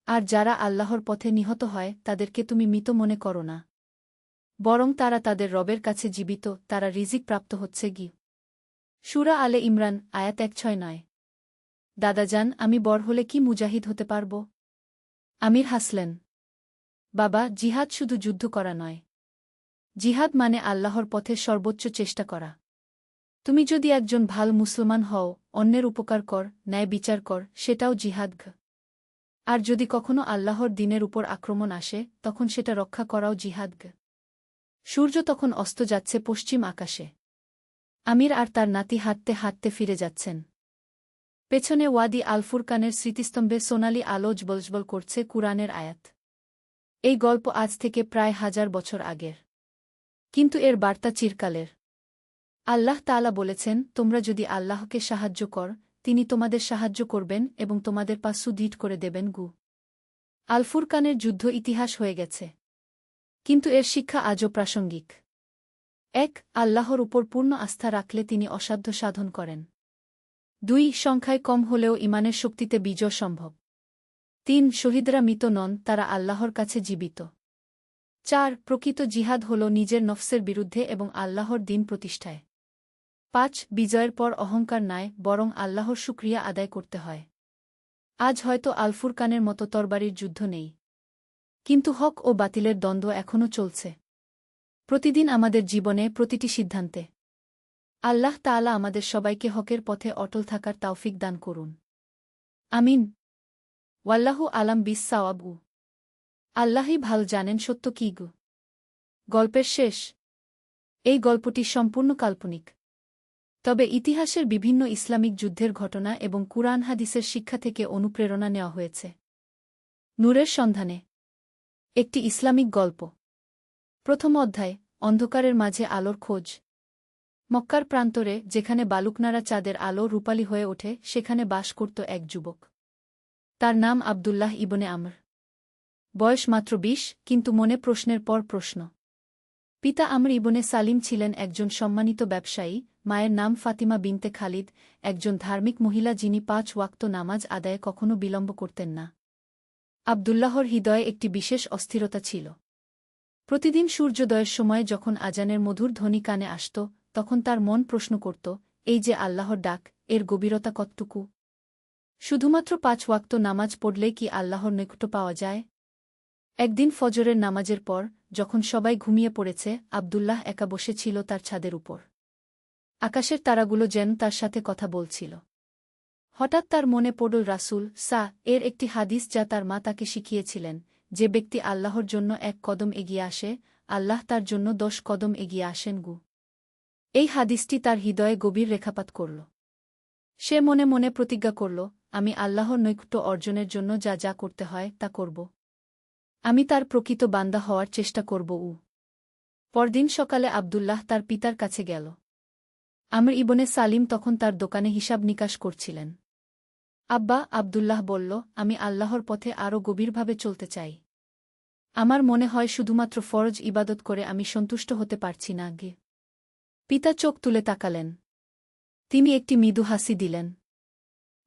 আর যারা আল্লাহর পথে নিহত হয় তাদেরকে তুমি মৃত মনে করো না, বরং তারা তাদের রবের কাছে জীবিত, তারা রিজিক প্রাপ্ত হচ্ছে গি। সূরা আলে ইমরান, আয়াত ১৬৯। দাদাজান, আমি বড় হলে কি মুজাহিদ হতে পারব? আমির হাসলেন। বাবা, জিহাদ শুধু যুদ্ধ করা নয়। জিহাদ মানে আল্লাহর পথে সর্বোচ্চ চেষ্টা করা। তুমি যদি একজন ভাল মুসলমান হও, অন্যের উপকার কর, ন্যায় বিচার কর, সেটাও জিহাদ। আর যদি কখনো আল্লাহর দ্বীনের উপর আক্রমণ আসে, তখন সেটা রক্ষা করাও জিহাদ। সূর্য তখন অস্ত যাচ্ছে পশ্চিম আকাশে। আমির আর তার নাতি হাঁটতে হাঁটতে ফিরে যাচ্ছেন। পেছনে ওয়াদি আল ফুরকানের স্মৃতিস্তম্ভে সোনালি আলো জ্বলজ্বল করছে কুরআনের আয়াত। এই গল্প আজ থেকে প্রায় ১০০০ বছর আগের, কিন্তু এর বার্তা চিরকালের। আল্লাহ তাআলা বলেছেন, তোমরা যদি আল্লাহকে সাহায্য কর, তিনি তোমাদের সাহায্য করবেন এবং তোমাদের পা সুদৃঢ় করে দেবেন গু। আল ফুরকানের যুদ্ধ ইতিহাস হয়ে গেছে, কিন্তু এর শিক্ষা আজও প্রাসঙ্গিক। ১. আল্লাহর উপর পূর্ণ আস্থা রাখলে তিনি অসাধ্য সাধন করেন। ২. সংখ্যায় কম হলেও ঈমানের শক্তিতে বিজয় সম্ভব। ৩. শহীদরা মৃত নন, তারা আল্লাহর কাছে জীবিত। ৪. প্রকৃত জিহাদ হল নিজের নফসের বিরুদ্ধে এবং আল্লাহর দ্বীন প্রতিষ্ঠায়। ৫. বিজয়ের পর অহংকার নয়, বরং আল্লাহর শুকরিয়া আদায় করতে হয়। আজ হয়তো আল ফুরকানের মতো তরবারির যুদ্ধ নেই, কিন্তু হক ও বাতিলের দ্বন্দ্ব এখনও চলছে। প্রতিদিন আমাদের জীবনে, প্রতিটি সিদ্ধান্তে। আল্লাহ তাআলা আমাদের সবাইকে হকের পথে অটল থাকার তাওফিক দান করুন। আমিন। ওয়াল্লাহু আলাম বিস-সাওয়াব। আল্লাহই ভাল জানেন সত্য কী গো। গল্পের শেষ। এই গল্পটি সম্পূর্ণ কাল্পনিক, তবে ইতিহাসের বিভিন্ন ইসলামিক যুদ্ধের ঘটনা এবং কুরআন হাদিসের শিক্ষা থেকে অনুপ্রেরণা নেওয়া হয়েছে। নূরের সন্ধানে একটি ইসলামিক গল্প। প্রথম অধ্যায়, অন্ধকারের মাঝে আলোর খোঁজ। মক্কার প্রান্তরে, যেখানে বালুকনারা চাঁদের আলো রূপালী হয়ে ওঠে, সেখানে বাস করত এক যুবক। তার নাম আবদুল্লাহ ইবনে আমর। বয়স মাত্র ২০, কিন্তু মনে প্রশ্নের পর প্রশ্ন। পিতা আমর ইবনে সালিম ছিলেন একজন সম্মানিত ব্যবসায়ী, মায়ের নাম ফাতিমা বিনতে খালিদ, একজন ধার্মিক মহিলা যিনি ৫ ওয়াক্ত নামাজ আদায়ে কখনো বিলম্ব করতেন না। আবদুল্লাহর হৃদয়ে একটি বিশেষ অস্থিরতা ছিল। প্রতিদিন সূর্যোদয়ের সময় যখন আজানের মধুর ধ্বনি কানে আসত, তখন তার মন প্রশ্ন করত, এই যে আল্লাহর ডাক, এর গভীরতা কতটুকু? শুধুমাত্র ৫ ওয়াক্ত নামাজ পড়লেই কি আল্লাহর নৈকট্য পাওয়া যায়? একদিন ফজরের নামাজের পর, যখন সবাই ঘুমিয়ে পড়েছে, আবদুল্লাহ একা বসে ছিল তার ছাদের উপর। আকাশের তারাগুলো যেন তার সাথে কথা বলছিল। হঠাৎ তার মনে পড়ল রাসূল এর একটি হাদিস যা তার মা তাকে শিখিয়েছিলেন, যে ব্যক্তি আল্লাহর জন্য ১ কদম এগিয়ে আসে, আল্লাহ তার জন্য ১০ কদম এগিয়ে আসেন গু। এই হাদিসটি তার হৃদয়ে গভীর রেখাপাত করল। সে মনে মনে প্রতিজ্ঞা করল, আমি আল্লাহর নৈকট্য অর্জনের জন্য যা যা করতে হয় তা করব। আমি তার প্রকৃত বান্দা হওয়ার চেষ্টা করব। পরদিন সকালে আবদুল্লাহ তার পিতার কাছে গেল। আমর ইবনে সালিম তখন তার দোকানে হিসাব নিকাশ করছিলেন। আব্বা, আবদুল্লাহ বলল, আমি আল্লাহর পথে আরও গভীরভাবে চলতে চাই। আমার মনে হয় শুধুমাত্র ফরজ ইবাদত করে আমি সন্তুষ্ট হতে পারছি না গে। পিতা চোখ তুলে তাকালেন। তিনি একটি মৃদু হাসি দিলেন।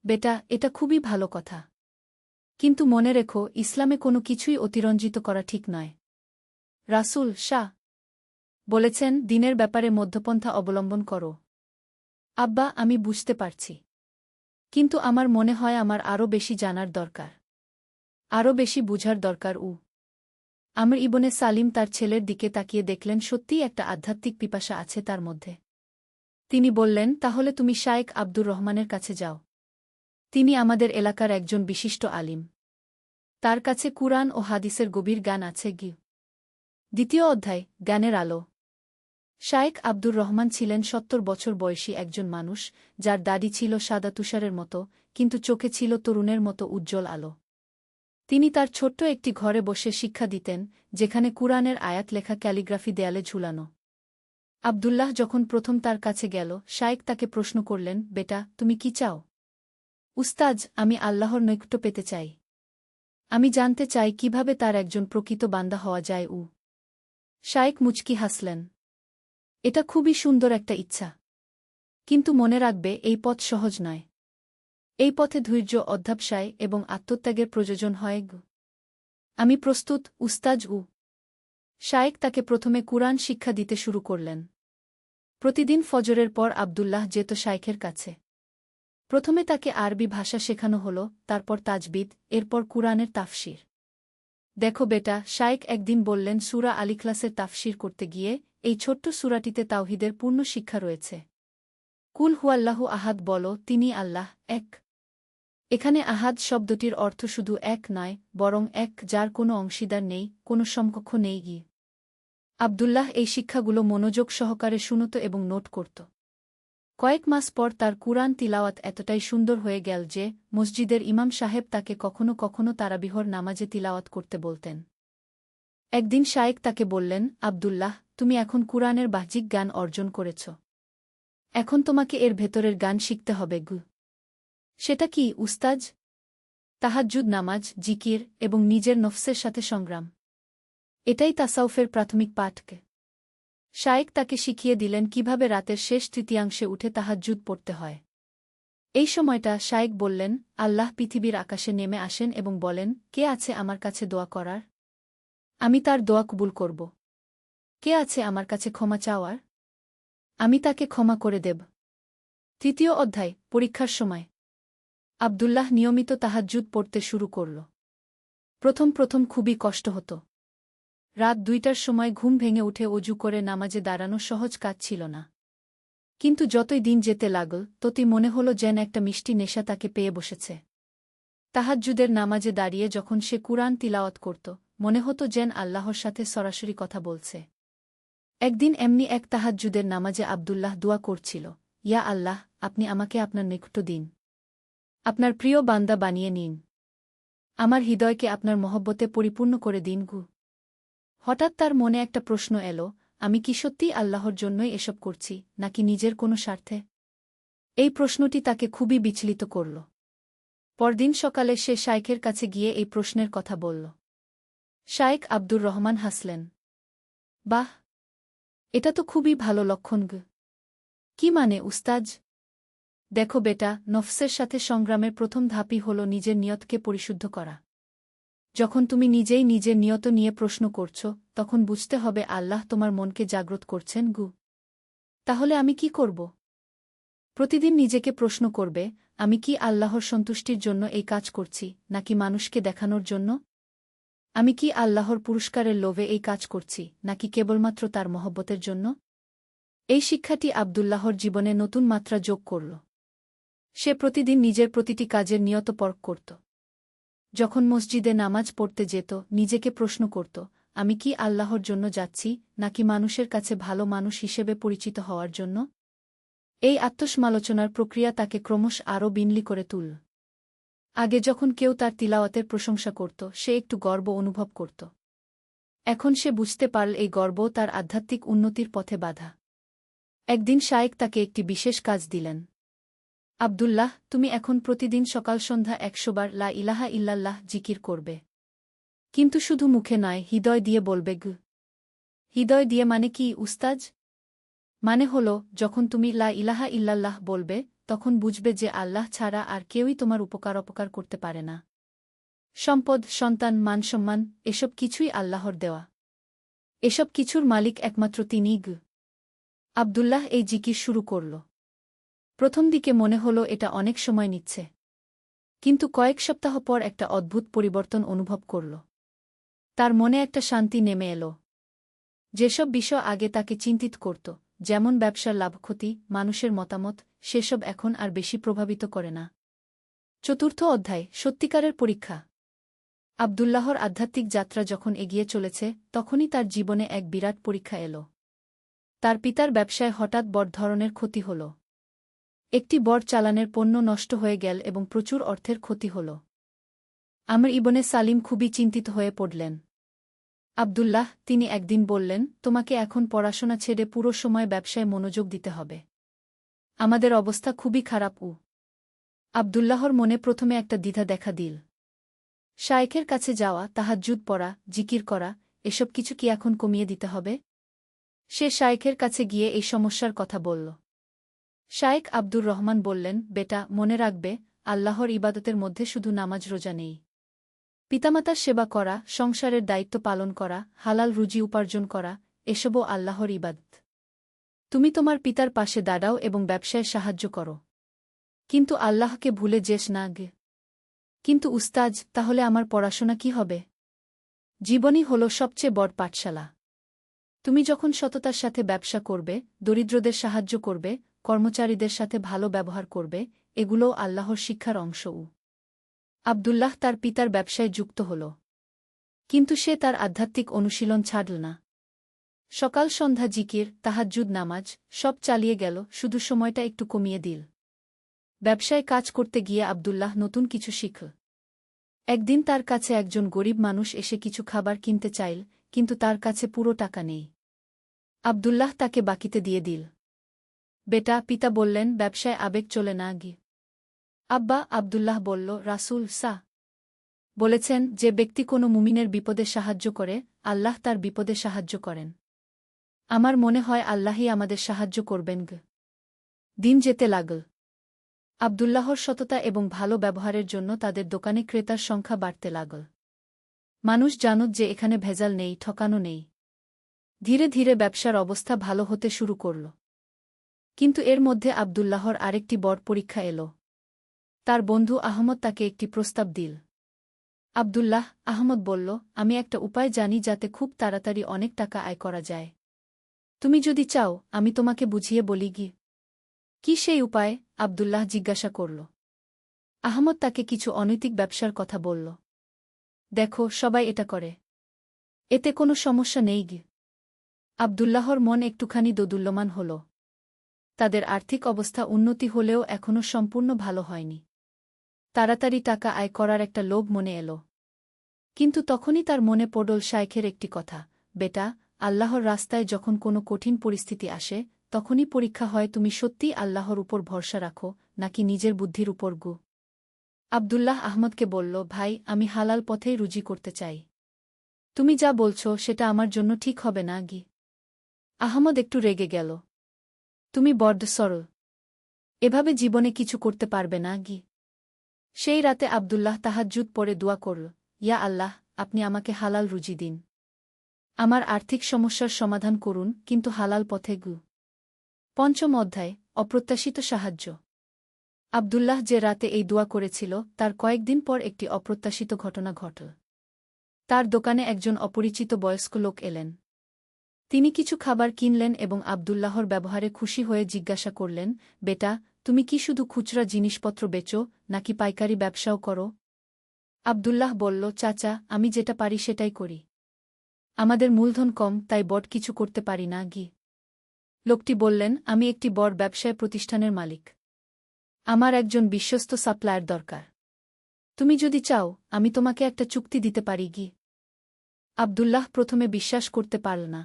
বেটা, এটা খুবই ভালো কথা। কিন্তু মনে রেখো, ইসলামে কোনো কিছুই অতিরঞ্জিত করা ঠিক নয়। রাসূল বলেছেন, দিনের ব্যাপারে মধ্যপন্থা অবলম্বন করো। আব্বা, আমি বুঝতে পারছি। কিন্তু আমার মনে হয় আমার আরও বেশি জানার দরকার। আরও বেশি বুঝার দরকার। আমর ইবনে সালিম তার ছেলের দিকে তাকিয়ে দেখলেন সত্যিই একটা আধ্যাত্মিক পিপাসা আছে তার মধ্যে। তিনি বললেন, তাহলে তুমি শায়েখ আব্দুর রহমানের কাছে যাও। তিনি আমাদের এলাকার একজন বিশিষ্ট আলিম। তার কাছে কুরআন ও হাদিসের গভীর জ্ঞান আছে। দ্বিতীয় অধ্যায়, জ্ঞানের আলো। শায়েখ আব্দুর রহমান ছিলেন ৭০ বছর বয়সী একজন মানুষ, যার দাড়ি ছিল সাদা তুষারের মতো, কিন্তু চোখে ছিল তরুণের মতো উজ্জ্বল আলো। তিনি তার ছোট্ট একটি ঘরে বসে শিক্ষা দিতেন, যেখানে কুরআনের আয়াত লেখা ক্যালিগ্রাফি দেয়ালে ঝুলানো। আবদুল্লাহ যখন প্রথম তার কাছে গেল, শায়েখ তাকে প্রশ্ন করলেন, বেটা, তুমি কি চাও? উস্তাজ, আমি আল্লাহর নৈকট্য পেতে চাই। আমি জানতে চাই কিভাবে তার একজন প্রকৃত বান্দা হওয়া যায়। শায়েখ মুচকি হাসলেন। এটা খুবই সুন্দর একটা ইচ্ছা। কিন্তু মনে রাখবে, এই পথ সহজ নয়। এই পথে ধৈর্য, অধ্যবসায় এবং আত্মত্যাগের প্রয়োজন হয়। আমি প্রস্তুত, উস্তাজ। শায়েখ তাকে প্রথমে কুরআন শিক্ষা দিতে শুরু করলেন। প্রতিদিন ফজরের পর আবদুল্লাহ যেত শায়েখের কাছে। প্রথমে তাকে আরবি ভাষা শেখানো হল, তারপর তাজবিদ, এরপর কুরআনের তাফসির। দেখো বেটা, শায়েখ একদিন বললেন, সূরা আল ইখলাসের তাফসির করতে গিয়ে, এই ছোট্ট সূরাটিতে তাওহীদের পূর্ণ শিক্ষা রয়েছে। কুল হুয়াল্লাহু আহাদ, বলো, তিনি আল্লাহ এক। এখানে আহাদ শব্দটির অর্থ শুধু এক নয়, বরং এক যার কোনো অংশীদার নেই, কোনো সমকক্ষ নেই। আবদুল্লাহ এই শিক্ষাগুলো মনোযোগ সহকারে শুনত এবং নোট করত। কয়েক মাস পর তার কুরআন তিলাওয়াত এতটাই সুন্দর হয়ে গেল যে, মসজিদের ইমাম সাহেব তাকে কখনো কখনো তারাবিহর নামাজে তিলাওয়াত করতে বলতেন। একদিন শায়েখ তাকে বললেন, আবদুল্লাহ, তুমি এখন কুরআনের বাহ্যিক জ্ঞান অর্জন করেছ। এখন তোমাকে এর ভেতরের জ্ঞান শিখতে হবে। সেটা কি, উস্তাজ? তাহাজ্জুদ নামাজ, জিকির এবং নিজের নফসের সাথে সংগ্রাম। এটাই তাসাউফের প্রাথমিক পাঠকে। শায়েখ তাকে শিখিয়ে দিলেন কিভাবে রাতের শেষ তৃতীয়াংশে উঠে তাহাজ্জুদ পড়তে হয়। এই সময়টা শায়েখ বললেন, আল্লাহ পৃথিবীর আকাশে নেমে আসেন এবং বলেন, কে আছে আমার কাছে দোয়া করার? আমি তার দোয়া কবুল করব। কে আছে আমার কাছে ক্ষমা চাওয়ার? আমি তাকে ক্ষমা করে দেব। তৃতীয় অধ্যায়, পরীক্ষার সময়। আবদুল্লাহ নিয়মিত তাহাজ্জুদ পড়তে শুরু করল। প্রথম প্রথম খুবই কষ্ট হতো। রাত ২টার সময় ঘুম ভেঙে উঠে অজু করে নামাজে দাঁড়ানো সহজ কাজ ছিল না। কিন্তু যতই দিন যেতে লাগল, ততই মনে হল যেন একটা মিষ্টি নেশা তাকে পেয়ে বসেছে। তাহাজ্জুদের নামাজে দাঁড়িয়ে যখন সে কুরআন তিলাওয়াত করত, মনে হতো যেন আল্লাহর সাথে সরাসরি কথা বলছে। একদিন এমনি এক তাহাজ্জুদের নামাজে আবদুল্লাহ দোয়া করছিল, ইয়া আল্লাহ, আপনি আমাকে আপনার নৈকট্য দিন। আপনার প্রিয় বান্দা বানিয়ে নিন। আমার হৃদয়কে আপনার মহব্বতে পরিপূর্ণ করে দিন। হঠাৎ তার মনে একটা প্রশ্ন এলো, আমি কি সত্যিই আল্লাহর জন্যই এসব করছি, নাকি নিজের কোনো স্বার্থে? এই প্রশ্নটি তাকে খুবই বিচলিত করল। পরদিন সকালে সে শায়েখের কাছে গিয়ে এই প্রশ্নের কথা বলল। শায়েখ আব্দুর রহমান হাসলেন। বাহ! এটা তো খুবই ভালো লক্ষণ। কি মানে উস্তাজ? দেখো বেটা, নফসের সাথে সংগ্রামের প্রথম ধাপই হল নিজের নিয়তকে পরিশুদ্ধ করা। যখন তুমি নিজেই নিজের নিয়ত নিয়ে প্রশ্ন করছ, তখন বুঝতে হবে আল্লাহ তোমার মনকে জাগ্রত করছেন। তাহলে আমি কি করব? প্রতিদিন নিজেকে প্রশ্ন করবে, আমি কি আল্লাহর সন্তুষ্টির জন্য এই কাজ করছি, নাকি মানুষকে দেখানোর জন্য? আমি কি আল্লাহর পুরস্কারের লোভে এই কাজ করছি, নাকি কেবলমাত্র তার মহব্বতের জন্য? এই শিক্ষাটি আবদুল্লাহর জীবনে নতুন মাত্রা যোগ করল। সে প্রতিদিন নিজের প্রতিটি কাজের নিয়ত পরখ করত। যখন মসজিদে নামাজ পড়তে যেত, নিজেকে প্রশ্ন করত, আমি কি আল্লাহর জন্য যাচ্ছি, নাকি মানুষের কাছে ভালো মানুষ হিসেবে পরিচিত হওয়ার জন্য? এই আত্মসমালোচনার প্রক্রিয়া তাকে ক্রমশ আরও বিনয়ী করে তুলল। আগে যখন কেউ তার তিলাওয়াতের প্রশংসা করত, সে একটু গর্ব অনুভব করত। এখন সে বুঝতে পারল এই গর্ব তার আধ্যাত্মিক উন্নতির পথে বাধা। একদিন শায়েখ তাকে একটি বিশেষ কাজ দিলেন। আব্দুল্লাহ, তুমি এখন প্রতিদিন সকাল সন্ধ্যা ১০০ বার লা ইলাহা ইল্লাল্লাহ জিকির করবে। কিন্তু শুধু মুখে নয়, হৃদয় দিয়ে বলবে। হৃদয় দিয়ে মানে কি উস্তাজ? মানে হল, যখন তুমি লা ইলাহা ইল্লাল্লাহ বলবে, তখন বুঝবে যে আল্লাহ ছাড়া আর কেউই তোমার অপকার করতে পারে না। সম্পদ, সন্তান, মানসম্মান, এসব কিছুই আল্লাহর দেওয়া। এসব কিছুর মালিক একমাত্র তিনিই। আব্দুল্লাহ এই জিকির শুরু করল। প্রথম দিকে মনে হল এটা অনেক সময় নিচ্ছে। কিন্তু কয়েক সপ্তাহ পর একটা অদ্ভুত পরিবর্তন অনুভব করল। তার মনে একটা শান্তি নেমে এলো। যেসব বিষয় আগে তাকে চিন্তিত করত, যেমন ব্যবসার লাভক্ষতি, মানুষের মতামত, সেসব এখন আর বেশি প্রভাবিত করে না। চতুর্থ অধ্যায়, সত্যিকারের পরীক্ষা। আব্দুল্লাহর আধ্যাত্মিক যাত্রা যখন এগিয়ে চলেছে, তখনই তার জীবনে এক বিরাট পরীক্ষা এল। তার পিতার ব্যবসায় হঠাৎ বড় ধরনের ক্ষতি হল। একটি বড় চালানের পণ্য নষ্ট হয়ে গেল এবং প্রচুর অর্থের ক্ষতি হল। আমর ইবনে সালিম খুবই চিন্তিত হয়ে পড়লেন। আব্দুল্লাহ, তিনি একদিন বললেন, তোমাকে এখন পড়াশোনা ছেড়ে পুরো সময় ব্যবসায় মনোযোগ দিতে হবে। আমাদের অবস্থা খুবই খারাপ। আব্দুল্লাহর মনে প্রথমে একটা দ্বিধা দেখা দিল। শায়েখের কাছে যাওয়া, তাহাজ্জুদ পড়া, জিকির করা, এসব কিছু কি এখন কমিয়ে দিতে হবে? সে শায়েখের কাছে গিয়ে এই সমস্যার কথা বলল। শায়েখ আব্দুর রহমান বললেন, বেটা, মনে রাখবে, আল্লাহর ইবাদতের মধ্যে শুধু নামাজ রোজা নেই। পিতামাতার সেবা করা, সংসারের দায়িত্ব পালন করা, হালাল রুজি উপার্জন করা, এসবও আল্লাহর ইবাদত। তুমি তোমার পিতার পাশে দাঁড়াও এবং ব্যবসায় সাহায্য করো। কিন্তু আল্লাহকে ভুলে যেস না। কিন্তু উস্তাজ, তাহলে আমার পড়াশোনা কি হবে? জীবনই হল সবচেয়ে বড় পাঠশালা। তুমি যখন সততার সাথে ব্যবসা করবে, দরিদ্রদের সাহায্য করবে, কর্মচারীদের সাথে ভালো ব্যবহার করবে, এগুলোও আল্লাহর শিক্ষার অংশ। আব্দুল্লাহ তার পিতার ব্যবসায় যুক্ত হল। কিন্তু সে তার আধ্যাত্মিক অনুশীলন ছাড়ল না। সকাল সন্ধ্যা জিকির, তাহাজ্জুদ নামাজ, সব চালিয়ে গেল, শুধু সময়টা একটু কমিয়ে দিল। ব্যবসায় কাজ করতে গিয়ে আব্দুল্লাহ নতুন কিছু শিখল। একদিন তার কাছে একজন গরিব মানুষ এসে কিছু খাবার কিনতে চাইল, কিন্তু তার কাছে পুরো টাকা নেই। আব্দুল্লাহ তাকে বাকিতে দিয়ে দিল। বেটা, পিতা বললেন, ব্যবসায় আবেগ চলে না। আব্বা, আব্দুল্লাহ বলল, রাসূল বলেছেন, যে ব্যক্তি কোনো মুমিনের বিপদে সাহায্য করে, আল্লাহ তার বিপদে সাহায্য করেন। আমার মনে হয় আল্লাহই আমাদের সাহায্য করবেন। দিন যেতে লাগল। আব্দুল্লাহর সততা এবং ভালো ব্যবহারের জন্য তাদের দোকানে ক্রেতার সংখ্যা বাড়তে লাগল। মানুষ জানুক যে এখানে ভেজাল নেই, ঠকানো নেই। ধীরে ধীরে ব্যবসার অবস্থা ভালো হতে শুরু করল। কিন্তু এর মধ্যে আব্দুল্লাহর আরেকটি বড় পরীক্ষা এল। তার বন্ধু আহমদ তাকে একটি প্রস্তাব দিল। আব্দুল্লাহ, আহমদ বলল, আমি একটা উপায় জানি যাতে খুব তাড়াতাড়ি অনেক টাকা আয় করা যায়। তুমি যদি চাও, আমি তোমাকে বুঝিয়ে বলি। কি সেই উপায়? আব্দুল্লাহ জিজ্ঞাসা করল। আহমদ তাকে কিছু অনৈতিক ব্যবসার কথা বলল। দেখো, সবাই এটা করে। এতে কোনো সমস্যা নেই। আব্দুল্লাহর মন একটুখানি দোদুল্যমান হল। তাদের আর্থিক অবস্থা উন্নতি হলেও এখনও সম্পূর্ণ ভালো হয়নি। তাড়াতাড়ি টাকা আয় করার একটা লোভ মনে এল। কিন্তু তখনই তার মনে পড়ল শায়েখের একটি কথা, বেটা, আল্লাহর রাস্তায় যখন কোনো কঠিন পরিস্থিতি আসে, তখনই পরীক্ষা হয় তুমি সত্যিই আল্লাহর উপর ভরসা রাখো, নাকি নিজের বুদ্ধির উপর। আব্দুল্লাহ আহমদকে বলল, ভাই, আমি হালাল পথেই রুজি করতে চাই। তুমি যা বলছ সেটা আমার জন্য ঠিক হবে না। আহমদ একটু রেগে গেল। তুমি বড্ড সরল। এভাবে জীবনে কিছু করতে পারবে না গি। সেই রাতে আব্দুল্লাহ তাহাজ্জুদ পড়ে দোয়া করল, ইয়া আল্লাহ, আপনি আমাকে হালাল রুজি দিন। আমার আর্থিক সমস্যার সমাধান করুন, কিন্তু হালাল পথে গু। পঞ্চম অধ্যায়, অপ্রত্যাশিত সাহায্য। আব্দুল্লাহ যে রাতে এই দোয়া করেছিল, তার কয়েকদিন পর একটি অপ্রত্যাশিত ঘটনা ঘটল। তার দোকানে একজন অপরিচিত বয়স্ক লোক এলেন। তিনি কিছু খাবার কিনলেন এবং আব্দুল্লাহর ব্যবহারে খুশি হয়ে জিজ্ঞাসা করলেন, বেটা, তুমি কি শুধু খুচরা জিনিসপত্র বেচো, নাকি পাইকারি ব্যবসাও করো? আব্দুল্লাহ বলল, চাচা, আমি যেটা পারি সেটাই করি। আমাদের মূলধন কম, তাই বড় কিছু করতে পারি না গি। লোকটি বললেন, আমি একটি বড় ব্যবসায় প্রতিষ্ঠানের মালিক। আমার একজন বিশ্বস্ত সাপ্লায়ার দরকার। তুমি যদি চাও, আমি তোমাকে একটা চুক্তি দিতে পারি গি। আব্দুল্লাহ প্রথমে বিশ্বাস করতে পারল না।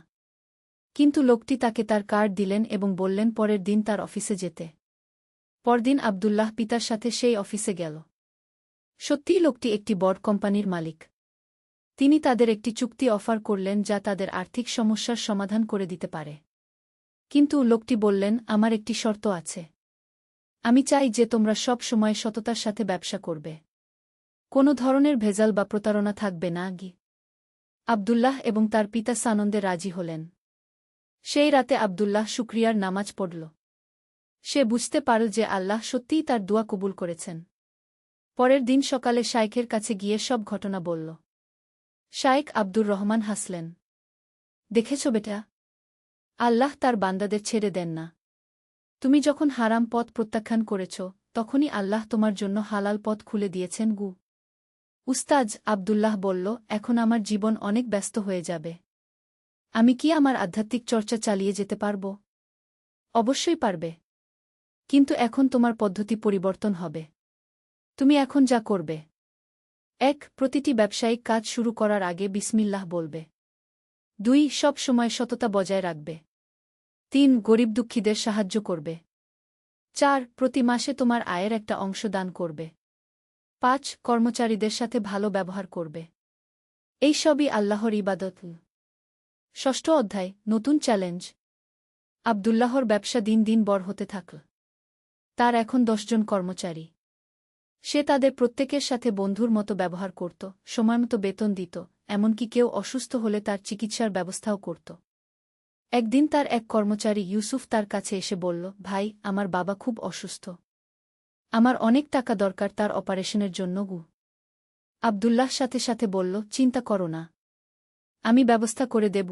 কিন্তু লোকটি তাকে তার কার্ড দিলেন এবং বললেন পরের দিন তার অফিসে যেতে। পরদিন আব্দুল্লাহ পিতার সাথে সেই অফিসে গেল। সত্যিই লোকটি একটি বড় কোম্পানির মালিক। তিনি তাদের একটি চুক্তি অফার করলেন যা তাদের আর্থিক সমস্যার সমাধান করে দিতে পারে। কিন্তু লোকটি বললেন, আমার একটি শর্ত আছে। আমি চাই যে তোমরা সব সময় সততার সাথে ব্যবসা করবে। কোনো ধরনের ভেজাল বা প্রতারণা থাকবে না গি। আব্দুল্লাহ এবং তার পিতা সানন্দে রাজি হলেন। সেই রাতে আব্দুল্লাহ শুকরিয়ার নামাজ পড়ল। সে বুঝতে পারল যে আল্লাহ সত্যিই তার দোয়া কবুল করেছেন। পরের দিন সকালে শাইখের কাছে গিয়ে সব ঘটনা বলল। শাইখ আব্দুর রহমান হাসলেন। দেখেছ বেটা, আল্লাহ তার বান্দাদের ছেড়ে দেন না। তুমি যখন হারাম পথ প্রত্যাখ্যান করেছ, তখনই আল্লাহ তোমার জন্য হালাল পথ খুলে দিয়েছেন গু। উস্তাজ, আব্দুল্লাহ বলল, এখন আমার জীবন অনেক ব্যস্ত হয়ে যাবে। আমি কি আমার আধ্যাত্মিক চর্চা চালিয়ে যেতে পারব? অবশ্যই পারবে। কিন্তু এখন তোমার পদ্ধতি পরিবর্তন হবে। তুমি এখন যা করবে, ১. প্রতিটি ব্যবসায়িক কাজ শুরু করার আগে বিসমিল্লাহ বলবে। ২. সব সময় সততা বজায় রাখবে। ৩. গরিব দুঃখীদের সাহায্য করবে। ৪. প্রতি মাসে তোমার আয়ের একটা অংশ দান করবে। ৫. কর্মচারীদের সাথে ভালো ব্যবহার করবে। এই সবই আল্লাহর ইবাদত। ষষ্ঠ অধ্যায়, নতুন চ্যালেঞ্জ। আব্দুল্লাহর ব্যবসা দিন দিন বড় হতে থাকল। তার এখন ১০ জন কর্মচারী। সে তাদের প্রত্যেকের সাথে বন্ধুর মতো ব্যবহার করত, সময়মতো বেতন দিত, এমনকি কেউ অসুস্থ হলে তার চিকিৎসার ব্যবস্থাও করত। একদিন তার এক কর্মচারী ইউসুফ তার কাছে এসে বলল, ভাই, আমার বাবা খুব অসুস্থ। আমার অনেক টাকা দরকার তার অপারেশনের জন্য গু। আব্দুল্লাহ সাথে সাথে বলল, চিন্তা করো না, আমি ব্যবস্থা করে দেব।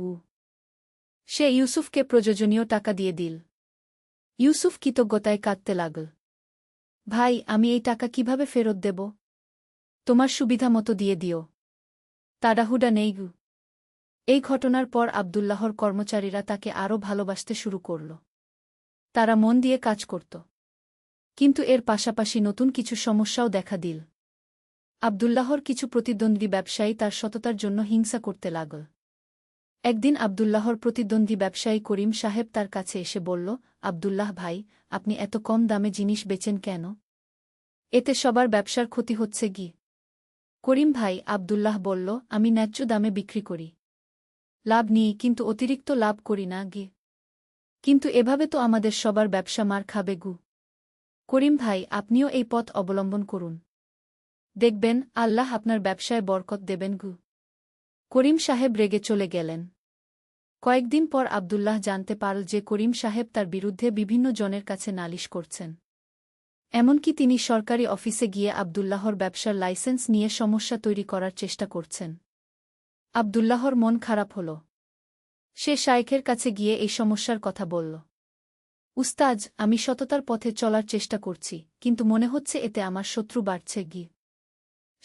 সে ইউসুফকে প্রয়োজনীয় টাকা দিয়ে দিল। ইউসুফ কৃতজ্ঞতায় কাঁদতে লাগল। ভাই, আমি এই টাকা কিভাবে ফেরত দেব? তোমার সুবিধা মতো দিয়ে দিও, তাড়াহুড়া নেই গু। এই ঘটনার পর আব্দুল্লাহর কর্মচারীরা তাকে আরও ভালোবাসতে শুরু করল। তারা মন দিয়ে কাজ করত। কিন্তু এর পাশাপাশি নতুন কিছু সমস্যাও দেখা দিল। আব্দুল্লাহর কিছু প্রতিদ্বন্দ্বী ব্যবসায়ী তার সততার জন্য হিংসা করতে লাগল। একদিন আব্দুল্লাহর প্রতিদ্বন্দ্বী ব্যবসায়ী করিম সাহেব তার কাছে এসে বলল, আব্দুল্লাহ ভাই, আপনি এত কম দামে জিনিস বেচেন কেন? এতে সবার ব্যবসার ক্ষতি হচ্ছে গি। করিম ভাই, আব্দুল্লাহ বলল, আমি ন্যায্য দামে বিক্রি করি। লাভ নিই, কিন্তু অতিরিক্ত লাভ করি না গি। কিন্তু এভাবে তো আমাদের সবার ব্যবসা মার খাবে গু। করিম ভাই, আপনিও এই পথ অবলম্বন করুন। দেখবেন আল্লাহ আপনার ব্যবসায় বরকত দেবেন গু। করিম সাহেব রেগে চলে গেলেন। কয়েকদিন পর আব্দুল্লাহ জানতে পারল যে করিম সাহেব তার বিরুদ্ধে বিভিন্ন জনের কাছে নালিশ করছেন। এমনকি তিনি সরকারি অফিসে গিয়ে আব্দুল্লাহর ব্যবসার লাইসেন্স নিয়ে সমস্যা তৈরি করার চেষ্টা করছেন। আব্দুল্লাহর মন খারাপ হল। সে শাইখের কাছে গিয়ে এই সমস্যার কথা বলল। উস্তাজ, আমি সততার পথে চলার চেষ্টা করছি, কিন্তু মনে হচ্ছে এতে আমার শত্রু বাড়ছে গি।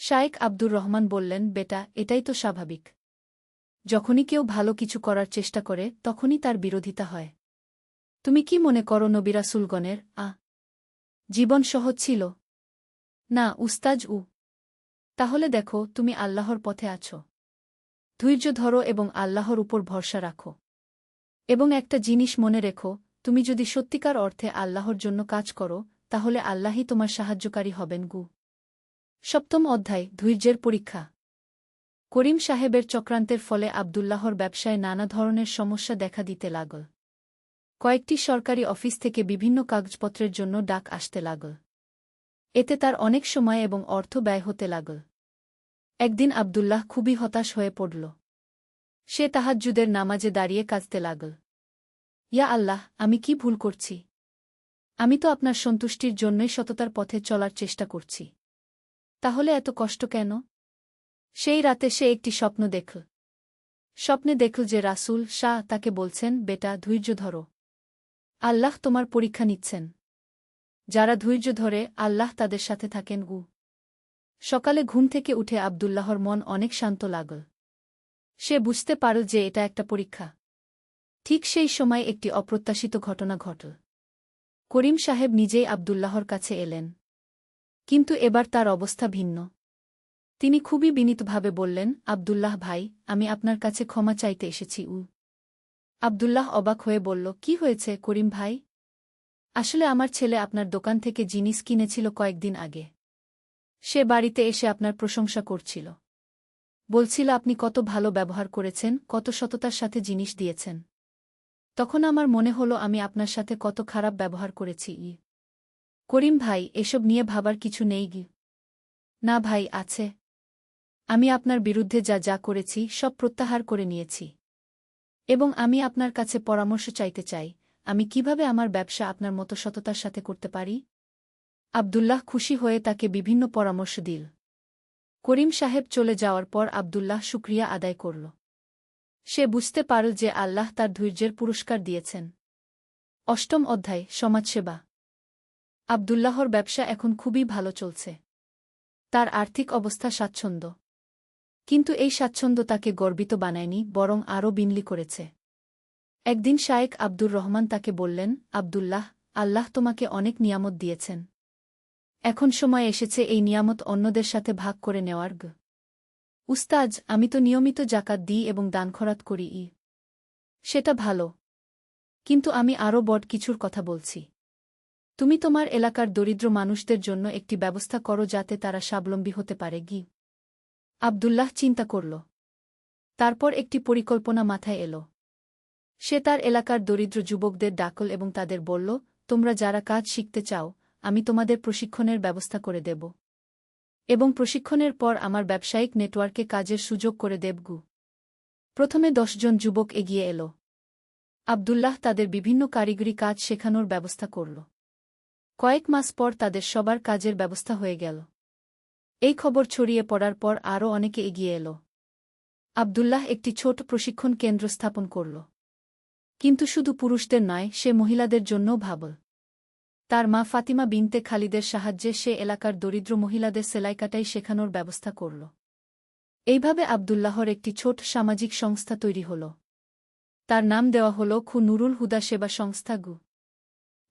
শাইখ আব্দুর রহমান বললেন, বেটা, এটাই তো স্বাভাবিক। যখনই কেউ ভালো কিছু করার চেষ্টা করে, তখনই তার বিরোধিতা হয়। তুমি কি মনে করো নবী রাসূলগণের জীবন সহজ ছিল? না উস্তাজ। তাহলে দেখো, তুমি আল্লাহর পথে আছো। ধৈর্য ধরো এবং আল্লাহর উপর ভরসা রাখো। এবং একটা জিনিস মনে রেখো, তুমি যদি সত্যিকার অর্থে আল্লাহর জন্য কাজ করো, তাহলে আল্লাহই তোমার সাহায্যকারী হবেন গু। সপ্তম অধ্যায়, ধৈর্যের পরীক্ষা। করিম সাহেবের চক্রান্তের ফলে আব্দুল্লাহর ব্যবসায় নানা ধরনের সমস্যা দেখা দিতে লাগল। কয়েকটি সরকারি অফিস থেকে বিভিন্ন কাগজপত্রের জন্য ডাক আসতে লাগল। এতে তার অনেক সময় এবং অর্থ ব্যয় হতে লাগল। একদিন আব্দুল্লাহ খুবই হতাশ হয়ে পড়ল। সে তাহাজ্জুদের নামাজে দাঁড়িয়ে কাঁদতে লাগল। ইয়া আল্লাহ, আমি কি ভুল করছি? আমি তো আপনার সন্তুষ্টির জন্যই সততার পথে চলার চেষ্টা করছি। তাহলে এত কষ্ট কেন? সেই রাতে সে একটি স্বপ্ন দেখল। স্বপ্নে দেখল যে রাসূল শাহ তাকে বলছেন, বেটা, ধৈর্য ধরো। আল্লাহ তোমার পরীক্ষা নিচ্ছেন। যারা ধৈর্য ধরে আল্লাহ তাদের সাথে থাকেন। সকালে ঘুম থেকে উঠে আব্দুল্লাহর মন অনেক শান্ত লাগল। সে বুঝতে পারল যে এটা একটা পরীক্ষা। ঠিক সেই সময় একটি অপ্রত্যাশিত ঘটনা ঘটল। করিম সাহেব নিজেই আব্দুল্লাহর কাছে এলেন। কিন্তু এবার তার অবস্থা ভিন্ন। তিনি খুবই বিনীতভাবে বললেন, আব্দুল্লাহ ভাই, আমি আপনার কাছে ক্ষমা চাইতে এসেছি। আব্দুল্লাহ অবাক হয়ে বলল, কি হয়েছে করিম ভাই? আসলে আমার ছেলে আপনার দোকান থেকে জিনিস কিনেছিল কয়েকদিন আগে। সে বাড়িতে এসে আপনার প্রশংসা করছিল। বলছিল আপনি কত ভালো ব্যবহার করেছেন, কত সততার সাথে জিনিস দিয়েছেন। তখন আমার মনে হলো আমি আপনার সাথে কত খারাপ ব্যবহার করেছি। করিম ভাই, এসব নিয়ে ভাবার কিছু নেই। না ভাই, আছে। আমি আপনার বিরুদ্ধে যা যা করেছি সব প্রত্যাহার করে নিয়েছি। এবং আমি আপনার কাছে পরামর্শ চাইতে চাই, আমি কিভাবে আমার ব্যবসা আপনার মতো সততার সাথে করতে পারি। আব্দুল্লাহ খুশি হয়ে তাকে বিভিন্ন পরামর্শ দিল। করিম সাহেব চলে যাওয়ার পর আব্দুল্লাহ শুকরিয়া আদায় করল। সে বুঝতে পারল যে আল্লাহ তার ধৈর্যের পুরস্কার দিয়েছেন। অষ্টম অধ্যায়, সমাজসেবা। আব্দুল্লাহর ব্যবসা এখন খুবই ভালো চলছে। তার আর্থিক অবস্থা স্বাচ্ছন্দ্য। কিন্তু এই স্বাচ্ছন্দ্য তাকে গর্বিত বানায়নি, বরং আরও বিনলি করেছে। একদিন শায়েক আব্দুর রহমান তাকে বললেন, আব্দুল্লাহ, আল্লাহ তোমাকে অনেক নিয়ামত দিয়েছেন। এখন সময় এসেছে এই নিয়ামত অন্যদের সাথে ভাগ করে নেওয়ার। উস্তাজ, আমি তো নিয়মিত জাকাত দিই এবং দানখরাত করি। সেটা ভালো। কিন্তু আমি আরও বড় কিছুর কথা বলছি। তুমি তোমার এলাকার দরিদ্র মানুষদের জন্য একটি ব্যবস্থা করো যাতে তারা স্বাবলম্বী হতে পারে। আব্দুল্লাহ চিন্তা করল। তারপর একটি পরিকল্পনা মাথায় এল। সে তার এলাকার দরিদ্র যুবকদের ডাকল এবং তাদের বলল, তোমরা যারা কাজ শিখতে চাও, আমি তোমাদের প্রশিক্ষণের ব্যবস্থা করে দেব। এবং প্রশিক্ষণের পর আমার ব্যবসায়িক নেটওয়ার্কে কাজের সুযোগ করে দেব। প্রথমে 10 জন যুবক এগিয়ে এল। আব্দুল্লাহ তাদের বিভিন্ন কারিগরি কাজ শেখানোর ব্যবস্থা করল। কয়েক মাস পর তাদের সবার কাজের ব্যবস্থা হয়ে গেল। এই খবর ছড়িয়ে পড়ার পর আরও অনেকে এগিয়ে এল। আব্দুল্লাহ একটি ছোট প্রশিক্ষণ কেন্দ্র স্থাপন করল। কিন্তু শুধু পুরুষদের নয়, সে মহিলাদের জন্যও ভাবল। তার মা ফাতিমা বিনতে খালিদের সাহায্যে সে এলাকার দরিদ্র মহিলাদের সেলাইকাটাই শেখানোর ব্যবস্থা করল। এইভাবে আব্দুল্লাহর একটি ছোট সামাজিক সংস্থা তৈরি হল। তার নাম দেওয়া হল খু নুরুল হুদা সেবা সংস্থা।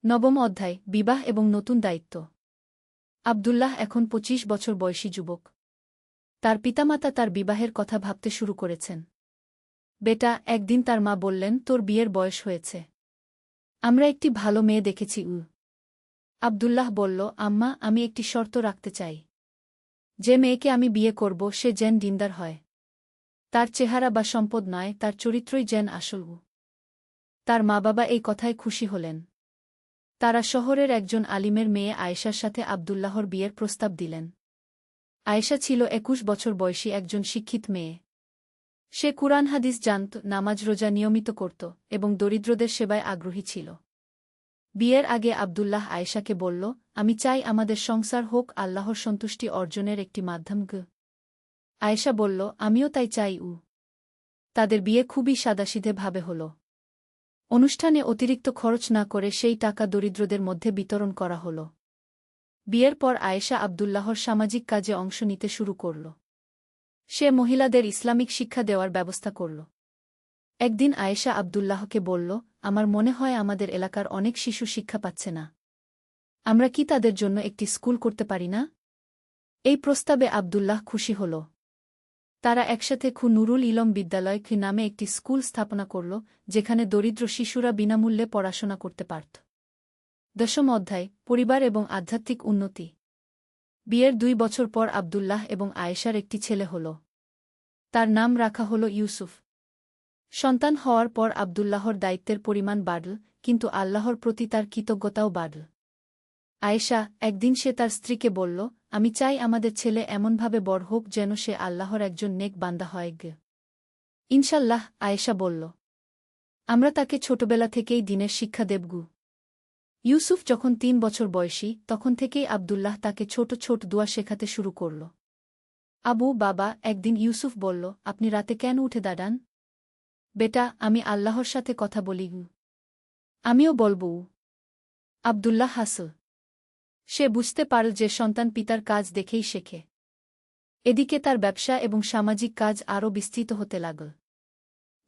নবম অধ্যায়, বিবাহ এবং নতুন দায়িত্ব। আব্দুল্লাহ এখন 25 বছর বয়সী যুবক। তার পিতামাতা তার বিবাহের কথা ভাবতে শুরু করেছেন। বেটা, একদিন তার মা বললেন, তোর বিয়ের বয়স হয়েছে। আমরা একটি ভালো মেয়ে দেখেছি। আব্দুল্লাহ বলল, আম্মা, আমি একটি শর্ত রাখতে চাই। যে মেয়েকে আমি বিয়ে করব সে যেন দিনদার হয়। তার চেহারা বা সম্পদ নয়, তার চরিত্রই যেন আসল। তার মা বাবা এই কথায় খুশি হলেন। তারা শহরের একজন আলিমের মেয়ে আয়েশার সাথে আব্দুল্লাহর বিয়ের প্রস্তাব দিলেন। আয়েশা ছিল 21 বছর বয়সী একজন শিক্ষিত মেয়ে। সে কুরআন হাদিস জানত, নামাজ রোজা নিয়মিত করত এবং দরিদ্রদের সেবায় আগ্রহী ছিল। বিয়ের আগে আব্দুল্লাহ আয়েশাকে বলল, আমি চাই আমাদের সংসার হোক আল্লাহর সন্তুষ্টি অর্জনের একটি মাধ্যম। আয়েশা বলল, আমিও তাই চাই। তাদের বিয়ে খুবই সাদাসিধেভাবে হল। অনুষ্ঠানে অতিরিক্ত খরচ না করে সেই টাকা দরিদ্রদের মধ্যে বিতরণ করা হল। বিয়ের পর আয়েশা আব্দুল্লাহর সামাজিক কাজে অংশ নিতে শুরু করল। সে মহিলাদের ইসলামিক শিক্ষা দেওয়ার ব্যবস্থা করল। একদিন আয়েশা আব্দুল্লাহকে বলল, আমার মনে হয় আমাদের এলাকার অনেক শিশু শিক্ষা পাচ্ছে না। আমরা কি তাদের জন্য একটি স্কুল করতে পারি না? এই প্রস্তাবে আব্দুল্লাহ খুশি হল। তারা একসাথে খু নুরুল ইলম বিদ্যালয় নামে একটি স্কুল স্থাপনা করল, যেখানে দরিদ্র শিশুরা বিনামূল্যে পড়াশোনা করতে পারত। দশম অধ্যায়, পরিবার এবং আধ্যাত্মিক উন্নতি। বিয়ের 2 বছর পর আব্দুল্লাহ এবং আয়েশার একটি ছেলে হল। তার নাম রাখা হল ইউসুফ। সন্তান হওয়ার পর আব্দুল্লাহর দায়িত্বের পরিমাণ বাড়ল, কিন্তু আল্লাহর প্রতি তার কৃতজ্ঞতাও বাড়ল। আয়েশা, একদিন সে তার স্ত্রীকে বলল, আমি চাই আমাদের ছেলে এমনভাবে বড় হোক যেন সে আল্লাহর একজন নেক বান্দা হয় গে। ইনশাল্লাহ, আয়েশা বলল। আমরা তাকে ছোটবেলা থেকেই দ্বীনের শিক্ষা দেবগু। ইউসুফ যখন ৩ বছর বয়সী তখন থেকেই আব্দুল্লাহ তাকে ছোট ছোট দোয়া শেখাতে শুরু করল। আবু বাবা, একদিন ইউসুফ বলল, আপনি রাতে কেন উঠে দাঁড়ান? বেটা, আমি আল্লাহর সাথে কথা বলি। আমিও বলবো। আব্দুল্লাহ হাসল। সে বুঝতে পারল যে সন্তান পিতার কাজ দেখেই শেখে। এদিকে তার ব্যবসা এবং সামাজিক কাজ আরও বিস্তৃত হতে লাগল।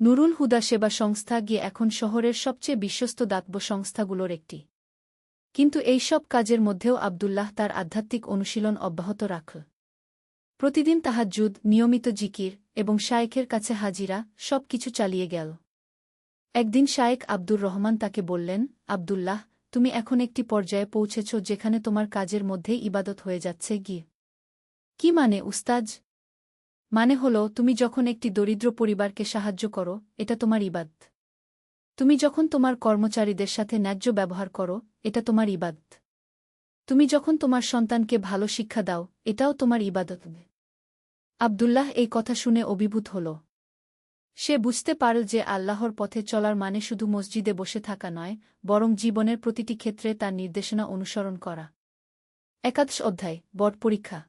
নুরুল হুদা সেবা সংস্থা গিয়ে এখন শহরের সবচেয়ে বিশ্বস্ত দাতব্য সংস্থাগুলোর একটি। কিন্তু এই সব কাজের মধ্যেও আব্দুল্লাহ তার আধ্যাত্মিক অনুশীলন অব্যাহত রাখল। প্রতিদিন তাহাজ্জুদ, নিয়মিত জিকির এবং শায়েখের কাছে হাজিরা সব কিছু চালিয়ে গেল। একদিন শায়েখ আব্দুর রহমান তাকে বললেন, আব্দুল্লাহ, তুমি এখন একটি পর্যায়ে পৌঁছেছ যেখানে তোমার কাজের মধ্যেই ইবাদত হয়ে যাচ্ছে গিয়ে। কি মানে উস্তাজ? মানে হলো, তুমি যখন একটি দরিদ্র পরিবারকে সাহায্য করো, এটা তোমার ইবাদত। তুমি যখন তোমার কর্মচারীদের সাথে ন্যায্য ব্যবহার করো, এটা তোমার ইবাদত। তুমি যখন তোমার সন্তানকে ভালো শিক্ষা দাও, এটাও তোমার ইবাদত। আব্দুল্লাহ এই কথা শুনে অভিভূত হল। সে বুঝতে পারল যে আল্লাহর পথে চলার মানে শুধু মসজিদে বসে থাকা নয়, বরং জীবনের প্রতিটি ক্ষেত্রে তার নির্দেশনা অনুসরণ করা। একাদশ অধ্যায়, বড় পরীক্ষা।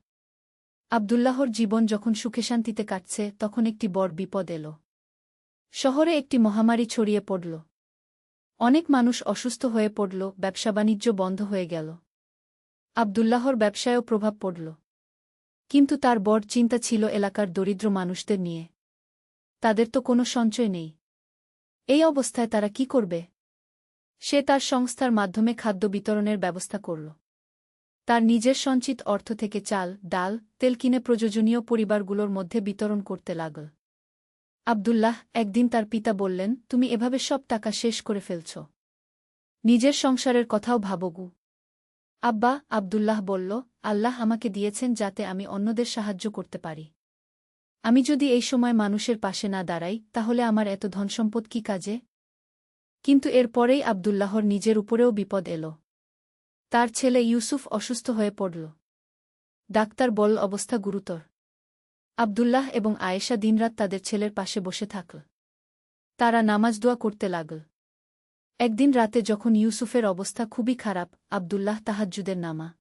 আব্দুল্লাহর জীবন যখন সুখে শান্তিতে কাটছে তখন একটি বড় বিপদ এল। শহরে একটি মহামারী ছড়িয়ে পড়ল। অনেক মানুষ অসুস্থ হয়ে পড়ল, ব্যবসা-বাণিজ্য বন্ধ হয়ে গেল। আব্দুল্লাহর ব্যবসায়ও প্রভাব পড়ল। কিন্তু তার বড় চিন্তা ছিল এলাকার দরিদ্র মানুষদের নিয়ে। তাদের তো কোনো সঞ্চয় নেই। এই অবস্থায় তারা কি করবে? সে তার সংস্থার মাধ্যমে খাদ্য বিতরণের ব্যবস্থা করল। তার নিজের সঞ্চিত অর্থ থেকে চাল, ডাল, তেল কিনে প্রয়োজনীয় পরিবারগুলোর মধ্যে বিতরণ করতে লাগল। আব্দুল্লাহ, একদিন তার পিতা বললেন, তুমি এভাবে সব টাকা শেষ করে ফেলছ। নিজের সংসারের কথাও ভাবগু। আব্বা, আব্দুল্লাহ বলল, আল্লাহ আমাকে দিয়েছেন যাতে আমি অন্যদের সাহায্য করতে পারি। আমি যদি এই সময় মানুষের পাশে না দাঁড়াই, তাহলে আমার এত ধনসম্পদ কি কাজে? কিন্তু এর পরেই আব্দুল্লাহর নিজের উপরেও বিপদ এল। তার ছেলে ইউসুফ অসুস্থ হয়ে পড়ল। ডাক্তার বলল অবস্থা গুরুতর। আব্দুল্লাহ এবং আয়েশা দিনরাত তাদের ছেলের পাশে বসে থাকল। তারা নামাজ দোয়া করতে লাগল। একদিন রাতে যখন ইউসুফের অবস্থা খুবই খারাপ, আব্দুল্লাহ তাহাজ্জুদের নামা